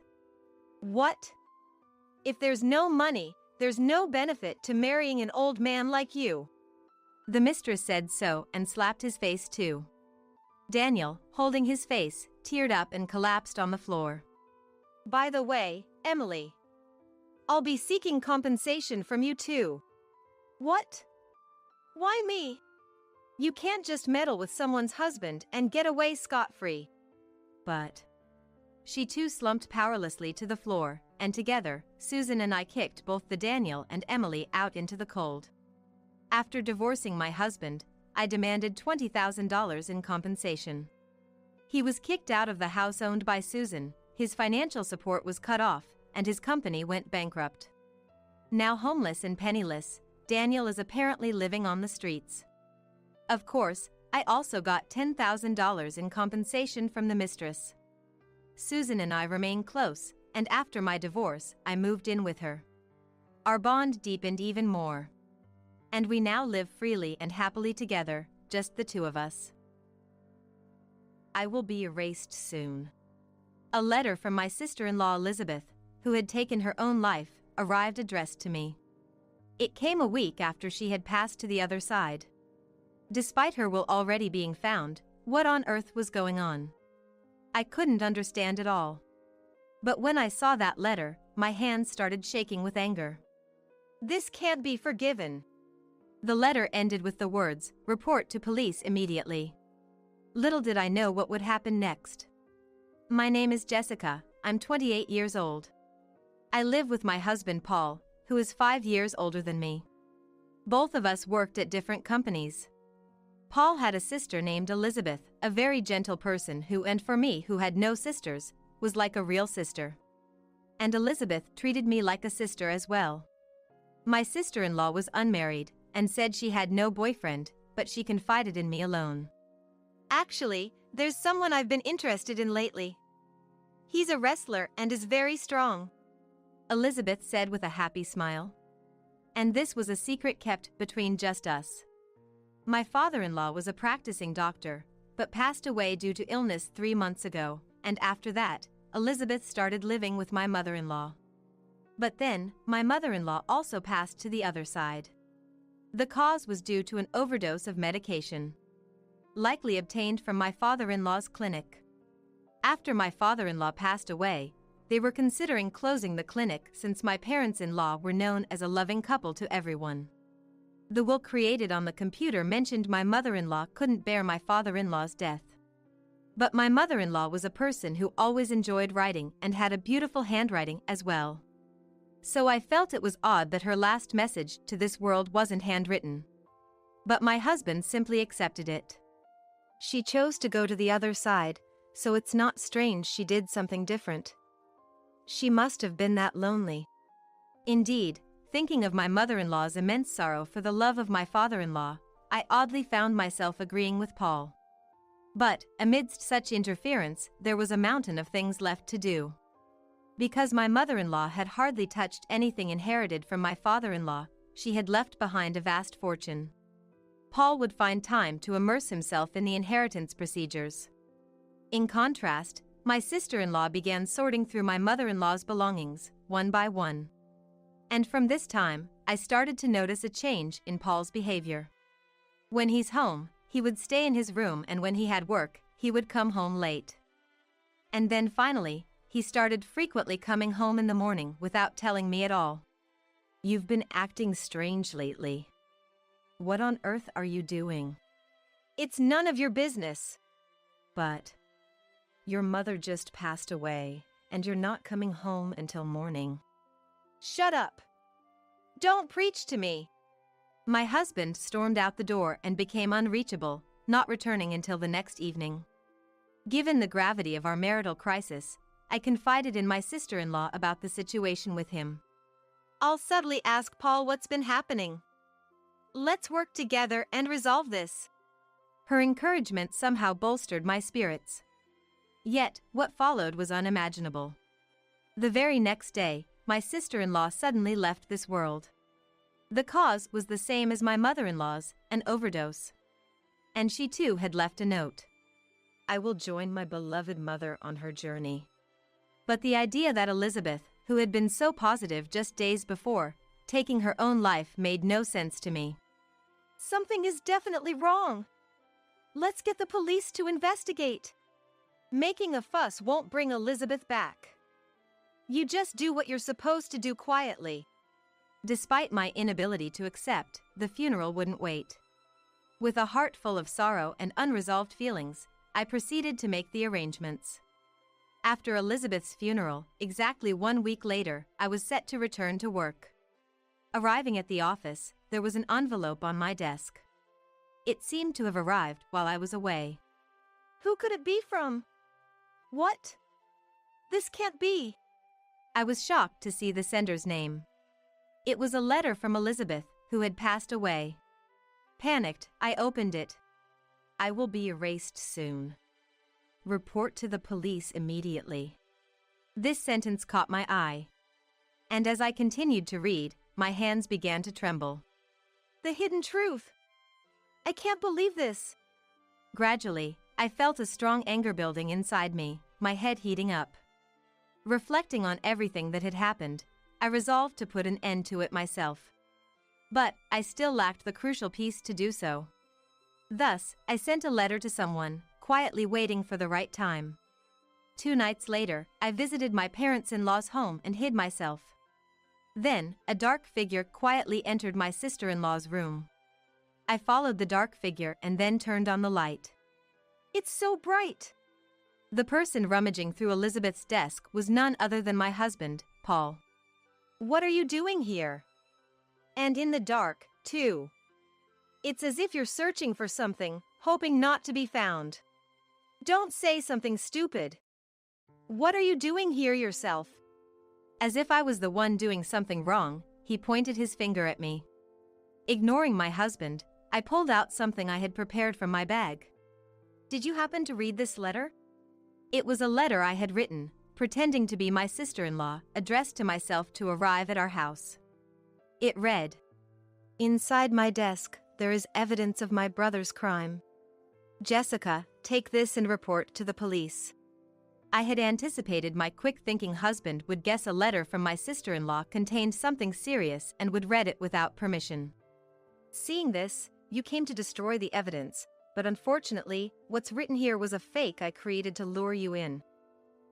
What? If there's no money, there's no benefit to marrying an old man like you. The mistress said so and slapped his face too. Daniel, holding his face, teared up and collapsed on the floor. By the way, Emily, I'll be seeking compensation from you too. What? Why me? You can't just meddle with someone's husband and get away scot-free. But she too slumped powerlessly to the floor, and together, Susan and I kicked both the Daniel and Emily out into the cold. After divorcing my husband, I demanded $20,000 in compensation. He was kicked out of the house owned by Susan, his financial support was cut off, and his company went bankrupt. Now homeless and penniless, Daniel is apparently living on the streets. Of course, I also got $10,000 in compensation from the mistress. Susan and I remain close, and after my divorce, I moved in with her. Our bond deepened even more. And we now live freely and happily together, just the two of us. I will be erased soon. A letter from my sister-in-law Elizabeth, who had taken her own life, arrived addressed to me. It came a week after she had passed to the other side. Despite her will already being found, what on earth was going on? I couldn't understand it all. But when I saw that letter, my hands started shaking with anger. This can't be forgiven. The letter ended with the words, "Report to police immediately." Little did I know what would happen next. My name is Jessica, I'm 28 years old. I live with my husband Paul, who is 5 years older than me. Both of us worked at different companies. Paul had a sister named Elizabeth, a very gentle person who, and for me who had no sisters, was like a real sister. And Elizabeth treated me like a sister as well. My sister-in-law was unmarried, and said she had no boyfriend, but she confided in me alone. Actually, there's someone I've been interested in lately. He's a wrestler and is very strong. Elizabeth said with a happy smile. And this was a secret kept between just us. My father-in-law was a practicing doctor, but passed away due to illness 3 months ago, and after that, Elizabeth started living with my mother-in-law. But then, my mother-in-law also passed to the other side. The cause was due to an overdose of medication, likely obtained from my father-in-law's clinic. After my father-in-law passed away, they were considering closing the clinic since my parents-in-law were known as a loving couple to everyone. The will created on the computer mentioned my mother-in-law couldn't bear my father-in-law's death. But my mother-in-law was a person who always enjoyed writing and had a beautiful handwriting as well. So I felt it was odd that her last message to this world wasn't handwritten. But my husband simply accepted it. She chose to go to the other side, so it's not strange she did something different. She must have been that lonely. Indeed, thinking of my mother-in-law's immense sorrow for the love of my father-in-law, I oddly found myself agreeing with Paul. But, amidst such interference, there was a mountain of things left to do. Because my mother-in-law had hardly touched anything inherited from my father-in-law, she had left behind a vast fortune. Paul would find time to immerse himself in the inheritance procedures. In contrast, my sister-in-law began sorting through my mother-in-law's belongings, one by one. And from this time, I started to notice a change in Paul's behavior. When he's home, he would stay in his room, and when he had work, he would come home late. And then finally, he started frequently coming home in the morning without telling me at all. "You've been acting strange lately. What on earth are you doing?" "It's none of your business." "But your mother just passed away, and you're not coming home until morning." "Shut up. Don't preach to me." My husband stormed out the door and became unreachable, not returning until the next evening. Given the gravity of our marital crisis, I confided in my sister-in-law about the situation with him. "I'll subtly ask Paul what's been happening. Let's work together and resolve this." Her encouragement somehow bolstered my spirits. Yet, what followed was unimaginable. The very next day, my sister-in-law suddenly left this world. The cause was the same as my mother-in-law's, an overdose. And she too had left a note. "I will join my beloved mother on her journey." But the idea that Elizabeth, who had been so positive just days before, taking her own life made no sense to me. "Something is definitely wrong. Let's get the police to investigate. Making a fuss won't bring Elizabeth back. You just do what you're supposed to do quietly." Despite my inability to accept, the funeral wouldn't wait. With a heart full of sorrow and unresolved feelings, I proceeded to make the arrangements. After Elizabeth's funeral, exactly 1 week later, I was set to return to work. Arriving at the office, there was an envelope on my desk. It seemed to have arrived while I was away. "Who could it be from? What? This can't be." I was shocked to see the sender's name. It was a letter from Elizabeth, who had passed away. Panicked, I opened it. "I will be erased soon. Report to the police immediately." This sentence caught my eye. And as I continued to read, my hands began to tremble. "The hidden truth. I can't believe this." Gradually, I felt a strong anger building inside me, my head heating up. Reflecting on everything that had happened, I resolved to put an end to it myself. But I still lacked the crucial piece to do so. Thus, I sent a letter to someone, quietly waiting for the right time. 2 nights later, I visited my parents-in-law's home and hid myself. Then, a dark figure quietly entered my sister-in-law's room. I followed the dark figure and then turned on the light. "It's so bright." The person rummaging through Elizabeth's desk was none other than my husband, Paul. "What are you doing here? And in the dark, too. It's as if you're searching for something, hoping not to be found. Don't say something stupid. What are you doing here yourself?" As if I was the one doing something wrong, he pointed his finger at me. Ignoring my husband, I pulled out something I had prepared from my bag. "Did you happen to read this letter?" It was a letter I had written, pretending to be my sister-in-law, addressed to myself to arrive at our house. It read, "Inside my desk, there is evidence of my brother's crime. Jessica, take this and report to the police." I had anticipated my quick-thinking husband would guess a letter from my sister-in-law contained something serious and would read it without permission. "Seeing this, you came to destroy the evidence, but unfortunately, what's written here was a fake I created to lure you in."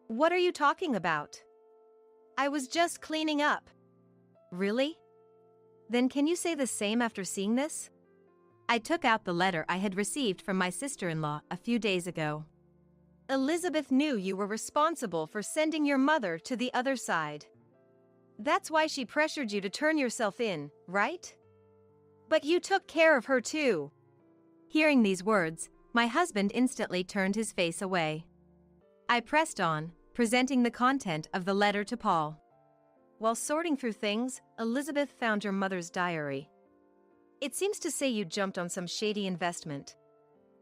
"What are you talking about?" "I was just cleaning up." "Really? Then can you say the same after seeing this?" I took out the letter I had received from my sister-in-law a few days ago. "Elizabeth knew you were responsible for sending your mother to the other side. That's why she pressured you to turn yourself in, right? But you took care of her too." Hearing these words, my husband instantly turned his face away. I pressed on, presenting the content of the letter to Paul. "While sorting through things, Elizabeth found your mother's diary. It seems to say you jumped on some shady investment."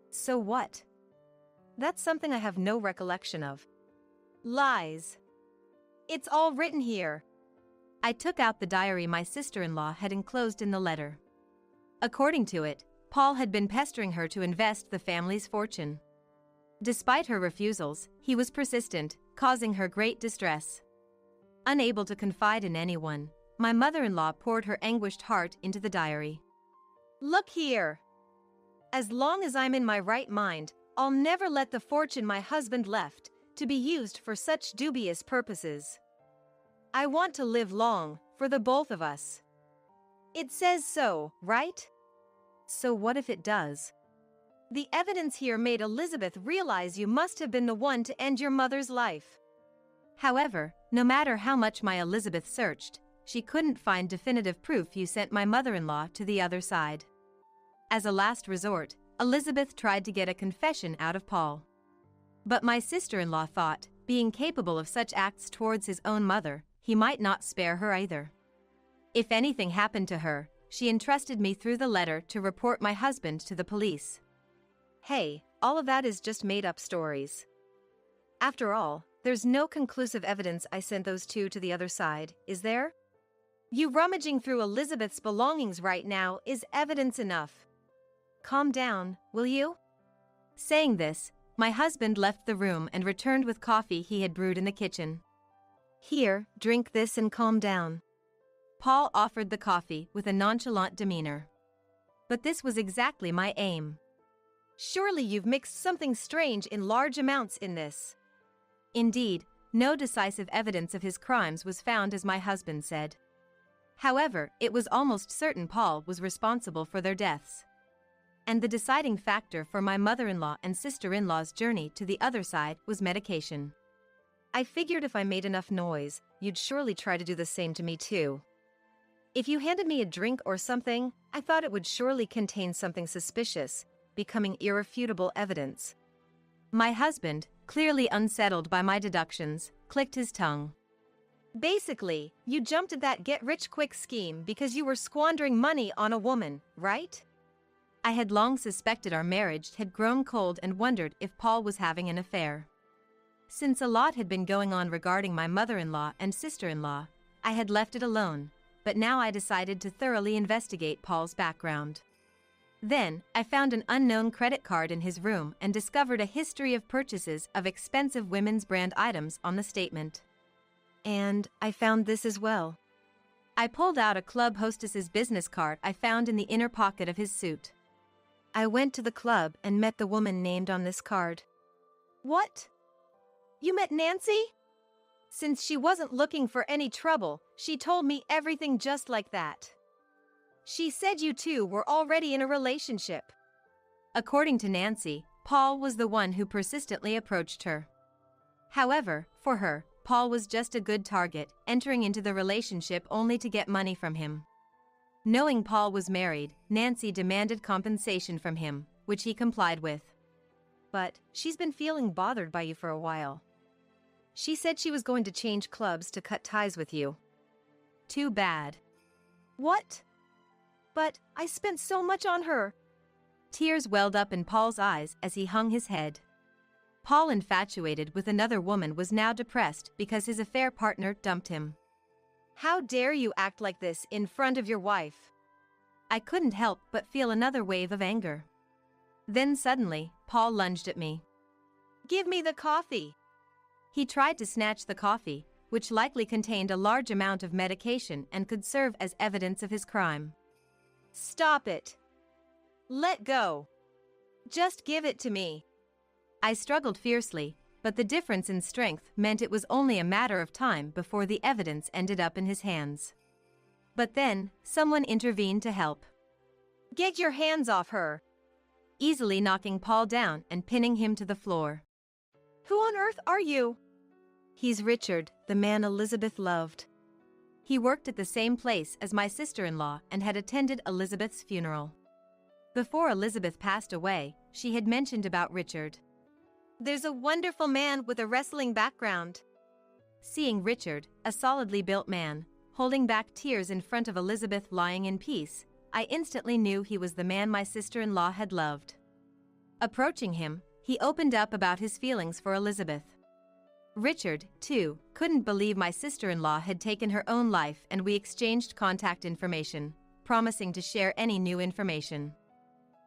"So what?" "That's something I have no recollection of." "Lies. It's all written here." I took out the diary my sister-in-law had enclosed in the letter. According to it, Paul had been pestering her to invest the family's fortune. Despite her refusals, he was persistent, causing her great distress. Unable to confide in anyone, my mother-in-law poured her anguished heart into the diary. "Look here. As long as I'm in my right mind, I'll never let the fortune my husband left to be used for such dubious purposes. I want to live long, for the both of us. It says so, right?" "So what if it does?" "The evidence here made Elizabeth realize you must have been the one to end your mother's life." However, no matter how much my Elizabeth searched, she couldn't find definitive proof you sent my mother-in-law to the other side. As a last resort, Elizabeth tried to get a confession out of Paul. But my sister-in-law thought, being capable of such acts towards his own mother, he might not spare her either. If anything happened to her, she entrusted me through the letter to report my husband to the police. Hey, all of that is just made-up stories. After all, there's no conclusive evidence I sent those two to the other side, is there? You rummaging through Elizabeth's belongings right now is evidence enough. Calm down, will you?" Saying this, my husband left the room and returned with coffee he had brewed in the kitchen. "Here, drink this and calm down." Paul offered the coffee with a nonchalant demeanor. But this was exactly my aim. "Surely you've mixed something strange in large amounts in this." Indeed, no decisive evidence of his crimes was found as my husband said. However, it was almost certain Paul was responsible for their deaths. And the deciding factor for my mother-in-law and sister-in-law's journey to the other side was medication. "I figured if I made enough noise, you'd surely try to do the same to me too. If you handed me a drink or something, I thought it would surely contain something suspicious, becoming irrefutable evidence." My husband, clearly unsettled by my deductions, clicked his tongue. "Basically, you jumped at that get-rich-quick scheme because you were squandering money on a woman, right?" I had long suspected our marriage had grown cold and wondered if Paul was having an affair. Since a lot had been going on regarding my mother-in-law and sister-in-law, I had left it alone, but now I decided to thoroughly investigate Paul's background. Then, I found an unknown credit card in his room and discovered a history of purchases of expensive women's brand items on the statement. "And I found this as well." I pulled out a club hostess's business card I found in the inner pocket of his suit. "I went to the club and met the woman named on this card." "What? You met Nancy?" "Since she wasn't looking for any trouble, she told me everything just like that. She said you two were already in a relationship." According to Nancy, Paul was the one who persistently approached her. However, for her, Paul was just a good target, entering into the relationship only to get money from him. Knowing Paul was married, Nancy demanded compensation from him, which he complied with. "But she's been feeling bothered by you for a while. She said she was going to change clubs to cut ties with you." "Too bad." "What? But I spent so much on her." Tears welled up in Paul's eyes as he hung his head. Paul, infatuated with another woman, was now depressed because his affair partner dumped him. How dare you act like this in front of your wife? I couldn't help but feel another wave of anger. Then suddenly, Paul lunged at me. Give me the coffee. He tried to snatch the coffee, which likely contained a large amount of medication and could serve as evidence of his crime. Stop it. Let go. Just give it to me. I struggled fiercely, but the difference in strength meant it was only a matter of time before the evidence ended up in his hands. But then, someone intervened to help. Get your hands off her. Easily knocking Paul down and pinning him to the floor. Who on earth are you? He's Richard, the man Elizabeth loved. He worked at the same place as my sister-in-law and had attended Elizabeth's funeral. Before Elizabeth passed away, she had mentioned about Richard. There's a wonderful man with a wrestling background. Seeing Richard, a solidly built man, holding back tears in front of Elizabeth lying in peace, I instantly knew he was the man my sister-in-law had loved. Approaching him, he opened up about his feelings for Elizabeth. Richard, too, couldn't believe my sister-in-law had taken her own life, and we exchanged contact information, promising to share any new information.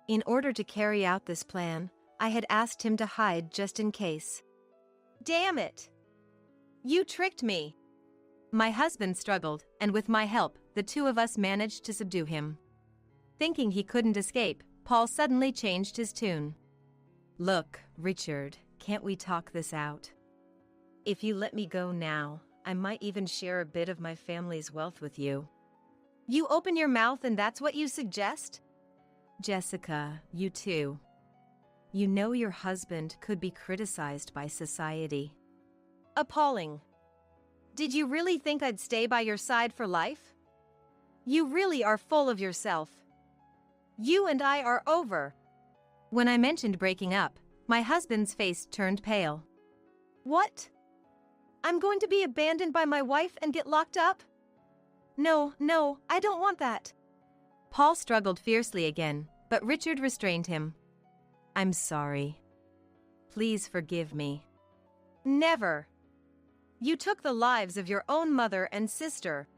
In order to carry out this plan, I had asked him to hide just in case. Damn it! You tricked me. My husband struggled, and with my help, the two of us managed to subdue him. Thinking he couldn't escape, Paul suddenly changed his tune. Look, Richard, can't we talk this out? If you let me go now, I might even share a bit of my family's wealth with you. You open your mouth and that's what you suggest? Jessica, you too. You know your husband could be criticized by society. Appalling. Did you really think I'd stay by your side for life? You really are full of yourself. You and I are over. When I mentioned breaking up, my husband's face turned pale. What? I'm going to be abandoned by my wife and get locked up? No, I don't want that. Paul struggled fiercely again, but Richard restrained him. I'm sorry. Please forgive me. Never. You took the lives of your own mother and sister.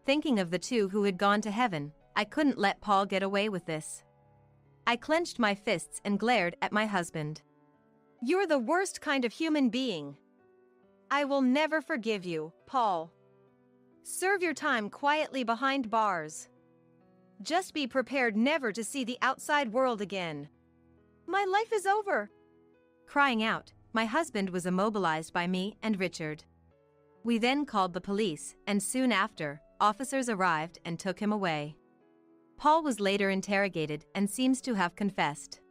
Thinking of the two who had gone to heaven, I couldn't let Paul get away with this. I clenched my fists and glared at my husband. You're the worst kind of human being. I will never forgive you, Paul. Serve your time quietly behind bars. Just be prepared never to see the outside world again. My life is over. Crying out, my husband was immobilized by me and Richard. We then called the police, and soon after, officers arrived and took him away. Paul was later interrogated and seems to have confessed.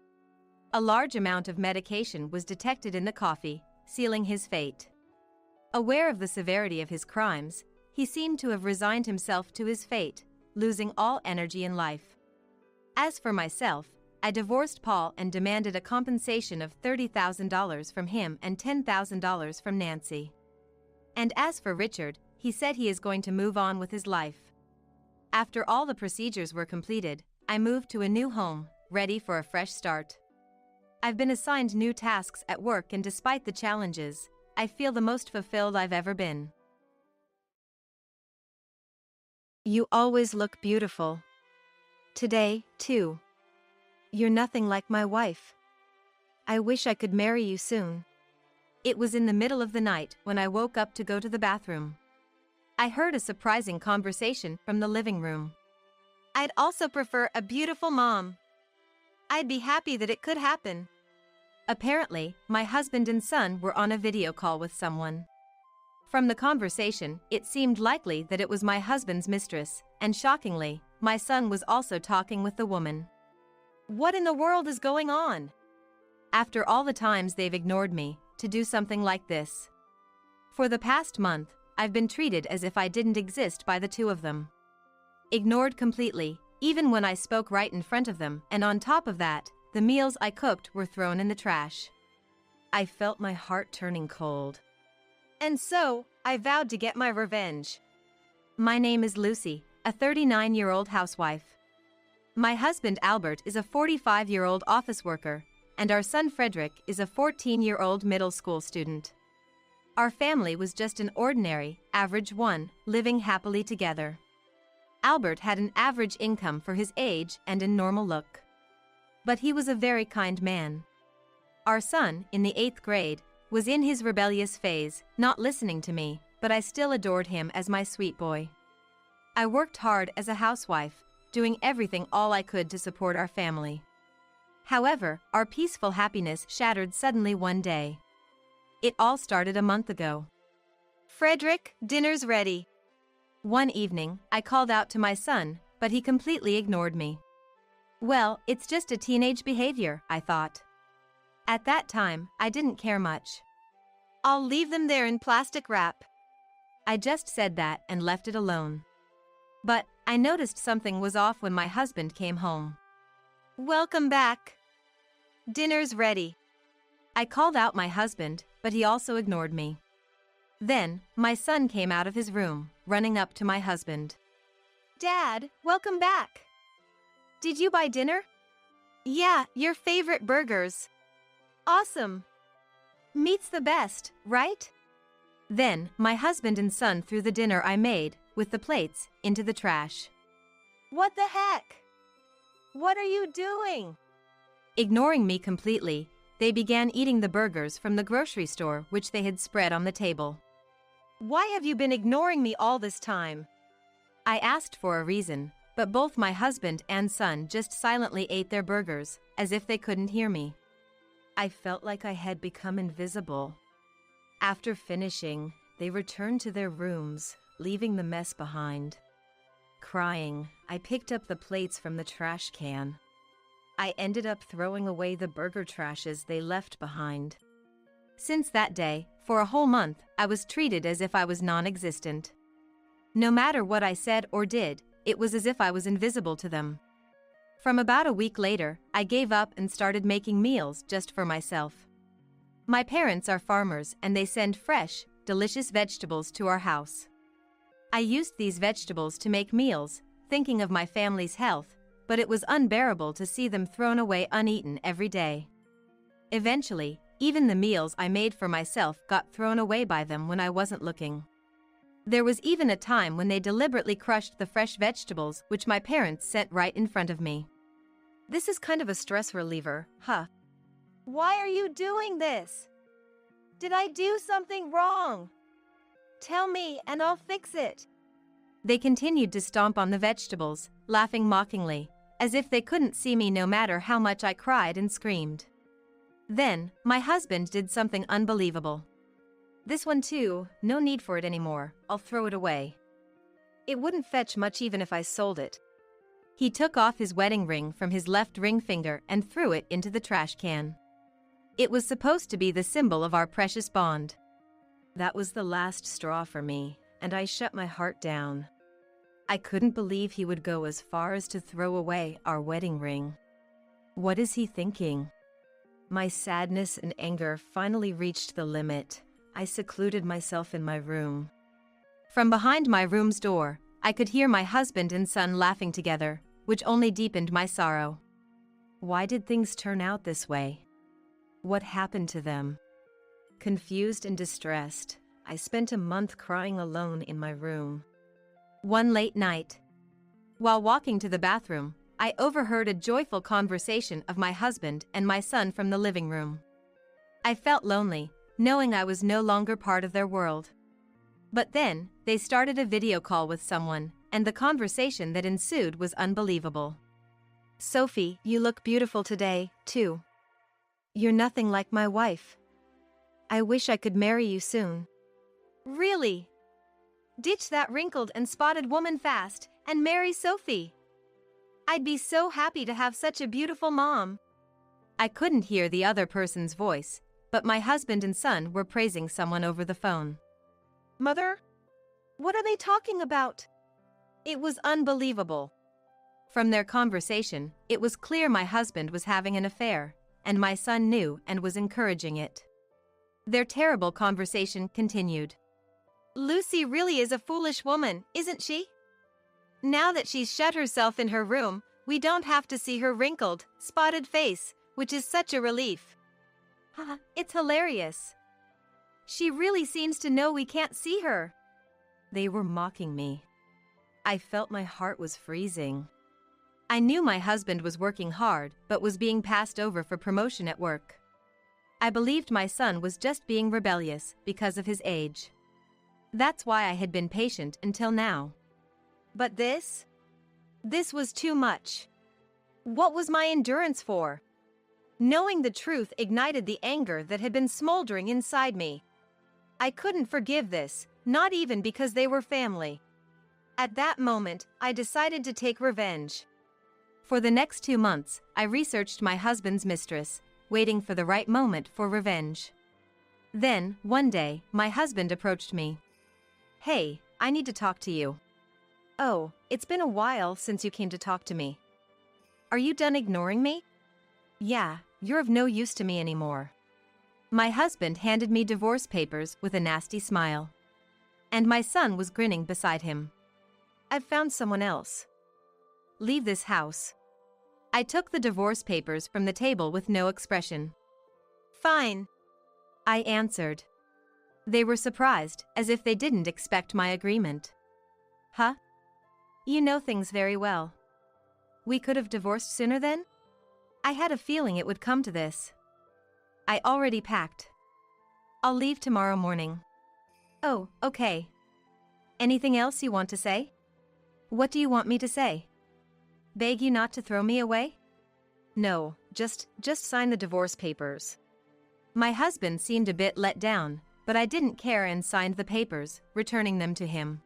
A large amount of medication was detected in the coffee, sealing his fate. Aware of the severity of his crimes, he seemed to have resigned himself to his fate, losing all energy in life. As for myself, I divorced Paul and demanded a compensation of $30,000 from him and $10,000 from Nancy. And as for Richard, he said he is going to move on with his life. After all the procedures were completed, I moved to a new home, ready for a fresh start. I've been assigned new tasks at work, and despite the challenges, I feel the most fulfilled I've ever been. You always look beautiful. Today, too. You're nothing like my wife. I wish I could marry you soon. It was in the middle of the night when I woke up to go to the bathroom. I heard a surprising conversation from the living room. I'd also prefer a beautiful mom. I'd be happy that it could happen. Apparently, my husband and son were on a video call with someone. From the conversation, it seemed likely that it was my husband's mistress, and shockingly, my son was also talking with the woman. What in the world is going on? After all the times they've ignored me, to do something like this. For the past month, I've been treated as if I didn't exist by the two of them. Ignored completely, even when I spoke right in front of them, and on top of that, the meals I cooked were thrown in the trash. I felt my heart turning cold. And so, I vowed to get my revenge. My name is Lucy, a 39-year-old housewife. My husband Albert is a 45-year-old office worker, and our son Frederick is a 14-year-old middle school student. Our family was just an ordinary, average one, living happily together. Albert had an average income for his age and a normal look. But he was a very kind man. Our son, in the 8th grade, was in his rebellious phase, not listening to me, but I still adored him as my sweet boy. I worked hard as a housewife, doing everything all I could to support our family. However, our peaceful happiness shattered suddenly one day. It all started a month ago. Frederick, dinner's ready. One evening, I called out to my son, but he completely ignored me. Well, it's just a teenage behavior, I thought. At that time, I didn't care much. I'll leave them there in plastic wrap. I just said that and left it alone. But I noticed something was off when my husband came home. Welcome back. Dinner's ready. I called out my husband, but he also ignored me. Then, my son came out of his room, running up to my husband. Dad, welcome back. Did you buy dinner? Yeah, your favorite burgers. Awesome. Meat's the best, right? Then, my husband and son threw the dinner I made, with the plates, into the trash. What the heck? What are you doing? Ignoring me completely, they began eating the burgers from the grocery store which they had spread on the table. Why have you been ignoring me all this time? I asked for a reason, but both my husband and son just silently ate their burgers, as if they couldn't hear me. I felt like I had become invisible. After finishing, they returned to their rooms, leaving the mess behind. Crying, I picked up the plates from the trash can. I ended up throwing away the burger trashes they left behind. Since that day, for a whole month, I was treated as if I was non-existent. No matter what I said or did, it was as if I was invisible to them. From about a week later, I gave up and started making meals just for myself. My parents are farmers and they send fresh, delicious vegetables to our house. I used these vegetables to make meals, thinking of my family's health, but it was unbearable to see them thrown away uneaten every day. Eventually, even the meals I made for myself got thrown away by them when I wasn't looking. There was even a time when they deliberately crushed the fresh vegetables which my parents sent right in front of me. This is kind of a stress reliever, huh? Why are you doing this? Did I do something wrong? Tell me and I'll fix it. They continued to stomp on the vegetables, laughing mockingly, as if they couldn't see me no matter how much I cried and screamed. Then, my husband did something unbelievable. This one too, no need for it anymore, I'll throw it away. It wouldn't fetch much even if I sold it. He took off his wedding ring from his left ring finger and threw it into the trash can. It was supposed to be the symbol of our precious bond. That was the last straw for me, and I shut my heart down. I couldn't believe he would go as far as to throw away our wedding ring. What is he thinking? My sadness and anger finally reached the limit. I secluded myself in my room. From behind my room's door, I could hear my husband and son laughing together, which only deepened my sorrow. Why did things turn out this way? What happened to them? Confused and distressed, I spent a month crying alone in my room. One late night, while walking to the bathroom, I overheard a joyful conversation of my husband and my son from the living room. I felt lonely, knowing I was no longer part of their world. But then, they started a video call with someone, and the conversation that ensued was unbelievable. Sophie, you look beautiful today, too. You're nothing like my wife. I wish I could marry you soon. Really? Ditch that wrinkled and spotted woman fast and marry Sophie. I'd be so happy to have such a beautiful mom. I couldn't hear the other person's voice, but my husband and son were praising someone over the phone. Mother? What are they talking about? It was unbelievable. From their conversation, it was clear my husband was having an affair, and my son knew and was encouraging it. Their terrible conversation continued. Lucy really is a foolish woman, isn't she? Now that she's shut herself in her room, we don't have to see her wrinkled, spotted face, which is such a relief. It's hilarious. She really seems to know we can't see her. They were mocking me. I felt my heart was freezing. I knew my husband was working hard but was being passed over for promotion at work. I believed my son was just being rebellious because of his age. That's why I had been patient until now. But this was too much. What was my endurance for? Knowing the truth ignited the anger that had been smoldering inside me. I couldn't forgive this, not even because they were family. At that moment, I decided to take revenge. For the next 2 months, I researched my husband's mistress, waiting for the right moment for revenge. Then, one day, my husband approached me. "Hey, I need to talk to you." "Oh, it's been a while since you came to talk to me." "Are you done ignoring me?" "Yeah, you're of no use to me anymore." My husband handed me divorce papers with a nasty smile. And my son was grinning beside him. "I've found someone else." "Leave this house." I took the divorce papers from the table with no expression. "Fine," I answered. They were surprised, as if they didn't expect my agreement. "Huh? You know things very well. We could have divorced sooner then? I had a feeling it would come to this." "I already packed. I'll leave tomorrow morning." "Oh, okay. Anything else you want to say?" "What do you want me to say? Beg you not to throw me away?" "No, just sign the divorce papers." My husband seemed a bit let down, but I didn't care and signed the papers, returning them to him.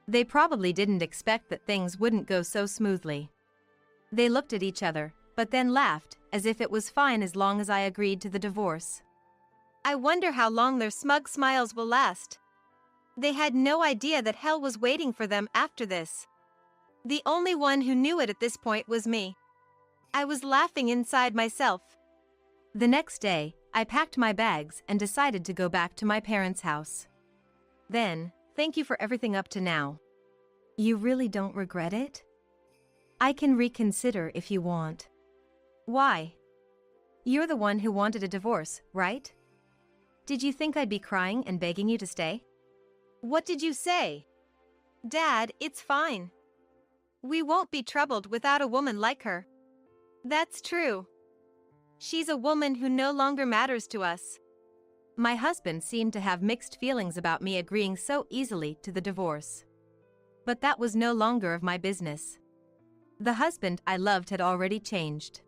They probably didn't expect that things wouldn't go so smoothly. They looked at each other, but then laughed, as if it was fine as long as I agreed to the divorce. I wonder how long their smug smiles will last. They had no idea that hell was waiting for them after this. The only one who knew it at this point was me. I was laughing inside myself. The next day, I packed my bags and decided to go back to my parents' house. "Then, thank you for everything up to now." "You really don't regret it?" "I can reconsider if you want." "Why?" "You're the one who wanted a divorce, right? Did you think I'd be crying and begging you to stay?" "What did you say?" "Dad, it's fine. We won't be troubled without a woman like her." "That's true. She's a woman who no longer matters to us." My husband seemed to have mixed feelings about me agreeing so easily to the divorce. But that was no longer of my business. The husband I loved had already changed.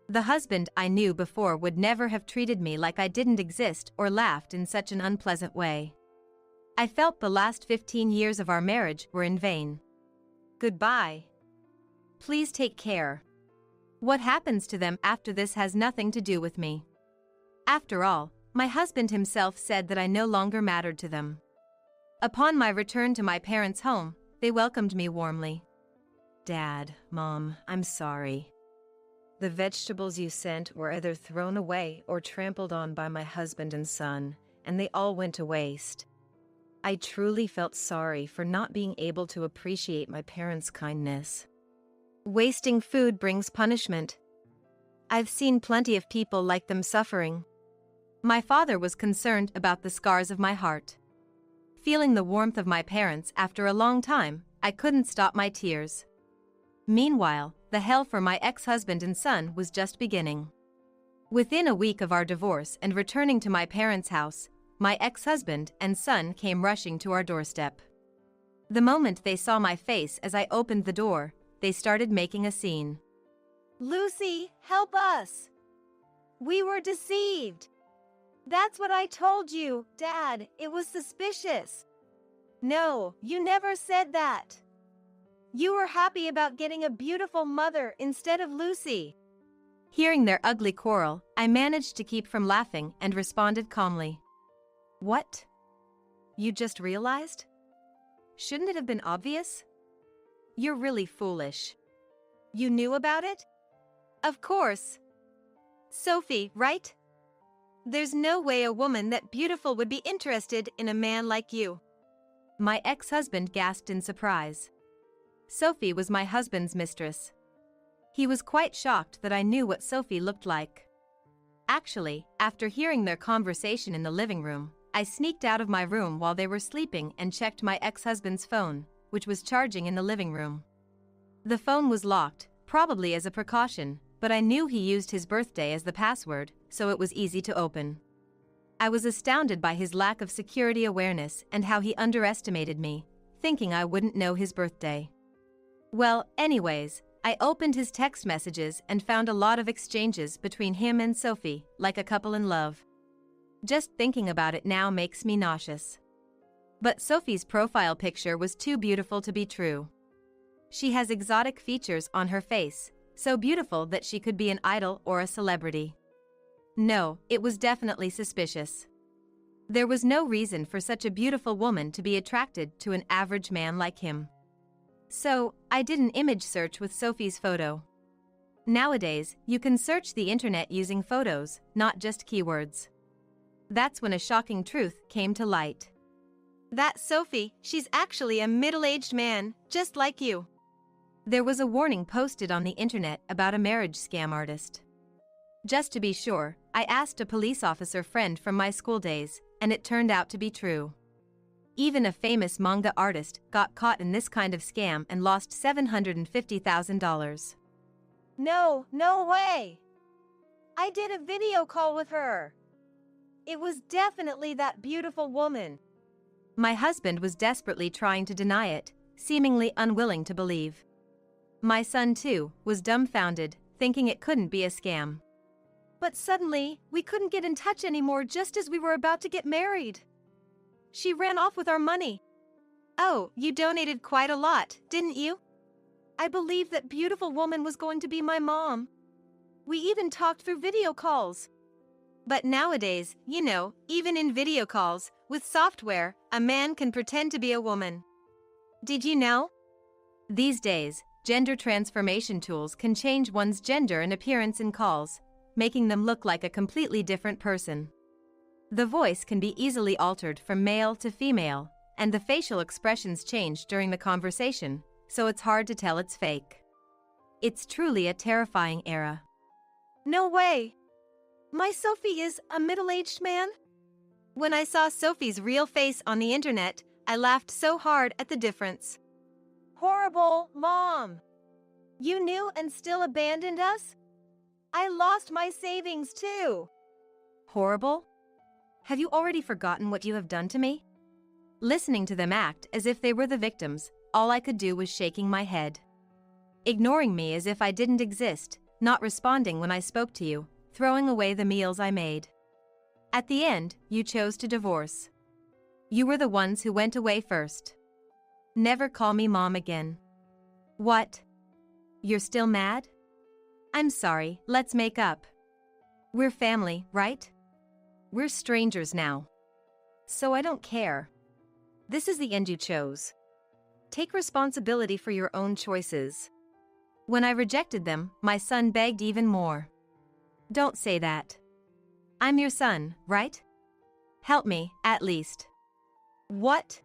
The husband I knew before would never have treated me like I didn't exist or laughed in such an unpleasant way. I felt the last 15 years of our marriage were in vain. "Goodbye. Please take care. What happens to them after this has nothing to do with me." After all, my husband himself said that I no longer mattered to them. Upon my return to my parents' home, they welcomed me warmly. "Dad, Mom, I'm sorry. The vegetables you sent were either thrown away or trampled on by my husband and son, and they all went to waste. I truly felt sorry for not being able to appreciate my parents' kindness. Wasting food brings punishment. I've seen plenty of people like them suffering." My father was concerned about the scars of my heart. Feeling the warmth of my parents after a long time, I couldn't stop my tears. Meanwhile, the hell for my ex-husband and son was just beginning. Within a week of our divorce and returning to my parents' house, my ex-husband and son came rushing to our doorstep. The moment they saw my face as I opened the door, they started making a scene. "Lucy, help us! We were deceived. That's what I told you, Dad. It was suspicious." "No, you never said that. You were happy about getting a beautiful mother instead of Lucy." Hearing their ugly quarrel, I managed to keep from laughing and responded calmly. "What? You just realized? Shouldn't it have been obvious? You're really foolish. You knew about it?" "Of course. Sophie, right? There's no way a woman that beautiful would be interested in a man like you." My ex-husband gasped in surprise. Sophie was my husband's mistress. He was quite shocked that I knew what Sophie looked like. Actually, after hearing their conversation in the living room, I sneaked out of my room while they were sleeping and checked my ex-husband's phone, which was charging in the living room. The phone was locked, probably as a precaution, but I knew he used his birthday as the password, so it was easy to open. I was astounded by his lack of security awareness and how he underestimated me, thinking I wouldn't know his birthday. Well, anyways, I opened his text messages and found a lot of exchanges between him and Sophie, like a couple in love. Just thinking about it now makes me nauseous. But Sophie's profile picture was too beautiful to be true. She has exotic features on her face, so beautiful that she could be an idol or a celebrity. No, it was definitely suspicious. There was no reason for such a beautiful woman to be attracted to an average man like him. So, I did an image search with Sophie's photo. Nowadays, you can search the internet using photos, not just keywords. That's when a shocking truth came to light. That's Sophie, she's actually a middle-aged man, just like you. There was a warning posted on the internet about a marriage scam artist. Just to be sure, I asked a police officer friend from my school days, and it turned out to be true. Even a famous manga artist got caught in this kind of scam and lost $750,000. No way! I did a video call with her. It was definitely that beautiful woman. My husband was desperately trying to deny it, seemingly unwilling to believe. My son, too, was dumbfounded, thinking it couldn't be a scam. But suddenly, we couldn't get in touch anymore just as we were about to get married. She ran off with our money. Oh, you donated quite a lot, didn't you? I believed that beautiful woman was going to be my mom. We even talked through video calls. But nowadays, even in video calls, with software, a man can pretend to be a woman. Did you know? These days, gender transformation tools can change one's gender and appearance in calls, making them look like a completely different person. The voice can be easily altered from male to female, and the facial expressions change during the conversation, so it's hard to tell it's fake. It's truly a terrifying era. No way! My Sophie is a middle-aged man? When I saw Sophie's real face on the internet, I laughed so hard at the difference. Horrible, Mom! You knew and still abandoned us? I lost my savings too. Horrible? Have you already forgotten what you have done to me? Listening to them act as if they were the victims, all I could do was shaking my head. Ignoring me as if I didn't exist, not responding when I spoke to you, throwing away the meals I made. At the end, you chose to divorce. You were the ones who went away first. Never call me Mom again. What? You're still mad? I'm sorry, let's make up. We're family, right? We're strangers now. So I don't care. This is the end you chose. Take responsibility for your own choices. When I rejected them, my son begged even more. Don't say that. I'm your son, right? Help me, at least. What?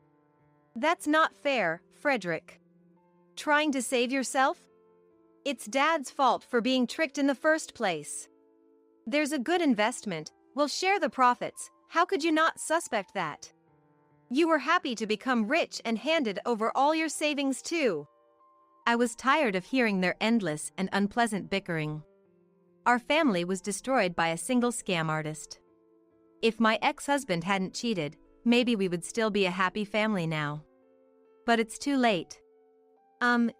That's not fair, Frederick. Trying to save yourself? It's Dad's fault for being tricked in the first place. There's a good investment, we'll share the profits, how could you not suspect that? You were happy to become rich and handed over all your savings too. I was tired of hearing their endless and unpleasant bickering. Our family was destroyed by a single scam artist. If my ex-husband hadn't cheated, maybe we would still be a happy family now. But it's too late.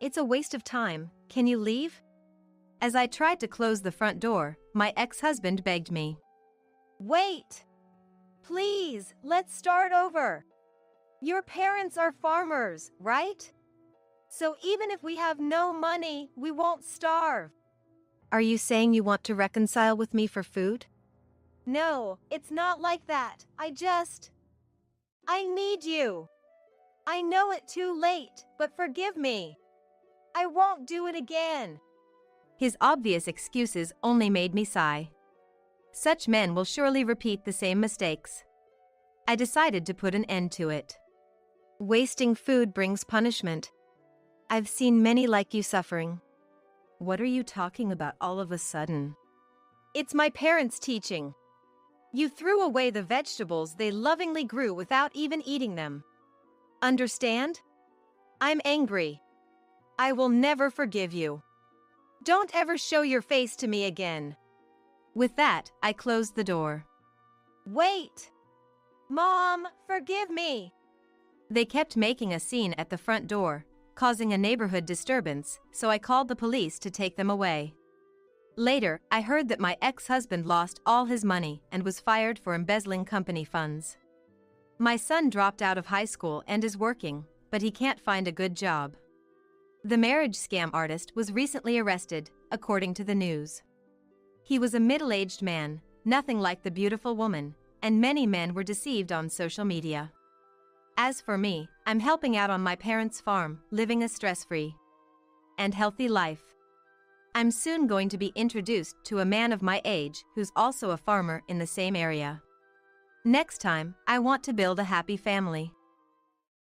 It's a waste of time. Can you leave? As I tried to close the front door, my ex-husband begged me. Wait! Please, let's start over. Your parents are farmers, right? So even if we have no money, we won't starve. Are you saying you want to reconcile with me for food? No, it's not like that. I need you. I know it too late, but forgive me. I won't do it again. His obvious excuses only made me sigh. Such men will surely repeat the same mistakes. I decided to put an end to it. Wasting food brings punishment. I've seen many like you suffering. What are you talking about all of a sudden? It's my parents' teaching. You threw away the vegetables they lovingly grew without even eating them. Understand? I'm angry. I will never forgive you. Don't ever show your face to me again. With that, I closed the door. Wait! Mom, forgive me! They kept making a scene at the front door, causing a neighborhood disturbance, so I called the police to take them away. Later, I heard that my ex-husband lost all his money and was fired for embezzling company funds. My son dropped out of high school and is working, but he can't find a good job. The marriage scam artist was recently arrested, according to the news. He was a middle-aged man, nothing like the beautiful woman, and many men were deceived on social media. As for me, I'm helping out on my parents' farm, living a stress-free and healthy life. I'm soon going to be introduced to a man of my age who's also a farmer in the same area. Next time, I want to build a happy family.